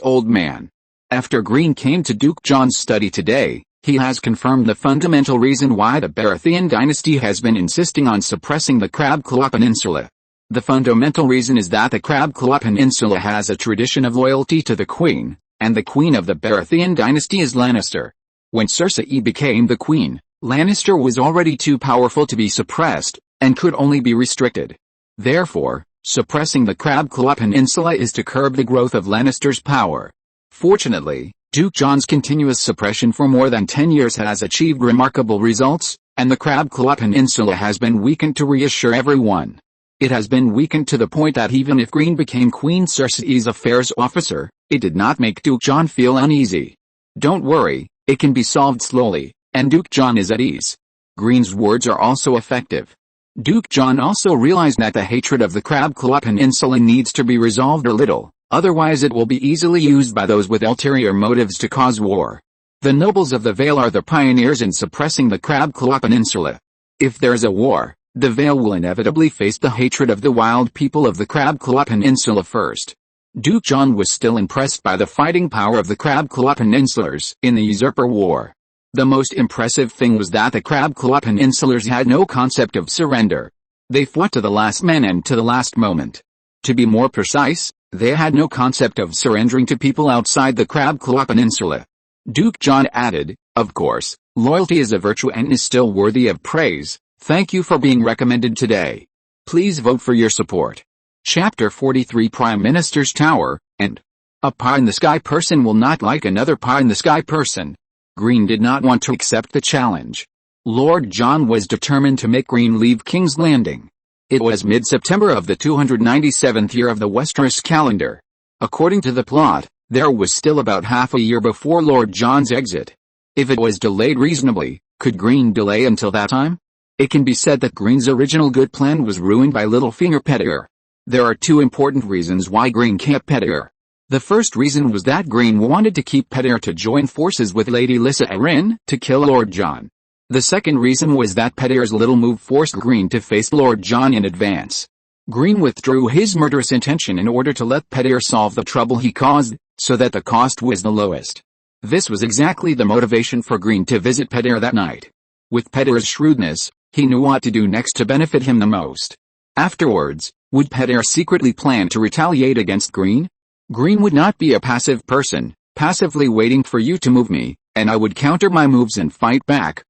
old man. After Green came to Duke John's study today, he has confirmed the fundamental reason why the Baratheon dynasty has been insisting on suppressing the Crab Claw Peninsula. The fundamental reason is that the Crab Claw Peninsula has a tradition of loyalty to the Queen, and the Queen of the Baratheon dynasty is Lannister. When Cersei became the Queen, Lannister was already too powerful to be suppressed, and could only be restricted. Therefore, suppressing the Crab Claw Peninsula is to curb the growth of Lannister's power. Fortunately, Duke John's continuous suppression for more than 10 years has achieved remarkable results, and the Crab Claw Peninsula has been weakened to reassure everyone. It has been weakened to the point that even if Green became Queen Cersei's affairs officer, it did not make Duke John feel uneasy. Don't worry, it can be solved slowly, and Duke John is at ease. Green's words are also effective. Duke John also realized that the hatred of the Crab Claw Peninsula needs to be resolved a little, otherwise it will be easily used by those with ulterior motives to cause war. The nobles of the Vale are the pioneers in suppressing the Crab Claw Peninsula. If there's a war, the Vale will inevitably face the hatred of the wild people of the Crab Claw Peninsula first. Duke John was still impressed by the fighting power of the Crab Claw Peninsulars in the Usurper War. The most impressive thing was that the Crab Claw Peninsulars had no concept of surrender. They fought to the last man and to the last moment. To be more precise, they had no concept of surrendering to people outside the Crab Claw Peninsula. Duke John added, of course, loyalty is a virtue and is still worthy of praise. Thank you for being recommended today. Please vote for your support. Chapter 43 Prime Minister's Tower, and a pie-in-the-sky person will not like another pie-in-the-sky person. Green did not want to accept the challenge. Lord John was determined to make Green leave King's Landing. It was mid-September of the 297th year of the Westeros calendar. According to the plot, there was still about half a year before Lord John's exit. If it was delayed reasonably, could Green delay until that time? It can be said that Green's original good plan was ruined by Littlefinger Pettier. There are two important reasons why Green kept Pettier. The first reason was that Green wanted to keep Pettier to join forces with Lady Lysa Arryn to kill Lord John. The second reason was that Pettier's little move forced Green to face Lord John in advance. Green withdrew his murderous intention in order to let Pettier solve the trouble he caused, so that the cost was the lowest. This was exactly the motivation for Green to visit Pettier that night. With Pettier's shrewdness, he knew what to do next to benefit him the most. Afterwards, would Pettier secretly plan to retaliate against Green? Green would not be a passive person, passively waiting for you to move me, and I would counter my moves and fight back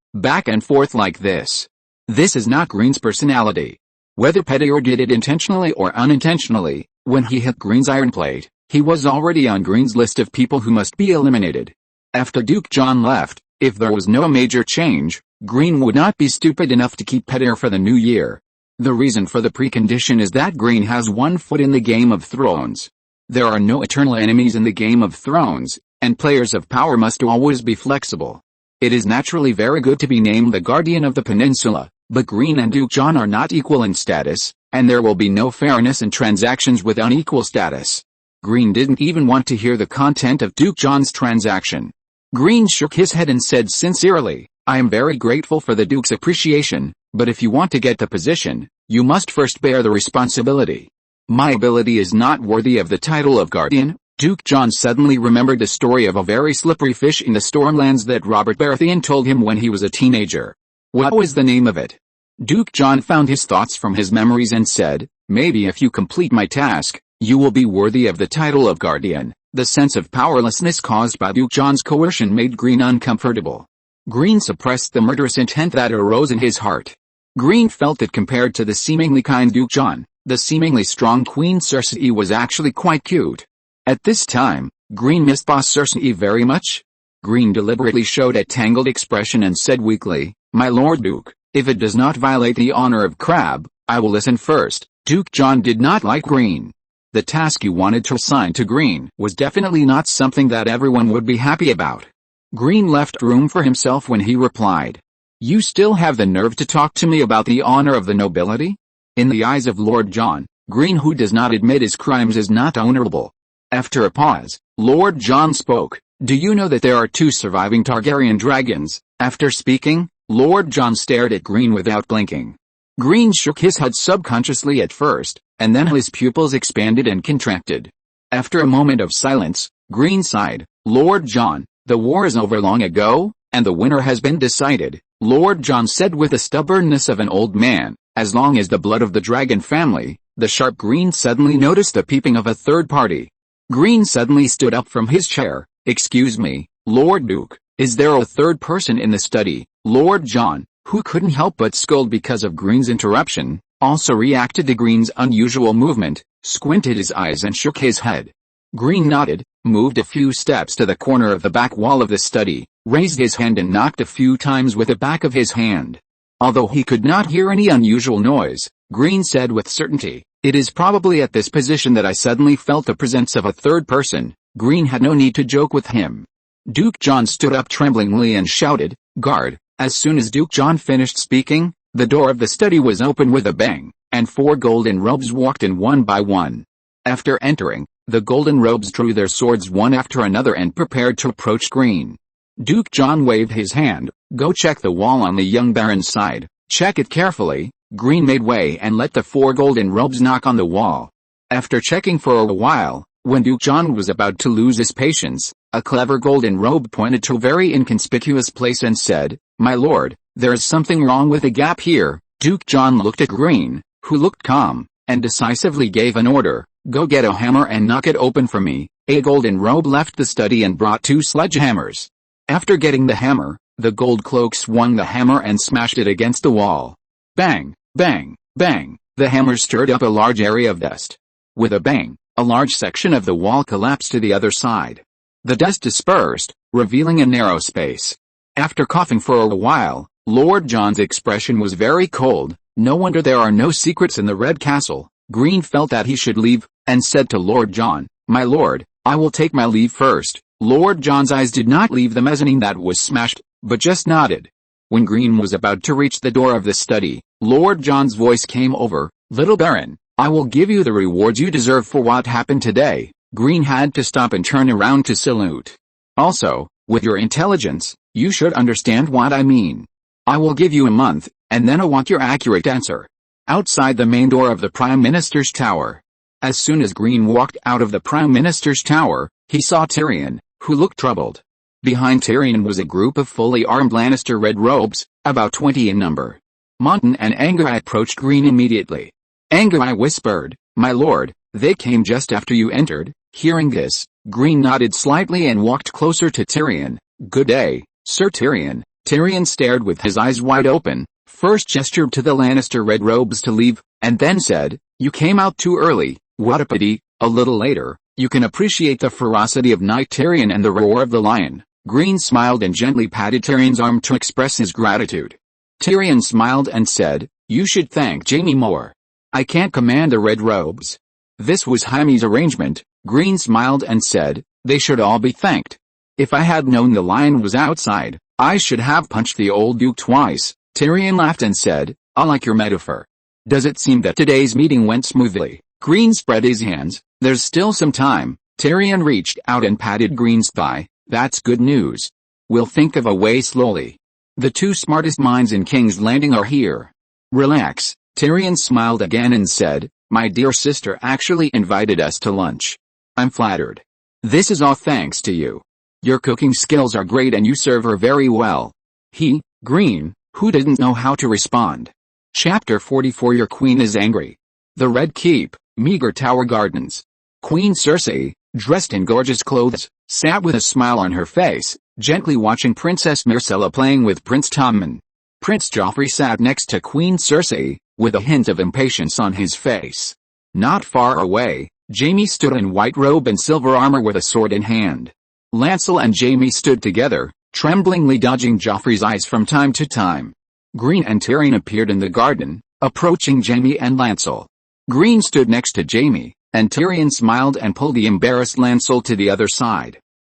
and forth like this. This is not Green's personality. Whether Pettier did it intentionally or unintentionally, when he hit Green's iron plate, he was already on Green's list of people who must be eliminated. After Duke John left, if there was no major change, Green would not be stupid enough to keep Pettier for the new year. The reason for the precondition is that Green has one foot in the Game of Thrones. There are no eternal enemies in the Game of Thrones, and players of power must always be flexible. It is naturally very good to be named the Guardian of the Peninsula, but Green and Duke John are not equal in status, and there will be no fairness in transactions with unequal status. Green didn't even want to hear the content of Duke John's transaction. Green shook his head and said sincerely, I am very grateful for the Duke's appreciation, But if you want to get the position, you must first bear the responsibility. My ability is not worthy of the title of guardian. Duke John suddenly remembered the story of a very slippery fish in the Stormlands that Robert Baratheon told him when he was a teenager. What was the name of it? Duke John found his thoughts from his memories and said, maybe if you complete my task, you will be worthy of the title of guardian. The sense of powerlessness caused by Duke John's coercion made Green uncomfortable. Green suppressed the murderous intent that arose in his heart. Green felt that compared to the seemingly kind Duke John, the seemingly strong Queen Cersei was actually quite cute. At this time, Green missed Boss Cersei very much. Green deliberately showed a tangled expression and said weakly, my Lord Duke, if it does not violate the honor of Crab, I will listen first. Duke John did not like Green. The task you wanted to assign to Green was definitely not something that everyone would be happy about. Green left room for himself when he replied, you still have the nerve to talk to me about the honor of the nobility? In the eyes of Lord John, Green who does not admit his crimes is not honorable. After a pause, Lord John spoke, do you know that there are 2 surviving Targaryen dragons? After speaking, Lord John stared at Green without blinking. Green shook his head subconsciously at first, and then his pupils expanded and contracted. After a moment of silence, Green sighed, Lord John, the war is over long ago, and the winner has been decided. Lord John said with the stubbornness of an old man, as long as the blood of the dragon family. The sharp Green suddenly noticed the peeping of a third party. Green suddenly stood up from his chair. Excuse me, Lord Duke, is there a third person in the study? Lord John, who couldn't help but scold because of Green's interruption, also reacted to Green's unusual movement, squinted his eyes and shook his head. Green nodded, moved a few steps to the corner of the back wall of the study, raised his hand and knocked a few times with the back of his hand. Although he could not hear any unusual noise, Green said with certainty, it is probably at this position that I suddenly felt the presence of a third person. Green had no need to joke with him. Duke John stood up tremblingly and shouted, guard. As soon as Duke John finished speaking, the door of the study was opened with a bang, and 4 golden robes walked in one by one. After entering, the golden robes drew their swords one after another and prepared to approach Green. Duke John waved his hand, go check the wall on the young baron's side, check it carefully. Green made way and let the 4 golden robes knock on the wall. After checking for a while, when Duke John was about to lose his patience, a clever golden robe pointed to a very inconspicuous place and said, my lord, there is something wrong with the gap here. Duke John looked at Green, who looked calm, and decisively gave an order, go get a hammer and knock it open for me. A golden robe left the study and brought 2 sledgehammers. After getting the hammer, the gold cloak swung the hammer and smashed it against the wall. Bang, bang, bang, the hammer stirred up a large area of dust. With a bang, a large section of the wall collapsed to the other side. The dust dispersed, revealing a narrow space. After coughing for a while, Lord John's expression was very cold. No wonder there are no secrets in the Red Castle. Green felt that he should leave, and said to Lord John, my lord, I will take my leave first. Lord John's eyes did not leave the mezzanine that was smashed, but just nodded. When Green was about to reach the door of the study, Lord John's voice came over, little baron, I will give you the rewards you deserve for what happened today. Green had to stop and turn around to salute. Also, with your intelligence, you should understand what I mean. I will give you a month, and then I want your accurate answer. Outside the main door of the Prime Minister's tower. As soon as Green walked out of the Prime Minister's tower, he saw Tyrion, who looked troubled. Behind Tyrion was a group of fully armed Lannister red robes, about 20 in number. Monton and Angurai approached Green immediately. Angurai whispered, my lord, they came just after you entered. Hearing this, Green nodded slightly and walked closer to Tyrion. Good day, Sir Tyrion. Tyrion stared with his eyes wide open, first gestured to the Lannister red robes to leave, and then said, you came out too early, what a pity. A little later, you can appreciate the ferocity of Knight Tyrion and the roar of the lion. Green smiled and gently patted Tyrion's arm to express his gratitude. Tyrion smiled and said, you should thank Jaime more. I can't command the red robes. This was Jaime's arrangement. Green smiled and said, they should all be thanked. If I had known the lion was outside, I should have punched the old duke twice. Tyrion laughed and said, I like your metaphor. Does it seem that today's meeting went smoothly? Green spread his hands. There's still some time. Tyrion reached out and patted Green's thigh. That's good news. We'll think of a way slowly. The 2 smartest minds in King's Landing are here. Relax, Tyrion smiled again and said, my dear sister actually invited us to lunch. I'm flattered. This is all thanks to you. Your cooking skills are great and you serve her very well. He, Green, who didn't know how to respond. Chapter 44 Your Queen is Angry. The Red Keep, Meager Tower Gardens. Queen Cersei, dressed in gorgeous clothes, sat with a smile on her face, gently watching Princess Myrcella playing with Prince Tommen. Prince Joffrey sat next to Queen Cersei, with a hint of impatience on his face. Not far away, Jaime stood in white robe and silver armor with a sword in hand. Lancel and Jaime stood together, tremblingly dodging Joffrey's eyes from time to time. Green and Tyrion appeared in the garden, approaching Jaime and Lancel. Green stood next to Jaime, and Tyrion smiled and pulled the embarrassed Lancel to the other side.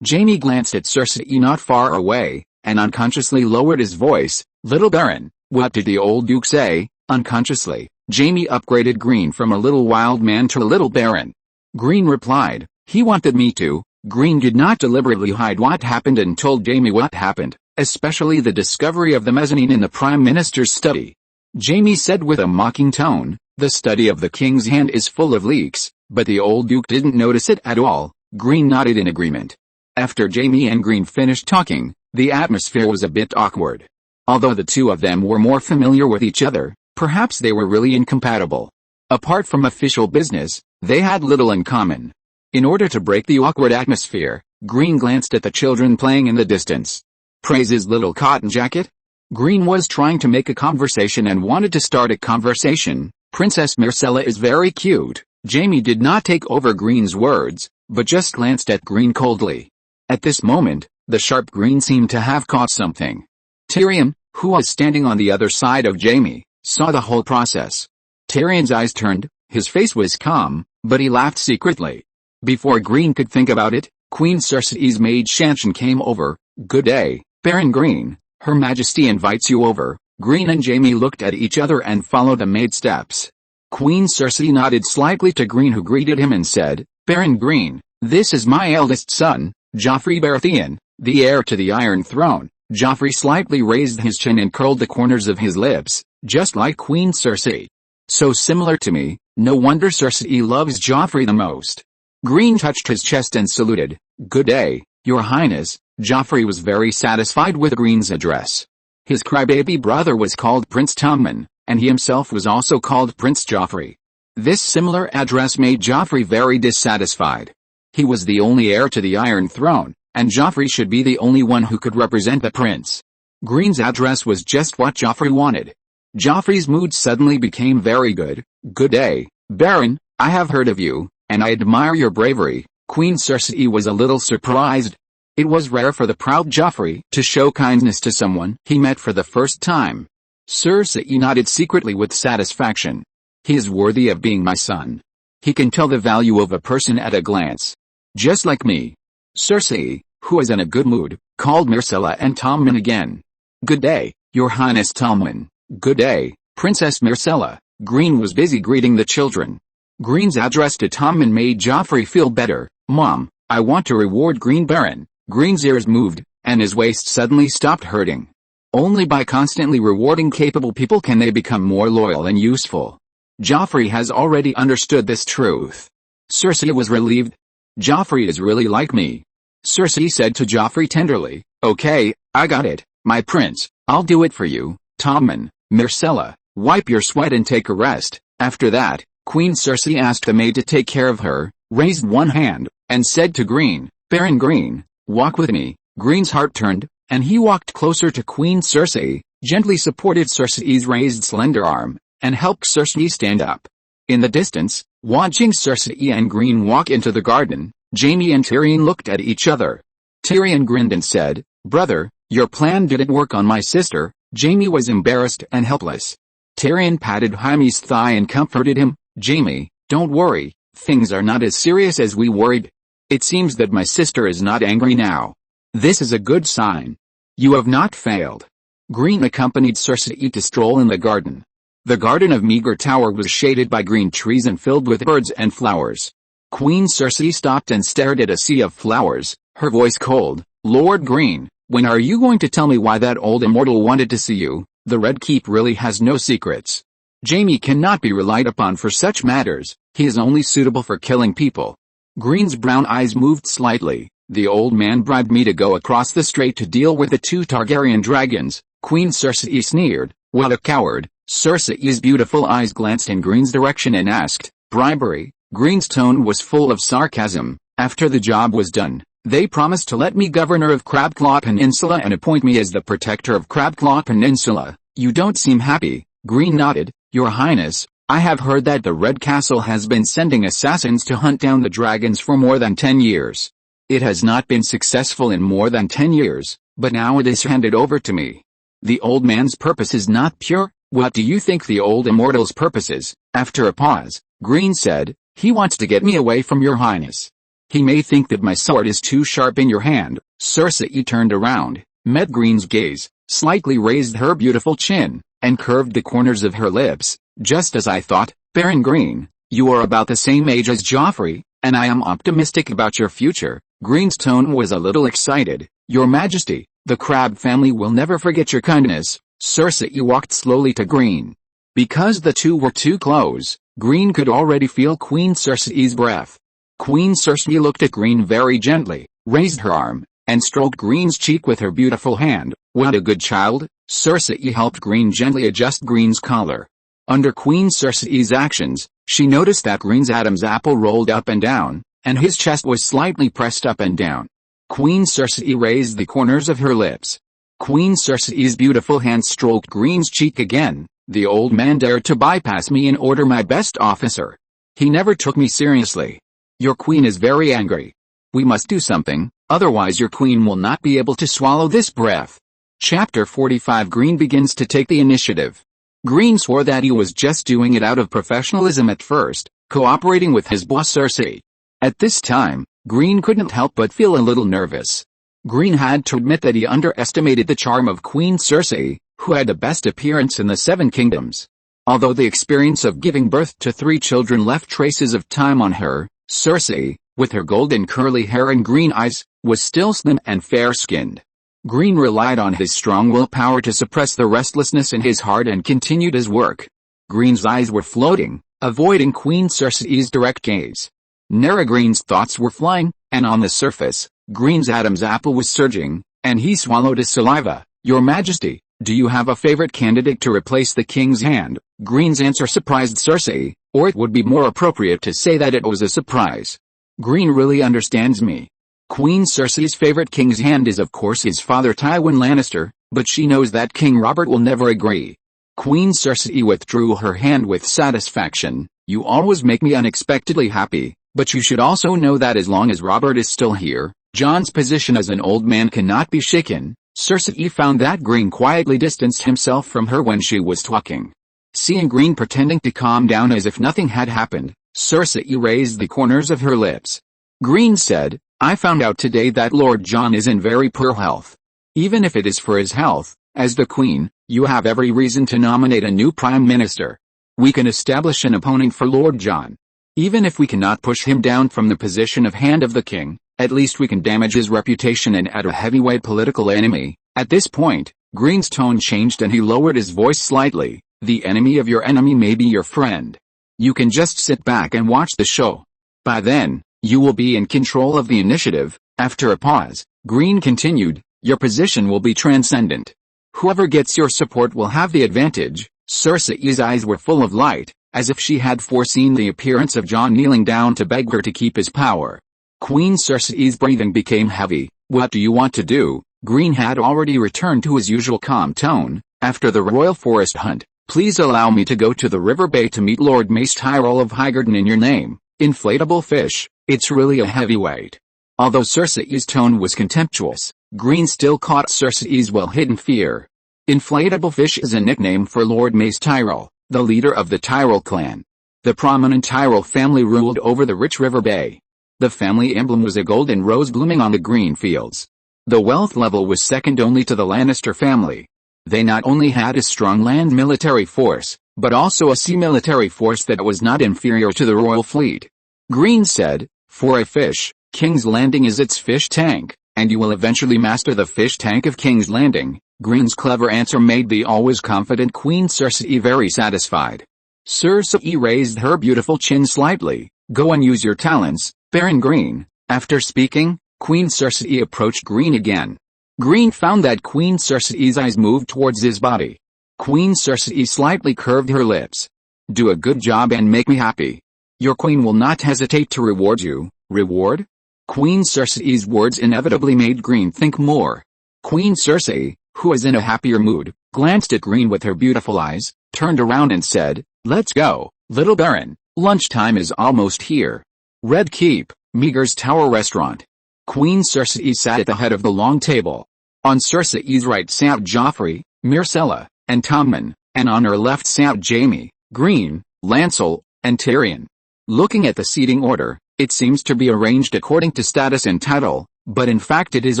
Jaime glanced at Cersei not far away, and unconsciously lowered his voice, Little Baron, what did the old Duke say? Unconsciously, Jaime upgraded Green from a little wild man to a little baron. Green replied, he wanted me to. Green did not deliberately hide what happened and told Jaime what happened, especially the discovery of the mezzanine in the Prime Minister's study. Jaime said with a mocking tone, the study of the King's Hand is full of leaks, but the old Duke didn't notice it at all. Green nodded in agreement. After Jaime and Green finished talking, the atmosphere was a bit awkward. Although the two of them were more familiar with each other, perhaps they were really incompatible. Apart from official business, they had little in common. In order to break the awkward atmosphere, Green glanced at the children playing in the distance. Praise his little cotton jacket? Green was trying to make a conversation and wanted to start a conversation. Princess Myrcella is very cute. Jaime did not take over Green's words, but just glanced at Green coldly. At this moment, the sharp Green seemed to have caught something. Tyrion, who was standing on the other side of Jaime, saw the whole process. Tyrion's eyes turned, his face was calm, but he laughed secretly. Before Green could think about it, Queen Cersei's maid Shanshon came over. Good day, Baron Green, Her Majesty invites you over. Green and Jaime looked at each other and followed the maid's steps. Queen Cersei nodded slightly to Green, who greeted him and said, Baron Green, this is my eldest son, Joffrey Baratheon, the heir to the Iron Throne. Joffrey slightly raised his chin and curled the corners of his lips, just like Queen Cersei. So similar to me, no wonder Cersei loves Joffrey the most. Green touched his chest and saluted. Good day, Your Highness. Joffrey was very satisfied with Green's address. His crybaby brother was called Prince Tommen, and he himself was also called Prince Joffrey. This similar address made Joffrey very dissatisfied. He was the only heir to the Iron Throne, and Joffrey should be the only one who could represent the prince. Green's address was just what Joffrey wanted. Joffrey's mood suddenly became very good. Good day, Baron, I have heard of you, and I admire your bravery. Queen Cersei was a little surprised. It was rare for the proud Joffrey to show kindness to someone he met for the first time. Cersei nodded secretly with satisfaction. He is worthy of being my son. He can tell the value of a person at a glance. Just like me. Cersei, who was in a good mood, called Myrcella and Tommen again. Good day, Your Highness Tommen. Good day, Princess Myrcella. Green was busy greeting the children. Green's address to Tommen made Joffrey feel better. Mom, I want to reward Green Baron. Green's ears moved, and his waist suddenly stopped hurting. Only by constantly rewarding capable people can they become more loyal and useful. Joffrey has already understood this truth. Cersei was relieved. Joffrey is really like me. Cersei said to Joffrey tenderly, Okay, I got it, my prince, I'll do it for you. Tommen, Myrcella, wipe your sweat and take a rest. After that, Queen Cersei asked the maid to take care of her, raised one hand, and said to Green, Baron Green, walk with me. Green's heart turned, and he walked closer to Queen Cersei, gently supported Cersei's raised slender arm, and helped Cersei stand up. In the distance, watching Cersei and Green walk into the garden, Jaime and Tyrion looked at each other. Tyrion grinned and said, Brother, your plan didn't work on my sister. Jaime was embarrassed and helpless. Tyrion patted Jaime's thigh and comforted him. Jaime, don't worry, things are not as serious as we worried. It seems that my sister is not angry now. This is a good sign. You have not failed. Green accompanied Cersei to stroll in the garden. The garden of Meager Tower was shaded by green trees and filled with birds and flowers. Queen Cersei stopped and stared at a sea of flowers, her voice cold. Lord Green, when are you going to tell me why that old immortal wanted to see you? The Red Keep really has no secrets. Jaime cannot be relied upon for such matters, he is only suitable for killing people. Green's brown eyes moved slightly. The old man bribed me to go across the strait to deal with the 2 Targaryen dragons. Queen Cersei sneered. What a coward. Cersei's beautiful eyes glanced in Green's direction and asked, bribery? Green's tone was full of sarcasm. After the job was done, they promised to let me governor of Crab Claw Peninsula and appoint me as the protector of Crab Claw Peninsula. You don't seem happy. Green nodded. Your Highness, I have heard that the Red Castle has been sending assassins to hunt down the dragons for more than 10 years. It has not been successful in more than 10 years, but now it is handed over to me. The old man's purpose is not pure. What do you think the old immortal's purpose is? After a pause, Green said, he wants to get me away from your Highness. He may think that my sword is too sharp in your hand. Cersei turned around, met Green's gaze, slightly raised her beautiful chin, and curved the corners of her lips. Just as I thought, Baron Green, you are about the same age as Joffrey, and I am optimistic about your future. Green's tone was a little excited. Your Majesty, the Crab family will never forget your kindness. Cersei walked slowly to Green. Because the two were too close, Green could already feel Queen Cersei's breath. Queen Cersei looked at Green very gently, raised her arm, and stroked Green's cheek with her beautiful hand. What a good child. Cersei helped Green gently adjust Green's collar. Under Queen Cersei's actions, she noticed that Green's Adam's apple rolled up and down, and his chest was slightly pressed up and down. Queen Cersei raised the corners of her lips. Queen Cersei's beautiful hand stroked Green's cheek again. The old man dared to bypass me and order my best officer. He never took me seriously. Your queen is very angry. We must do something, otherwise your queen will not be able to swallow this breath. Chapter 45. Green begins to take the initiative. Green swore that he was just doing it out of professionalism at first, cooperating with his boss Cersei. At this time, Green couldn't help but feel a little nervous. Green had to admit that he underestimated the charm of Queen Cersei, who had the best appearance in the Seven Kingdoms. Although the experience of giving birth to 3 children left traces of time on her, Cersei, with her golden curly hair and green eyes, was still slim and fair-skinned. Green relied on his strong willpower to suppress the restlessness in his heart and continued his work. Green's eyes were floating, avoiding Queen Cersei's direct gaze. Nera Green's thoughts were flying, and on the surface, Green's Adam's apple was surging, and he swallowed his saliva. Your Majesty, do you have a favorite candidate to replace the king's hand? Green's answer surprised Cersei, or it would be more appropriate to say that it was a surprise. Green really understands me. Queen Cersei's favorite king's hand is of course his father Tywin Lannister, but she knows that King Robert will never agree. Queen Cersei withdrew her hand with satisfaction. You always make me unexpectedly happy, but you should also know that as long as Robert is still here, Jon's position as an old man cannot be shaken. Cersei found that Green quietly distanced himself from her when she was talking. Seeing Green pretending to calm down as if nothing had happened, Cersei raised the corners of her lips. Green said, I found out today that Lord Jon is in very poor health. Even if it is for his health, as the Queen, you have every reason to nominate a new Prime Minister. We can establish an opponent for Lord Jon. Even if we cannot push him down from the position of Hand of the King, at least we can damage his reputation and add a heavyweight political enemy. At this point, Green's tone changed and he lowered his voice slightly. The enemy of your enemy may be your friend. You can just sit back and watch the show. By then, you will be in control of the initiative. After a pause, Green continued, your position will be transcendent. Whoever gets your support will have the advantage. Cersei's eyes were full of light, as if she had foreseen the appearance of Jon kneeling down to beg her to keep his power. Queen Cersei's breathing became heavy. What do you want to do? Green had already returned to his usual calm tone. After the royal forest hunt, please allow me to go to the river bay to meet Lord Mace Tyrell of Highgarden in your name. Inflatable fish, it's really a heavyweight. Although Cersei's tone was contemptuous, Green still caught Cersei's well-hidden fear. Inflatable fish is a nickname for Lord Mace Tyrell, the leader of the Tyrell clan. The prominent Tyrell family ruled over the rich river bay. The family emblem was a golden rose blooming on the green fields. The wealth level was second only to the Lannister family. They not only had a strong land military force, but also a sea military force that was not inferior to the royal fleet. Green said, for a fish, King's Landing is its fish tank, and you will eventually master the fish tank of King's Landing. Green's clever answer made the always confident Queen Cersei very satisfied. Cersei raised her beautiful chin slightly. "Go and use your talents, Baron Green." After speaking, Queen Cersei approached Green again. Green found that Queen Cersei's eyes moved towards his body. Queen Cersei slightly curved her lips. "Do a good job and make me happy. Your queen will not hesitate to reward you." Reward? Queen Cersei's words inevitably made Green think more. Queen Cersei, who was in a happier mood, glanced at Green with her beautiful eyes, turned around and said, "Let's go, little Baron. Lunchtime is almost here." Red Keep, Meagher's Tower Restaurant. Queen Cersei sat at the head of the long table. On Cersei's right sat Joffrey, Myrcella, and Tommen, and on her left sat Jaime, Green, Lancel, and Tyrion. Looking at the seating order, it seems to be arranged according to status and title, but in fact it is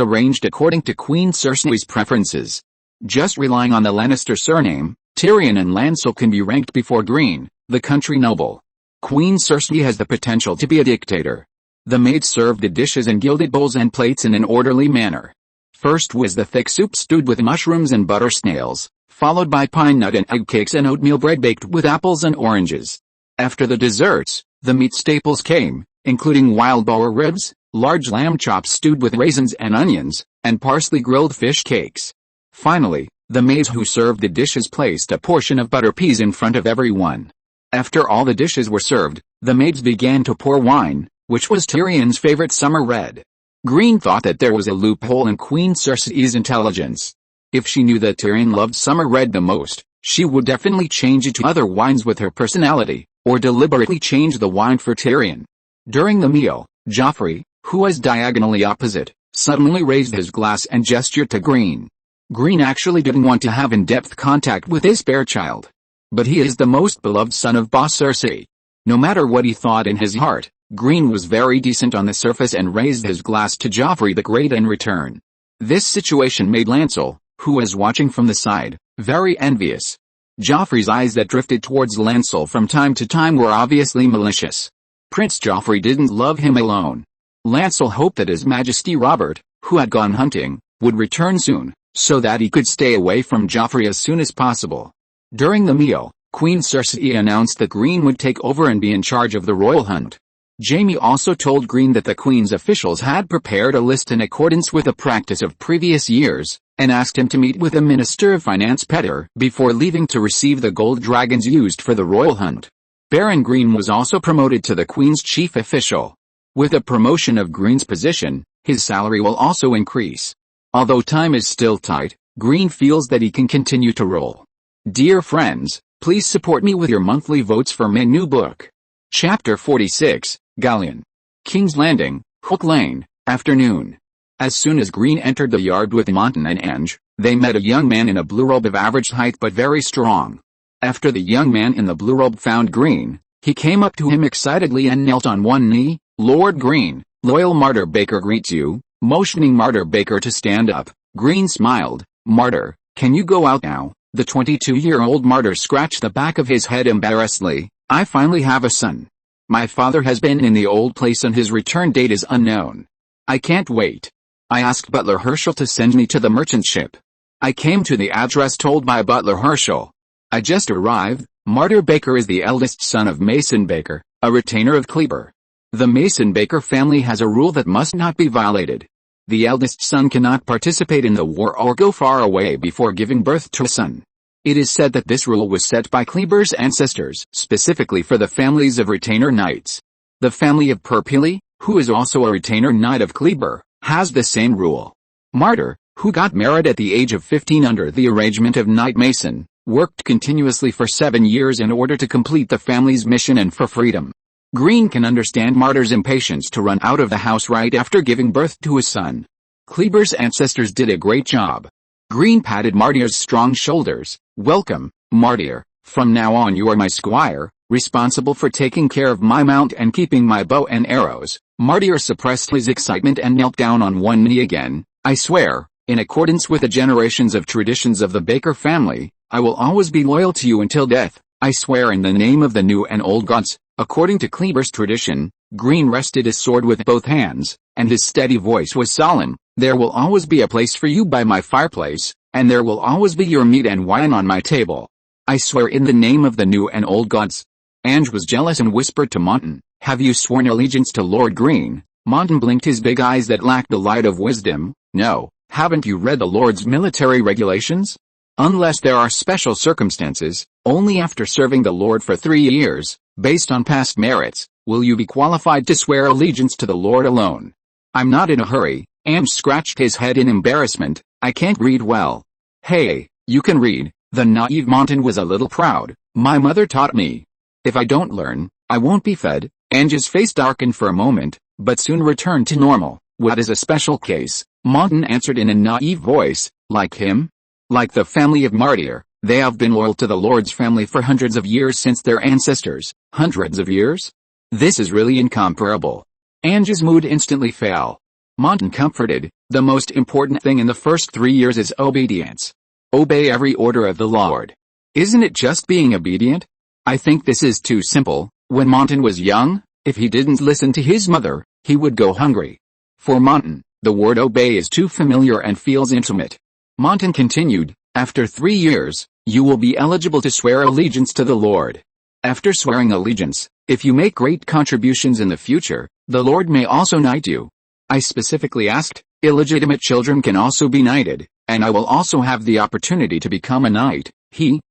arranged according to Queen Cersei's preferences. Just relying on the Lannister surname, Tyrion and Lancel can be ranked before Green, the country noble. Queen Cersei has the potential to be a dictator. The maids served the dishes in gilded bowls and plates in an orderly manner. First was the thick soup stewed with mushrooms and butter snails, followed by pine nut and egg cakes and oatmeal bread baked with apples and oranges. After the desserts, the meat staples came, including wild boar ribs, large lamb chops stewed with raisins and onions, and parsley grilled fish cakes. Finally, the maids who served the dishes placed a portion of butter peas in front of everyone. After all the dishes were served, the maids began to pour wine, which was Tyrion's favorite summer red. Green thought that there was a loophole in Queen Cersei's intelligence. If she knew that Tyrion loved summer red the most, she would definitely change it to other wines with her personality, or deliberately change the wine for Tyrion. During the meal, Joffrey, who was diagonally opposite, suddenly raised his glass and gestured to Green. Green actually didn't want to have in-depth contact with his spare child. But he is the most beloved son of Boss Cersei. No matter what he thought in his heart, Green was very decent on the surface and raised his glass to Joffrey the Great in return. This situation made Lancel, who was watching from the side, very envious. Joffrey's eyes that drifted towards Lancel from time to time were obviously malicious. Prince Joffrey didn't love him alone. Lancel hoped that His Majesty Robert, who had gone hunting, would return soon, so that he could stay away from Joffrey as soon as possible. During the meal, Queen Cersei announced that Green would take over and be in charge of the royal hunt. Jaime also told Green that the Queen's officials had prepared a list in accordance with the practice of previous years, and asked him to meet with the Minister of Finance Petter before leaving to receive the gold dragons used for the royal hunt. Baron Green was also promoted to the Queen's chief official. With the promotion of Green's position, his salary will also increase. Although time is still tight, Green feels that he can continue to rule. Dear friends, please support me with your monthly votes for my new book. Chapter 46, Galleon. King's Landing, Hook Lane, afternoon. As soon as Green entered the yard with Montan and Ange, they met a young man in a blue robe of average height but very strong. After the young man in the blue robe found Green, he came up to him excitedly and knelt on one knee. "Lord Green, loyal Martyr Baker greets you," motioning Martyr Baker to stand up. Green smiled. "Martyr, can you go out now?" The 22-year-old Martyr scratched the back of his head embarrassedly. "I finally have a son. My father has been in the old place and his return date is unknown. I can't wait. I asked Butler Herschel to send me to the merchant ship. I came to the address told by Butler Herschel. I just arrived." Martyr Baker is the eldest son of Mason Baker, a retainer of Kleber. The Mason Baker family has a rule that must not be violated. The eldest son cannot participate in the war or go far away before giving birth to a son. It is said that this rule was set by Kleber's ancestors, specifically for the families of retainer knights. The family of Perpili, who is also a retainer knight of Kleber, has the same rule. Martyr, who got married at the age of 15 under the arrangement of Knight Mason, worked continuously for 7 years in order to complete the family's mission and for freedom. Green can understand Martyr's impatience to run out of the house right after giving birth to his son. Kleber's ancestors did a great job. Green patted Martyr's strong shoulders. "Welcome, Martyr. From now on you are my squire, responsible for taking care of my mount and keeping my bow and arrows." Martyr suppressed his excitement and knelt down on one knee again. "I swear, in accordance with the generations of traditions of the Baker family, I will always be loyal to you until death. I swear in the name of the new and old gods." According to Kleber's tradition, Green rested his sword with both hands, and his steady voice was solemn. "There will always be a place for you by my fireplace, and there will always be your meat and wine on my table. I swear in the name of the new and old gods." Ange was jealous and whispered to Montan, "Have you sworn allegiance to Lord Green?" Montan blinked his big eyes that lacked the light of wisdom. "No, haven't you read the Lord's military regulations? Unless there are special circumstances, only after serving the Lord for 3 years, based on past merits, will you be qualified to swear allegiance to the Lord alone." "I'm not in a hurry." Ange scratched his head in embarrassment. "I can't read well." "Hey, you can read." The naive Montan was a little proud. "My mother taught me. If I don't learn, I won't be fed." Ange's face darkened for a moment, but soon returned to normal. "What is a special case?" Montan answered in a naive voice. "Like him? Like the family of Martyr. They have been loyal to the Lord's family for hundreds of years since their ancestors." "Hundreds of years? This is really incomparable." Ange's mood instantly fell. Montan comforted, "The most important thing in the first 3 years is obedience. Obey every order of the Lord. Isn't it just being obedient? I think this is too simple." When Montan was young, if he didn't listen to his mother, he would go hungry. For Montan, the word obey is too familiar and feels intimate. Montan continued, "After 3 years, you will be eligible to swear allegiance to the Lord. After swearing allegiance, if you make great contributions in the future, the Lord may also knight you." I specifically asked, "Illegitimate children can also be knighted, and I will also have the opportunity to become a knight."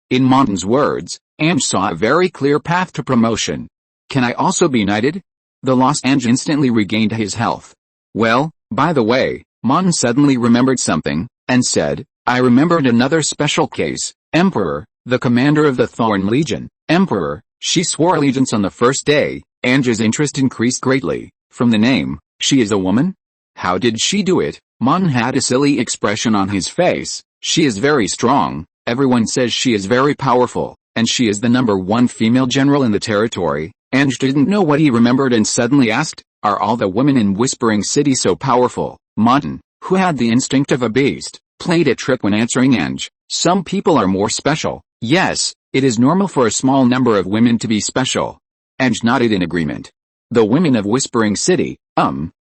In Montan's words, Ange saw a very clear path to promotion. "Can I also be knighted?" The lost Ange instantly regained his health. "Well, by the way," Montan suddenly remembered something, and said, "I remembered another special case. Emperor, the commander of the Thorn Legion. Emperor, she swore allegiance on the first day." Ange's interest increased greatly. From the name, she is a woman? How did she do it? Montan had a silly expression on his face. "She is very strong. Everyone says she is very powerful, and she is the #1 female general in the territory." Ange didn't know what he remembered and suddenly asked, "Are all the women in Whispering City so powerful?" Montan, who had the instinct of a beast, played a trick when answering Ange. "Some people are more special. Yes, it is normal for a small number of women to be special." Ange nodded in agreement. "The women of Whispering City,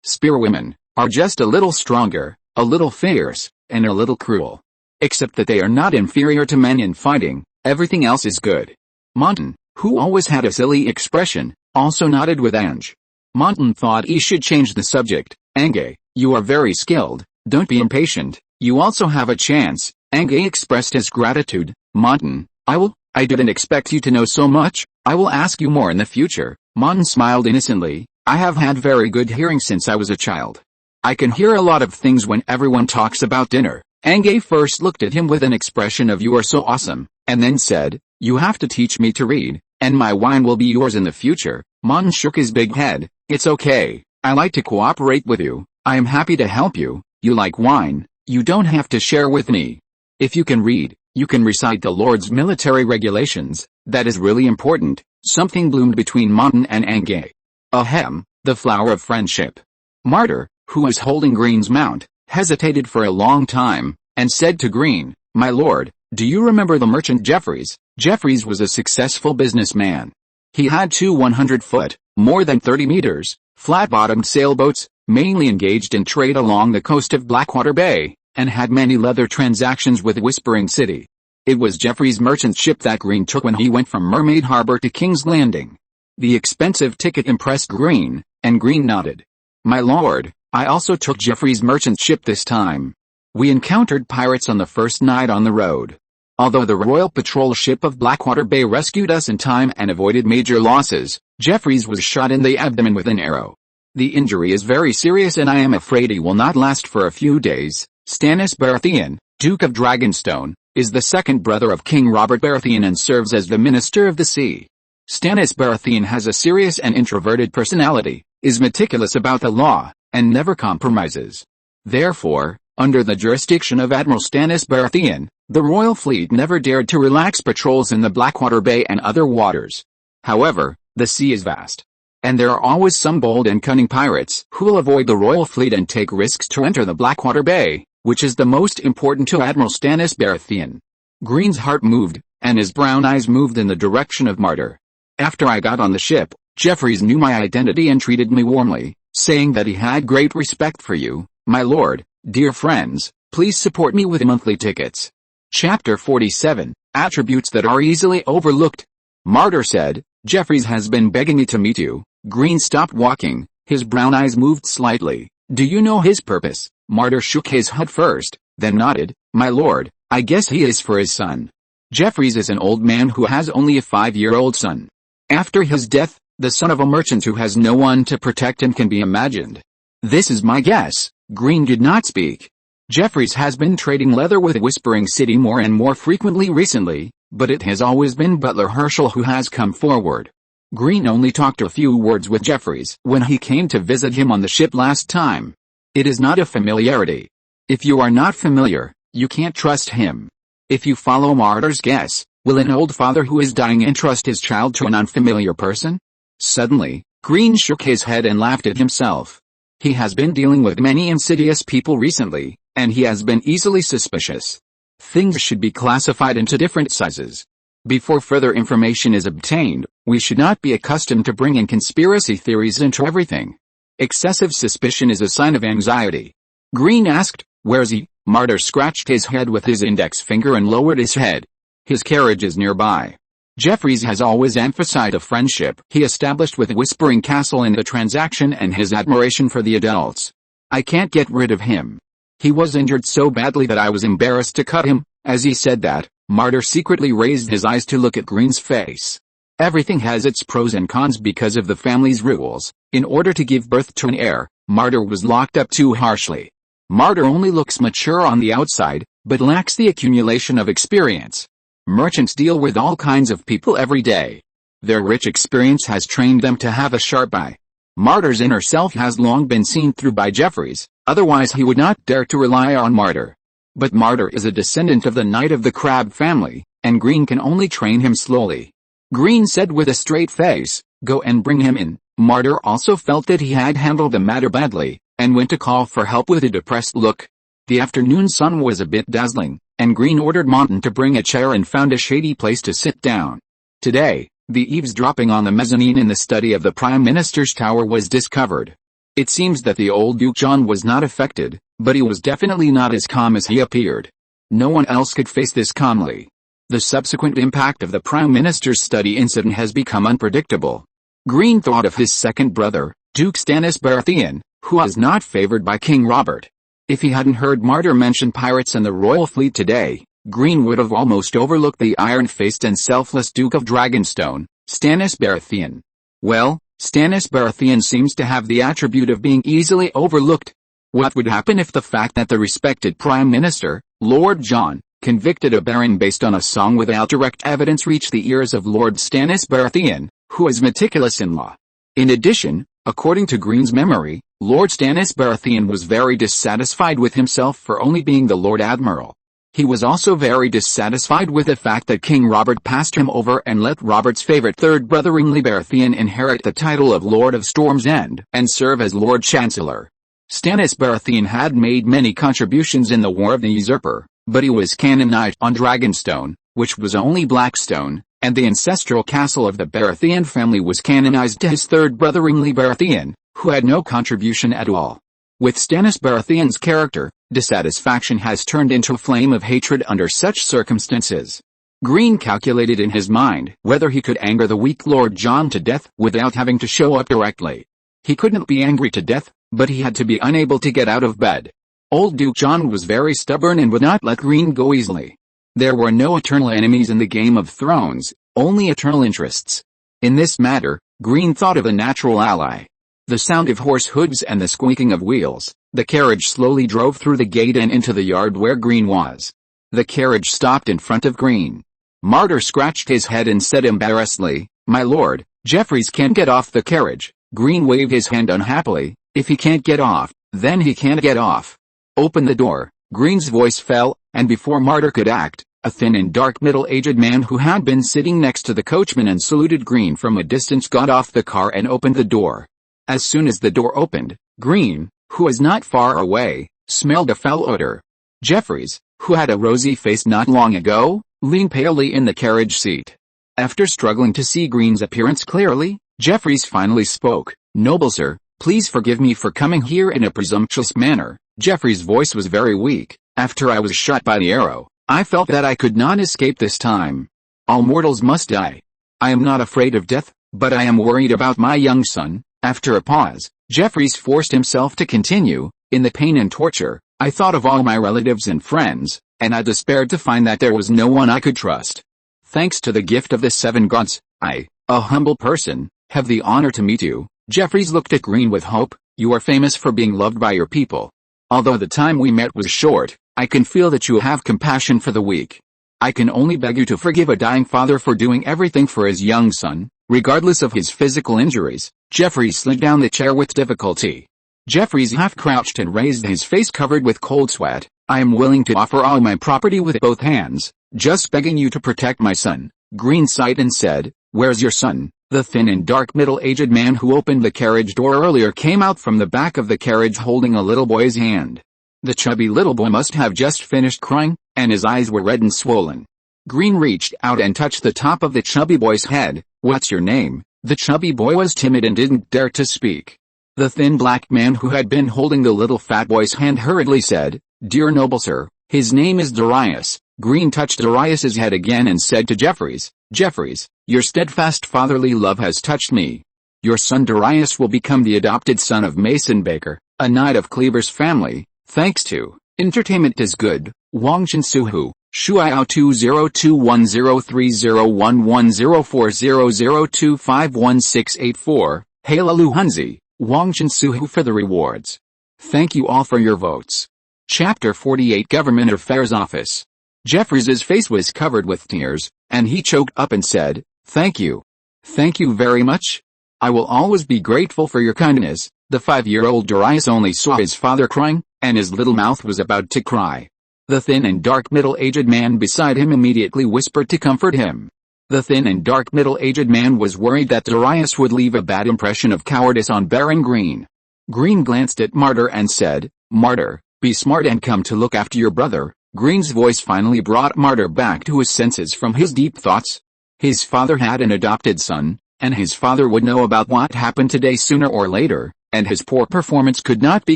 spearwomen, are just a little stronger, a little fierce, and a little cruel. Except that they are not inferior to men in fighting. Everything else is good." Montan, who always had a silly expression, also nodded with Ange. Montan thought he should change the subject. "Ange, you are very skilled. Don't be impatient. You also have a chance." Ange expressed his gratitude. "Montan, I didn't expect you to know so much. I will ask you more in the future." Montan smiled innocently. "I have had very good hearing since I was a child. I can hear a lot of things when everyone talks about dinner." Ange first looked at him with an expression of "You are so awesome," and then said, "You have to teach me to read, and my wine will be yours in the future." Montan shook his big head. "It's okay. I like to cooperate with you. I am happy to help you. You like wine. You don't have to share with me. If you can read, you can recite the Lord's military regulations. That is really important." Something bloomed between Montan and Ange. Ahem, the flower of friendship. Martyr, who was holding Green's mount, hesitated for a long time, and said to Green, "My lord, do you remember the merchant Jeffries?" Jeffries was a successful businessman. He had 2 100-foot, more than 30 meters, flat-bottomed sailboats, mainly engaged in trade along the coast of Blackwater Bay, and had many leather transactions with Whispering City. It was Jeffries' merchant ship that Green took when he went from Mermaid Harbor to King's Landing. The expensive ticket impressed Green, and Green nodded. "My lord, I also took Jeffries' merchant ship this time. We encountered pirates on the first night on the road. Although the Royal Patrol ship of Blackwater Bay rescued us in time and avoided major losses, Jeffries was shot in the abdomen with an arrow. The injury is very serious and I am afraid he will not last for a few days." Stannis Baratheon, Duke of Dragonstone, is the second brother of King Robert Baratheon and serves as the Minister of the Sea. Stannis Baratheon has a serious and introverted personality, is meticulous about the law, and never compromises. Therefore, under the jurisdiction of Admiral Stannis Baratheon, the royal fleet never dared to relax patrols in the Blackwater Bay and other waters. However, the sea is vast, and there are always some bold and cunning pirates who will avoid the royal fleet and take risks to enter the Blackwater Bay, which is the most important to Admiral Stannis Baratheon. Green's heart moved, and his brown eyes moved in the direction of Martyr. "After I got on the ship, Jeffries knew my identity and treated me warmly, saying that he had great respect for you, my lord. Dear friends, please support me with monthly tickets. Chapter 47, Attributes that are easily overlooked. Martyr said, Jeffries has been begging me to meet you. Green stopped walking, his brown eyes moved slightly. Do you know his purpose? Martyr shook his head first, then nodded. My lord, I guess he is for his son. Jeffries is an old man who has only a 5-year-old son. After his death, the son of a merchant who has no one to protect him can be imagined. This is my guess. Green did not speak. Jeffries has been trading leather with Whispering City more and more frequently recently, but it has always been Butler Herschel who has come forward. Green only talked a few words with Jeffries when he came to visit him on the ship last time. It is not a familiarity. If you are not familiar, you can't trust him. If you follow Martyr's guess, will an old father who is dying entrust his child to an unfamiliar person? Suddenly, Green shook his head and laughed at himself. He has been dealing with many insidious people recently, and he has been easily suspicious. Things should be classified into different sizes. Before further information is obtained, we should not be accustomed to bringing conspiracy theories into everything. Excessive suspicion is a sign of anxiety. Green asked, where's he? Martyr scratched his head with his index finger and lowered his head. His carriage is nearby. Jeffries has always emphasized the friendship he established with Whispering Castle in the transaction and his admiration for the adults. I can't get rid of him. He was injured so badly that I was embarrassed to cut him. As he said that, Martyr secretly raised his eyes to look at Green's face. Everything has its pros and cons because of the family's rules. In order to give birth to an heir, Martyr was locked up too harshly. Martyr only looks mature on the outside, but lacks the accumulation of experience. Merchants deal with all kinds of people every day. Their rich experience has trained them to have a sharp eye. Martyr's inner self has long been seen through by Jeffries, otherwise he would not dare to rely on Martyr. But Martyr is a descendant of the Knight of the Crab family, and Green can only train him slowly. Green said with a straight face, go and bring him in. Martyr also felt that he had handled the matter badly, and went to call for help with a depressed look. The afternoon sun was a bit dazzling, and Green ordered Monton to bring a chair and found a shady place to sit down. Today, the eavesdropping on the mezzanine in the study of the Prime Minister's tower was discovered. It seems that the old Duke John was not affected, but he was definitely not as calm as he appeared. No one else could face this calmly. The subsequent impact of the Prime Minister's study incident has become unpredictable. Green thought of his second brother, Duke Stannis Baratheon, who was not favored by King Robert. If he hadn't heard Martyr mention pirates and the royal fleet today, Green would have almost overlooked the iron-faced and selfless Duke of Dragonstone, Stannis Baratheon. Well, Stannis Baratheon seems to have the attribute of being easily overlooked. What would happen if the fact that the respected Prime Minister, Lord John, convicted a baron based on a song without direct evidence reached the ears of Lord Stannis Baratheon, who is meticulous in law? In addition, according to Green's memory, Lord Stannis Baratheon was very dissatisfied with himself for only being the Lord Admiral. He was also very dissatisfied with the fact that King Robert passed him over and let Robert's favorite third brother Renly Baratheon inherit the title of Lord of Storm's End and serve as Lord Chancellor. Stannis Baratheon had made many contributions in the War of the Usurper, but he was canonized on Dragonstone, which was only Blackstone, and the ancestral castle of the Baratheon family was canonized to his third brother Renly Baratheon, who had no contribution at all. With Stannis Baratheon's character, dissatisfaction has turned into a flame of hatred under such circumstances. Green calculated in his mind whether he could anger the weak Lord John to death without having to show up directly. He couldn't be angry to death, but he had to be unable to get out of bed. Old Duke John was very stubborn and would not let Green go easily. There were no eternal enemies in the Game of Thrones, only eternal interests. In this matter, Green thought of a natural ally. The sound of horse hooves and the squeaking of wheels, the carriage slowly drove through the gate and into the yard where Green was. The carriage stopped in front of Green. Martyr scratched his head and said embarrassedly, "My lord, Jeffries can't get off the carriage." Green waved his hand unhappily. "If he can't get off, then he can't get off. Open the door." Green's voice fell, and before Martyr could act, a thin and dark middle-aged man who had been sitting next to the coachman and saluted Green from a distance got off the car and opened the door. As soon as the door opened, Green, who was not far away, smelled a foul odor. Jeffries, who had a rosy face not long ago, leaned palely in the carriage seat. After struggling to see Green's appearance clearly, Jeffries finally spoke. "Noble sir, please forgive me for coming here in a presumptuous manner, Jeffrey's voice was very weak. "After I was shot by the arrow, I felt that I could not escape this time. All mortals must die. I am not afraid of death, but I am worried about my young son." After a pause, Jeffries forced himself to continue. "In the pain and torture, I thought of all my relatives and friends, and I despaired to find that there was no one I could trust. Thanks to the gift of the 7 gods, I, a humble person, have the honor to meet you." Jeffries looked at Green with hope. "You are famous for being loved by your people. Although the time we met was short, I can feel that you have compassion for the weak. I can only beg you to forgive a dying father for doing everything for his young son, regardless of his physical injuries." Jeffries slid down the chair with difficulty. Jeffries half-crouched and raised his face covered with cold sweat. "I am willing to offer all my property with both hands, just begging you to protect my son." Green sighed and said, "Where's your son?" The thin and dark middle-aged man who opened the carriage door earlier came out from the back of the carriage holding a little boy's hand. The chubby little boy must have just finished crying, and his eyes were red and swollen. Green reached out and touched the top of the chubby boy's head. "What's your name?" The chubby boy was timid and didn't dare to speak. The thin black man who had been holding the little fat boy's hand hurriedly said, "Dear noble sir, his name is Darius." Green touched Darius's head again and said to Jeffries, "Jeffries, your steadfast fatherly love has touched me. Your son Darius will become the adopted son of Mason Baker, a knight of Cleaver's family, thanks to Entertainment is Good, Wang Chensuhu, Shuiao 202101104002516884, Halalu Hunzi, Wang Chensuhu for the rewards. Thank you all for your votes." Chapter 48 Government Affairs Office. Jeffries's face was covered with tears, and he choked up and said, "Thank you. Thank you very much. I will always be grateful for your kindness." The 5-year-old Darius only saw his father crying, and his little mouth was about to cry. The thin and dark middle-aged man beside him immediately whispered to comfort him. The thin and dark middle-aged man was worried that Darius would leave a bad impression of cowardice on Baron Green. Green glanced at Martyr and said, "Martyr, be smart and come to look after your brother." Green's voice finally brought Martyr back to his senses from his deep thoughts. His father had an adopted son, and his father would know about what happened today sooner or later, and his poor performance could not be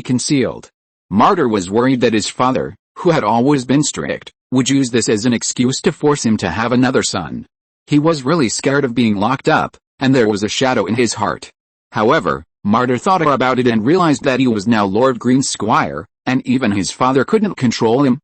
concealed. Martyr was worried that his father, who had always been strict, would use this as an excuse to force him to have another son. He was really scared of being locked up, and there was a shadow in his heart. However, Martyr thought about it and realized that he was now Lord Green's squire, and even his father couldn't control him.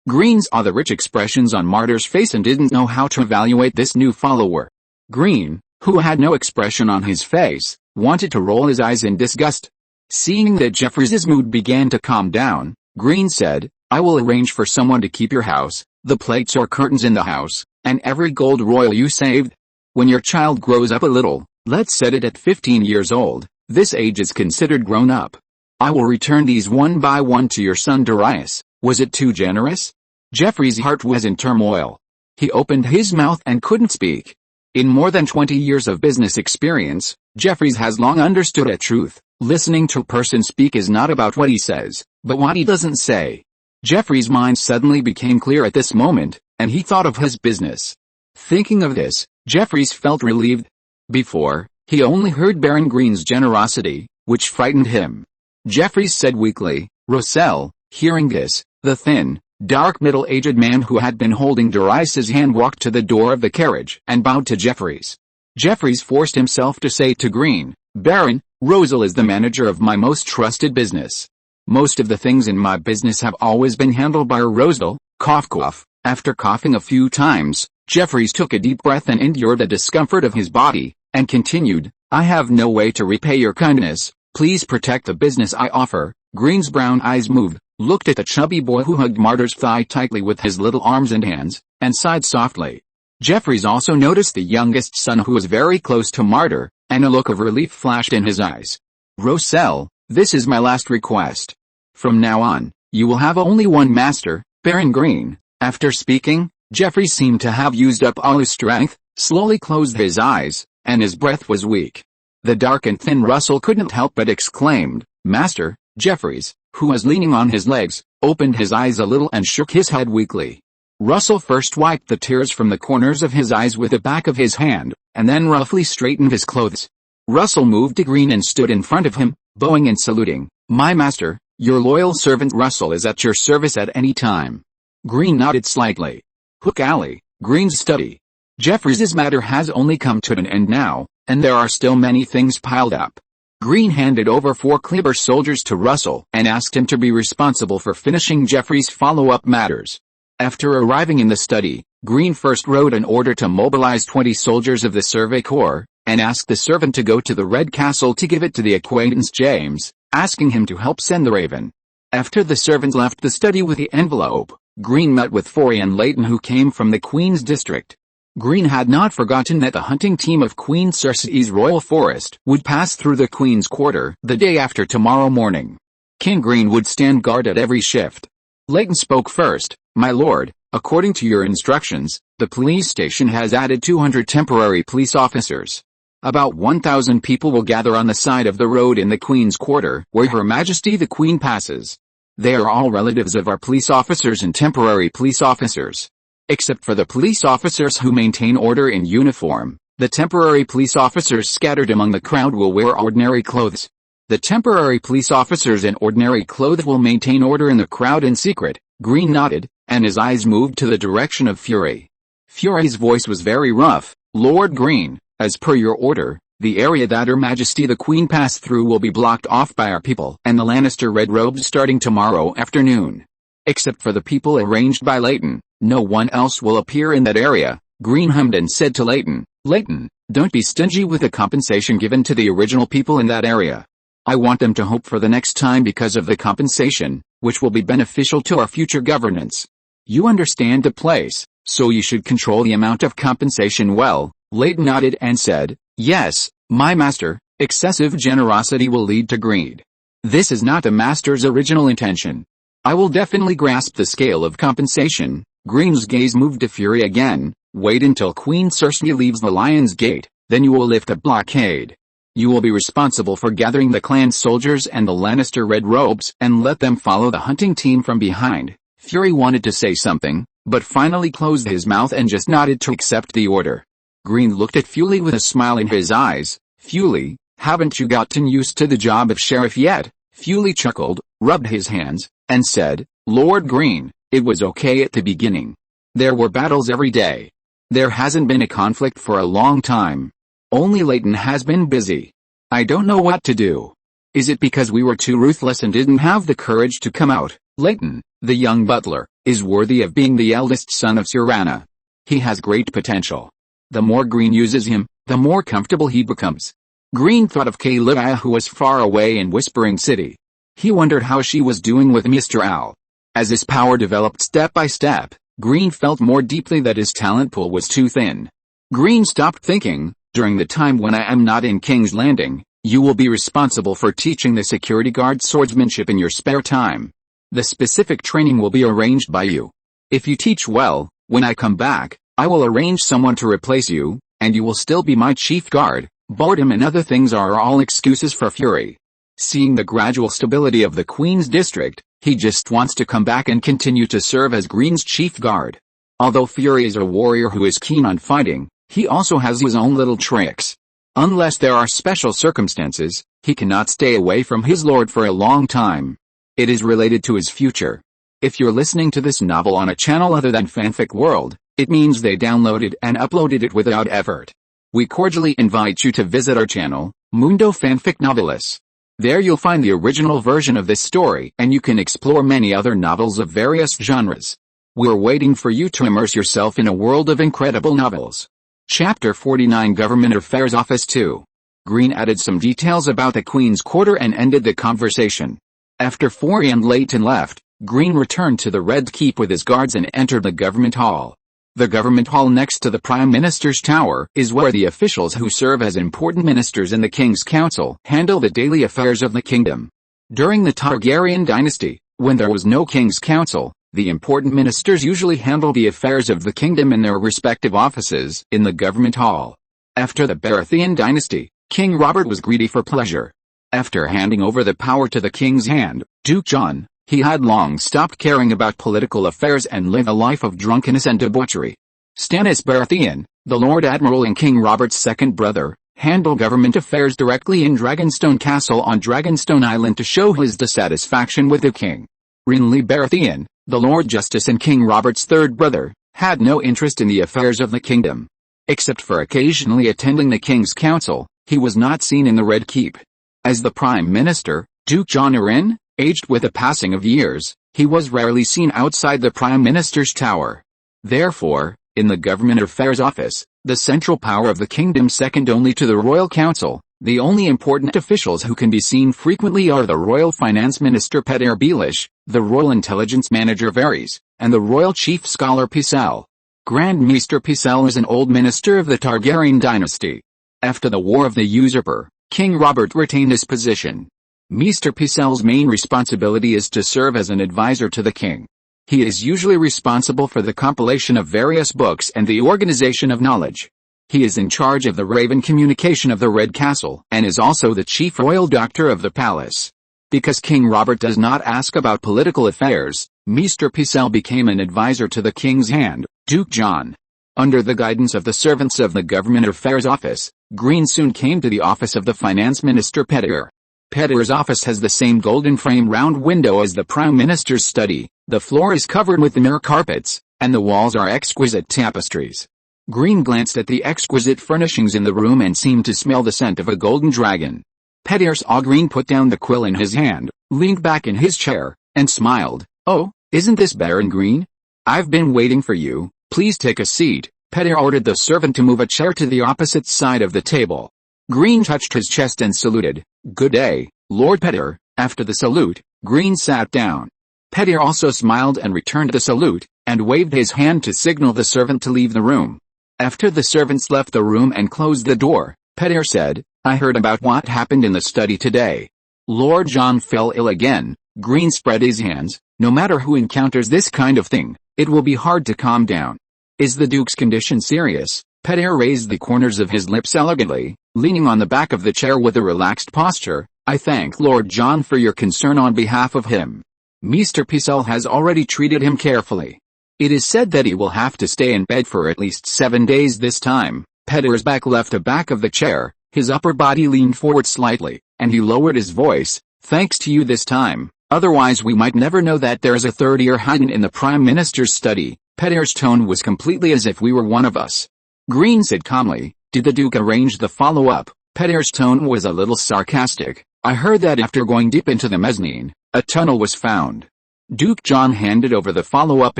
Green saw the rich expressions on Martyr's face and didn't know how to evaluate this new follower. Green, who had no expression on his face, wanted to roll his eyes in disgust. Seeing that Jeffries's mood began to calm down, Green said, "I will arrange for someone to keep your house, the plates or curtains in the house, and every gold royal you saved. When your child grows up a little, let's set it at 15 years old, this age is considered grown up. I will return these one by one to your son Darius." Was it too generous? Jeffries' heart was in turmoil. He opened his mouth and couldn't speak. In more than 20 years of business experience, Jeffries has long understood a truth: listening to a person speak is not about what he says, but what he doesn't say. Jeffries' mind suddenly became clear at this moment, and he thought of his business. Thinking of this, Jeffries felt relieved. Before, he only heard Baron Green's generosity, which frightened him. Jeffries said weakly, "Rossel." Hearing this, the thin, dark middle-aged man who had been holding Darius's hand walked to the door of the carriage and bowed to Jeffries. Jeffries forced himself to say to Green, "Baron, Rossel is the manager of my most trusted business. Most of the things in my business have always been handled by Rossel." Cough cough. After coughing a few times, Jeffries took a deep breath and endured the discomfort of his body, and continued, "I have no way to repay your kindness. Please protect the business I offer." Green's brown eyes moved, looked at the chubby boy who hugged Martyr's thigh tightly with his little arms and hands, and sighed softly. Jeffries also noticed the youngest son who was very close to Martyr, and a look of relief flashed in his eyes. "Rossel, this is my last request. From now on, you will have only one master, Baron Green." After speaking, Jeffries seemed to have used up all his strength, slowly closed his eyes, and his breath was weak. The dark and thin Rossel couldn't help but exclaimed, "Master." Jeffries, who was leaning on his legs, opened his eyes a little and shook his head weakly. Rossel first wiped the tears from the corners of his eyes with the back of his hand, and then roughly straightened his clothes. Rossel moved to Green and stood in front of him, bowing and saluting. "My master, Your loyal servant Russell is at your service at any time. Green nodded slightly. Hook Alley, Green's study. Jeffreys's matter has only come to an end now, and there are still many things piled up. Green handed over 4 Kleber soldiers to Russell and asked him to be responsible for finishing Jeffreys' follow-up matters. After arriving in the study, Green first wrote an order to mobilize 20 soldiers of the Survey Corps, and asked the servant to go to the Red Castle to give it to the acquaintance James, asking him to help send the Raven. After the servant left the study with the envelope, Green met with Forey and Leighton, who came from the Queen's district. Green had not forgotten that the hunting team of Queen Cersei's royal forest would pass through the Queen's quarter the day after tomorrow morning. King Green would stand guard at every shift. Leighton spoke first. My lord, according to your instructions, the police station has added 200 temporary police officers. About 1,000 people will gather on the side of the road in the Queen's quarter, where Her Majesty the Queen passes. They are all relatives of our police officers and temporary police officers. Except for the police officers who maintain order in uniform, the temporary police officers scattered among the crowd will wear ordinary clothes. The temporary police officers in ordinary clothes will maintain order in the crowd in secret. Green nodded, and his eyes moved to the direction of Fury. Fury's voice was very rough. Lord Green, as per your order, the area that Her Majesty the Queen passed through will be blocked off by our people and the Lannister Red Robes starting tomorrow afternoon. Except for the people arranged by Leighton, no one else will appear in that area. Green hummed and said to Leighton, Leighton, don't be stingy with the compensation given to the original people in that area. I want them to hope for the next time because of the compensation, which will be beneficial to our future governance. You understand the place, so you should control the amount of compensation well. Leighton nodded and said, Yes, my master. Excessive generosity will lead to greed. This is not the master's original intention. I will definitely grasp the scale of compensation. Green's gaze moved to Fury again. Wait until Queen Cersei leaves the Lion's Gate, then you will lift a blockade. You will be responsible for gathering the clan soldiers and the Lannister Red Robes and let them follow the hunting team from behind. Fury wanted to say something, but finally closed his mouth and just nodded to accept the order. Green looked at Fuley with a smile in his eyes. Fuley, haven't you gotten used to the job of sheriff yet? Fuley chuckled, rubbed his hands, and said, Lord Green, it was okay at the beginning. There were battles every day. There hasn't been a conflict for a long time. Only Leighton has been busy. I don't know what to do. Is it because we were too ruthless and didn't have the courage to come out? Leighton, the young butler, is worthy of being the eldest son of Cyrana. He has great potential. The more Green uses him, the more comfortable he becomes. Green thought of Kayla, who was far away in Whispering City. He wondered how she was doing with Mr. Al. As his power developed step by step, Green felt more deeply that his talent pool was too thin. Green stopped thinking. During the time when I am not in King's Landing, you will be responsible for teaching the security guard swordsmanship in your spare time. The specific training will be arranged by you. If you teach well, when I come back, I will arrange someone to replace you, and you will still be my chief guard. Boredom and other things are all excuses for Fury. Seeing the gradual stability of the Queen's district, he just wants to come back and continue to serve as Green's chief guard. Although Fury is a warrior who is keen on fighting, he also has his own little tricks. Unless there are special circumstances, he cannot stay away from his lord for a long time. It is related to his future. If you're listening to this novel on a channel other than Fanfic World, it means they downloaded and uploaded it without effort. We cordially invite you to visit our channel, Mundo Fanfic Novelis. There you'll find the original version of this story and you can explore many other novels of various genres. We're waiting for you to immerse yourself in a world of incredible novels. Chapter 49 Government Affairs Office 2. Green added some details about the Queen's Quarter and ended the conversation. After Forey and Leighton left, Green returned to the Red Keep with his guards and entered the Government Hall. The Government Hall next to the Prime Minister's Tower is where the officials who serve as important ministers in the King's Council handle the daily affairs of the kingdom. During the Targaryen dynasty, when there was no King's Council, the important ministers usually handle the affairs of the kingdom in their respective offices in the Government Hall. After the Baratheon dynasty, King Robert was greedy for pleasure. After handing over the power to the king's hand, Duke John, he had long stopped caring about political affairs and lived a life of drunkenness and debauchery. Stannis Baratheon, the Lord Admiral and King Robert's second brother, handle government affairs directly in Dragonstone Castle on Dragonstone Island to show his dissatisfaction with the king. Renly Baratheon, the Lord Justice and King Robert's third brother, had no interest in the affairs of the kingdom. Except for occasionally attending the king's council, he was not seen in the Red Keep. As the Prime Minister, Duke Jon Arryn, aged with the passing of years, he was rarely seen outside the Prime Minister's tower. Therefore, in the Government Affairs Office, the central power of the kingdom second only to the Royal Council, the only important officials who can be seen frequently are the Royal Finance Minister Petyr Baelish, the Royal Intelligence Manager Varys, and the Royal Chief Scholar Pycelle. Grand Maester Pycelle is an old minister of the Targaryen dynasty. After the War of the Usurper, King Robert retained his position. Maester Pycelle's main responsibility is to serve as an advisor to the king. He is usually responsible for the compilation of various books and the organization of knowledge. He is in charge of the Raven communication of the Red Castle and is also the chief royal doctor of the palace. Because King Robert does not ask about political affairs, Maester Pycelle became an advisor to the king's hand, Duke Jon. Under the guidance of the servants of the Government Affairs Office, Green soon came to the office of the Finance Minister Petyr. Petyr's office has the same golden frame round window as the Prime Minister's study, the floor is covered with mirror carpets, and the walls are exquisite tapestries. Green glanced at the exquisite furnishings in the room and seemed to smell the scent of a golden dragon. Petyr saw Green put down the quill in his hand, leaned back in his chair, and smiled. "Oh, isn't this Baron Green? I've been waiting for you, please take a seat." Petyr ordered the servant to move a chair to the opposite side of the table. Green touched his chest and saluted. "Good day, Lord Petyr." After the salute, Green sat down. Petyr also smiled and returned the salute, and waved his hand to signal the servant to leave the room. After the servants left the room and closed the door, Petyr said, "I heard about what happened in the study today. Lord Jon fell ill again." Green spread his hands. "No matter who encounters this kind of thing, it will be hard to calm down. Is the Duke's condition serious?" Petyr raised the corners of his lips elegantly, leaning on the back of the chair with a relaxed posture. "I thank Lord Jon for your concern on behalf of him. Maester Pycelle has already treated him carefully. It is said that he will have to stay in bed for at least 7 days this time." Petyr's back left the back of the chair, his upper body leaned forward slightly, and he lowered his voice. "Thanks to you this time, otherwise we might never know that there is a third ear hidden in the Prime Minister's study." Petyr's tone was completely as if we were one of us. Green said calmly, "Did the Duke arrange the follow-up?" Petyr's tone was a little sarcastic. "I heard that after going deep into the mezzanine, a tunnel was found." Duke Jon handed over the follow-up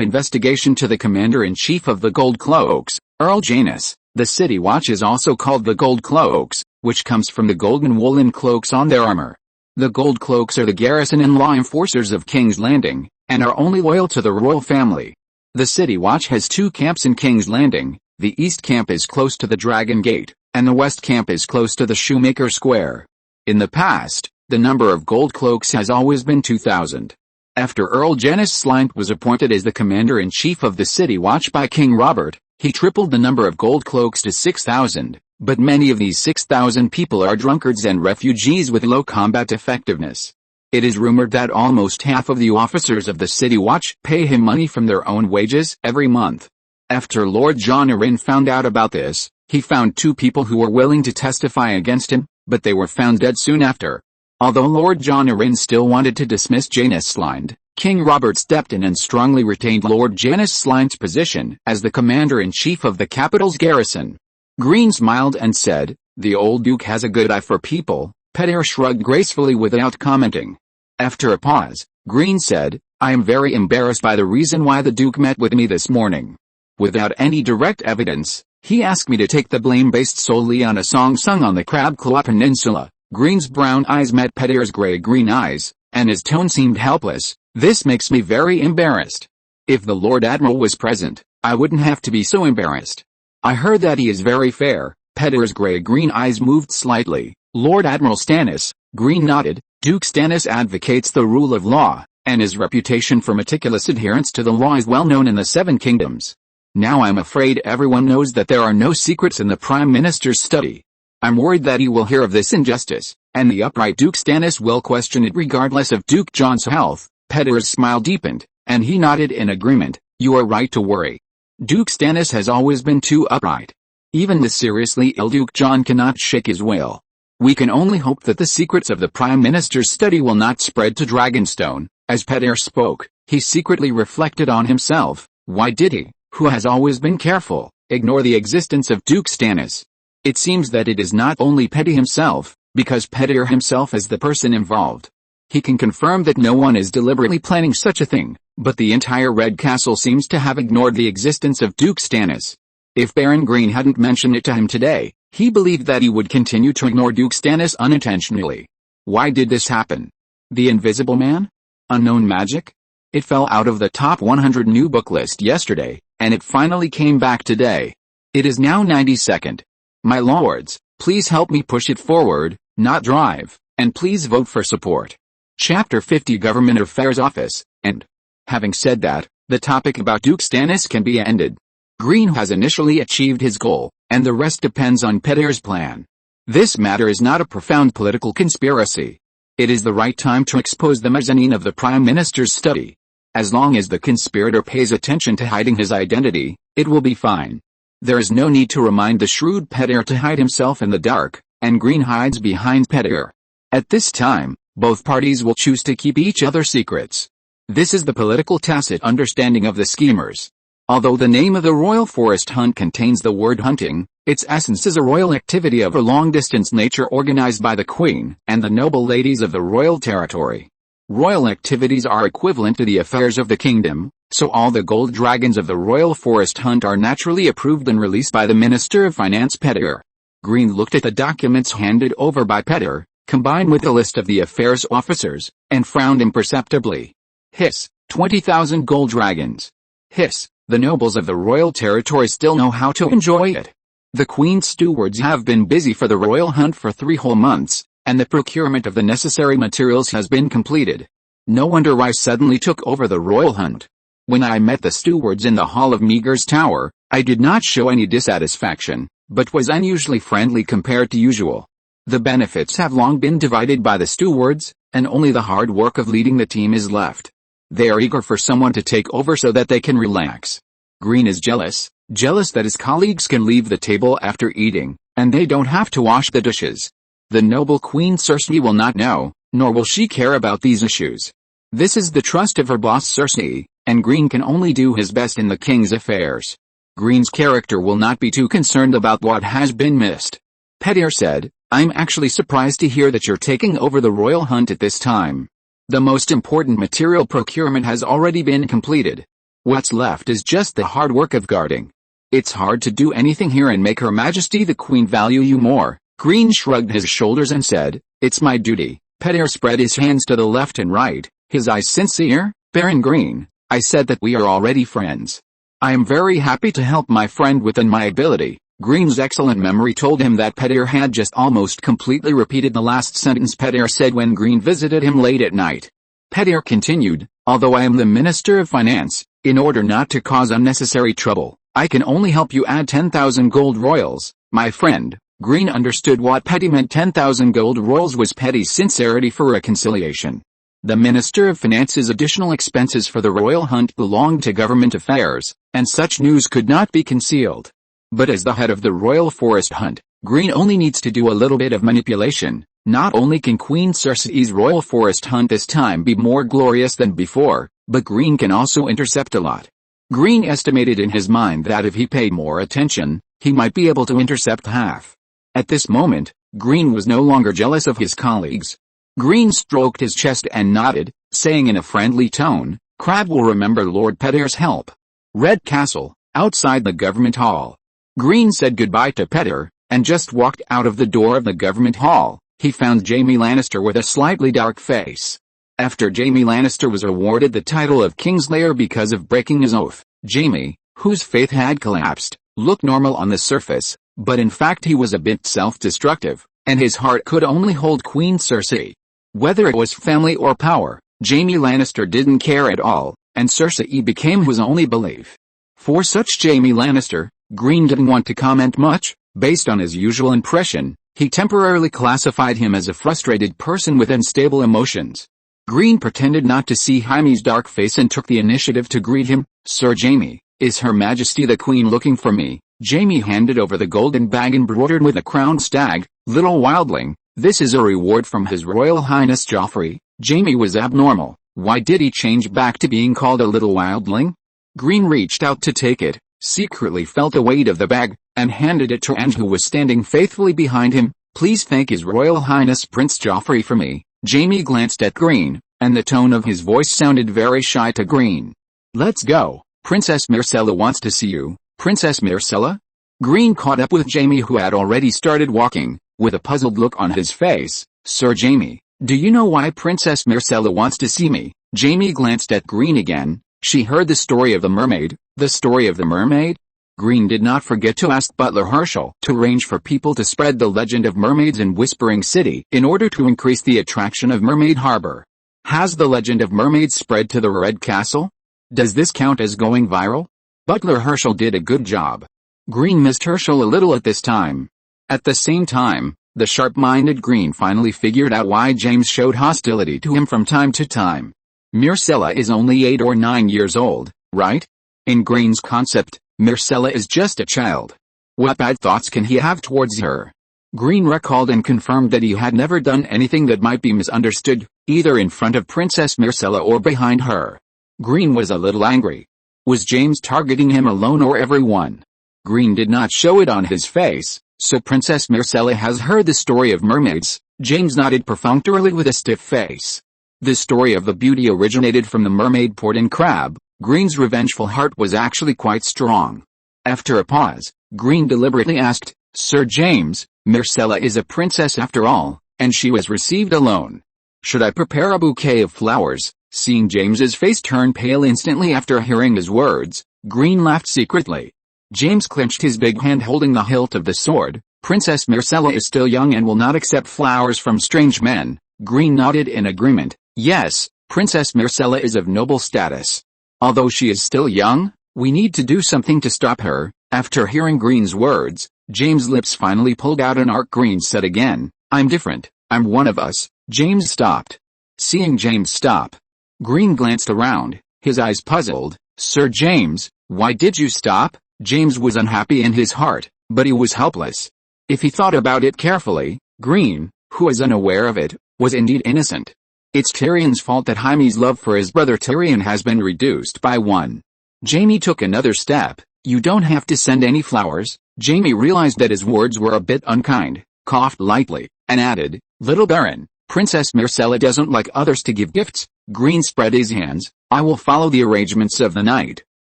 investigation to the Commander-in-Chief of the Gold Cloaks, Earl Jaehaerys. The City Watch is also called the Gold Cloaks, which comes from the golden woolen cloaks on their armor. The Gold Cloaks are the garrison and law enforcers of King's Landing, and are only loyal to the royal family. The City Watch has 2 camps in King's Landing. The East Camp is close to the Dragon Gate, and the West Camp is close to the Shoemaker Square. In the past, the number of Gold Cloaks has always been 2,000. After Earl Jaehaerys Slynt was appointed as the Commander-in-Chief of the City Watch by King Robert, he tripled the number of Gold Cloaks to 6,000, but many of these 6,000 people are drunkards and refugees with low combat effectiveness. It is rumored that almost half of the officers of the City Watch pay him money from their own wages every month. After Lord Jon Arryn found out about this, he found 2 people who were willing to testify against him, but they were found dead soon after. Although Lord Jon Arryn still wanted to dismiss Jaehaerys Slynt, King Robert stepped in and strongly retained Lord Jaehaerys Slynt's position as the Commander-in-Chief of the capital's garrison. Green smiled and said, "The old Duke has a good eye for people." Petyr shrugged gracefully without commenting. After a pause, Green said, "I am very embarrassed by the reason why the Duke met with me this morning. Without any direct evidence, he asked me to take the blame based solely on a song sung on the Crab Claw Peninsula." Green's brown eyes met Petyr's gray-green eyes, and his tone seemed helpless. "This makes me very embarrassed. If the Lord Admiral was present, I wouldn't have to be so embarrassed. I heard that he is very fair." Petyr's gray-green eyes moved slightly. "Lord Admiral Stannis?" Green nodded. "Duke Stannis advocates the rule of law, and his reputation for meticulous adherence to the law is well known in the 7 kingdoms. Now I'm afraid everyone knows that there are no secrets in the Prime Minister's study. I'm worried that he will hear of this injustice, and the upright Duke Stannis will question it regardless of Duke Jon's health." Petyr's smile deepened, and he nodded in agreement. "You are right to worry. Duke Stannis has always been too upright. Even the seriously ill Duke John cannot shake his will. We can only hope that the secrets of the Prime Minister's study will not spread to Dragonstone. As Petyr spoke, he secretly reflected on himself. Why did he, who has always been careful, ignore the existence of Duke Stannis? It seems that it is not only Petty himself, because Petyr himself is the person involved. He can confirm that no one is deliberately planning such a thing, but the entire Red Castle seems to have ignored the existence of Duke Stannis. If Baron Green hadn't mentioned it to him today, he believed that he would continue to ignore Duke Stannis unintentionally. Why did this happen? The Invisible Man? Unknown magic? It fell out of the top 100 new book list yesterday, and it finally came back today. It is now 92nd. My lords, please help me push it forward, not drive, and please vote for support. Chapter 50 Government Affairs Office, and having said that, the topic about Duke Stannis can be ended. Green has initially achieved his goal, and the rest depends on Petyr's plan. This matter is not a profound political conspiracy. It is the right time to expose the mezzanine of the Prime Minister's study. As long as the conspirator pays attention to hiding his identity, it will be fine. There is no need to remind the shrewd Petyr to hide himself in the dark, and Green hides behind Petyr. At this time, both parties will choose to keep each other's secrets. This is the political tacit understanding of the schemers. Although the name of the Royal Forest Hunt contains the word hunting, its essence is a royal activity of a long-distance nature organized by the Queen and the noble ladies of the royal territory. Royal activities are equivalent to the affairs of the kingdom, so all the gold dragons of the Royal Forest Hunt are naturally approved and released by the Minister of Finance Petyr. Green looked at the documents handed over by Petyr, combined with the list of the affairs officers, and frowned imperceptibly. Hiss, 20,000 gold dragons. Hiss, the nobles of the royal territory still know how to enjoy it. The Queen's stewards have been busy for the royal hunt for 3 whole months, and the procurement of the necessary materials has been completed. No wonder I suddenly took over the royal hunt. When I met the stewards in the hall of Meagher's Tower, I did not show any dissatisfaction, but was unusually friendly compared to usual. The benefits have long been divided by the stewards, and only the hard work of leading the team is left. They are eager for someone to take over so that they can relax. Green is jealous that his colleagues can leave the table after eating, and they don't have to wash the dishes. The noble Queen Cersei will not know, nor will she care about these issues. This is the trust of her boss Cersei, and Green can only do his best in the king's affairs. Green's character will not be too concerned about what has been missed. Petyr said, I'm actually surprised to hear that you're taking over the royal hunt at this time. The most important material procurement has already been completed. What's left is just the hard work of guarding. It's hard to do anything here and make Her Majesty the Queen value you more. Green shrugged his shoulders and said, it's my duty. Petyr spread his hands to the left and right, his eyes sincere. Baron Green, I said that we are already friends. I am very happy to help my friend within my ability. Green's excellent memory told him that Petyr had just almost completely repeated the last sentence Petyr said when Green visited him late at night. Petyr continued, although I am the Minister of Finance, in order not to cause unnecessary trouble, I can only help you add 10,000 gold royals, my friend. Green understood what Petty meant. 10,000 gold royals was Petty's sincerity for reconciliation. The Minister of Finance's additional expenses for the royal hunt belonged to government affairs, and such news could not be concealed. But as the head of the Royal Forest Hunt, Green only needs to do a little bit of manipulation. Not only can Queen Cersei's Royal Forest Hunt this time be more glorious than before, but Green can also intercept a lot. Green estimated in his mind that if he paid more attention, he might be able to intercept half. At this moment, Green was no longer jealous of his colleagues. Green stroked his chest and nodded, saying in a friendly tone, Crab will remember Lord Petyr's help. Red Castle, outside the government hall. Green said goodbye to Petyr, and just walked out of the door of the government hall. He found Jaime Lannister with a slightly dark face. After Jaime Lannister was awarded the title of Kingslayer because of breaking his oath, Jaime, whose faith had collapsed, looked normal on the surface, but in fact he was a bit self-destructive, and his heart could only hold Queen Cersei. Whether it was family or power, Jaime Lannister didn't care at all, and Cersei became his only belief. For such Jaime Lannister, Green didn't want to comment much. Based on his usual impression, he temporarily classified him as a frustrated person with unstable emotions. Green pretended not to see Jaime's dark face and took the initiative to greet him. Sir Jaime, is Her Majesty the Queen looking for me? Jaime handed over the golden bag embroidered with a crowned stag. Little wildling, this is a reward from His Royal Highness Joffrey. Jaime was abnormal. Why did he change back to being called a little wildling? Green reached out to take it, secretly felt the weight of the bag, and handed it to Ange, who was standing faithfully behind him. Please thank His Royal Highness Prince Joffrey for me. Jaime glanced at Green, and the tone of his voice sounded very shy to Green. Let's go. Princess Myrcella wants to see you. Princess Myrcella? Green caught up with Jaime, who had already started walking, with a puzzled look on his face. Sir Jaime, do you know why Princess Myrcella wants to see me? Jaime glanced at Green again. She heard the story of the mermaid. The story of the mermaid? Green did not forget to ask Butler Herschel to arrange for people to spread the legend of mermaids in Whispering City in order to increase the attraction of Mermaid Harbor. Has the legend of mermaids spread to the Red Castle? Does this count as going viral? Butler Herschel did a good job. Green missed Herschel a little at this time. At the same time, the sharp-minded Green finally figured out why James showed hostility to him from time to time. Myrcella is only 8 or 9 years old, right? In Green's concept, Myrcella is just a child. What bad thoughts can he have towards her? Green recalled and confirmed that he had never done anything that might be misunderstood, either in front of Princess Myrcella or behind her. Green was a little angry. Was James targeting him alone or everyone? Green did not show it on his face. So Princess Myrcella has heard the story of mermaids. James nodded perfunctorily with a stiff face. The story of the beauty originated from the mermaid port in Crab. Green's revengeful heart was actually quite strong. After a pause, Green deliberately asked, Sir James, Myrcella is a princess after all, and she was received alone. Should I prepare a bouquet of flowers? Seeing James's face turn pale instantly after hearing his words, Green laughed secretly. James clenched his big hand holding the hilt of the sword. Princess Myrcella is still young and will not accept flowers from strange men. Green nodded in agreement. Yes, Princess Myrcella is of noble status. Although she is still young, we need to do something to stop her. After hearing Green's words, James' lips finally pulled out an arc. Green said again, I'm different, I'm one of us. James stopped. Seeing James stop, Green glanced around, his eyes puzzled. Sir James, why did you stop? James was unhappy in his heart, but he was helpless. If he thought about it carefully, Green, who was unaware of it, was indeed innocent. It's Tyrion's fault that Jaime's love for his brother Tyrion has been reduced by 1. Jaime took another step. You don't have to send any flowers. Jaime realized that his words were a bit unkind, coughed lightly, and added, Little Baron, Princess Myrcella doesn't like others to give gifts. Green spread his hands. I will follow the arrangements of the night.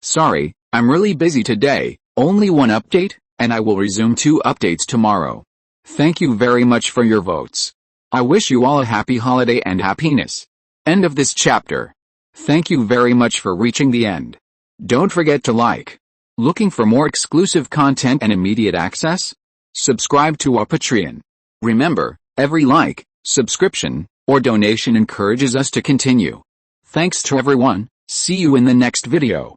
Sorry, I'm really busy today. Only 1 update, and I will resume 2 updates tomorrow. Thank you very much for your votes. I wish you all a happy holiday and happiness. End of this chapter. Thank you very much for reaching the end. Don't forget to like. Looking for more exclusive content and immediate access? Subscribe to our Patreon. Remember, every like, subscription, or donation encourages us to continue. Thanks to everyone. See you in the next video.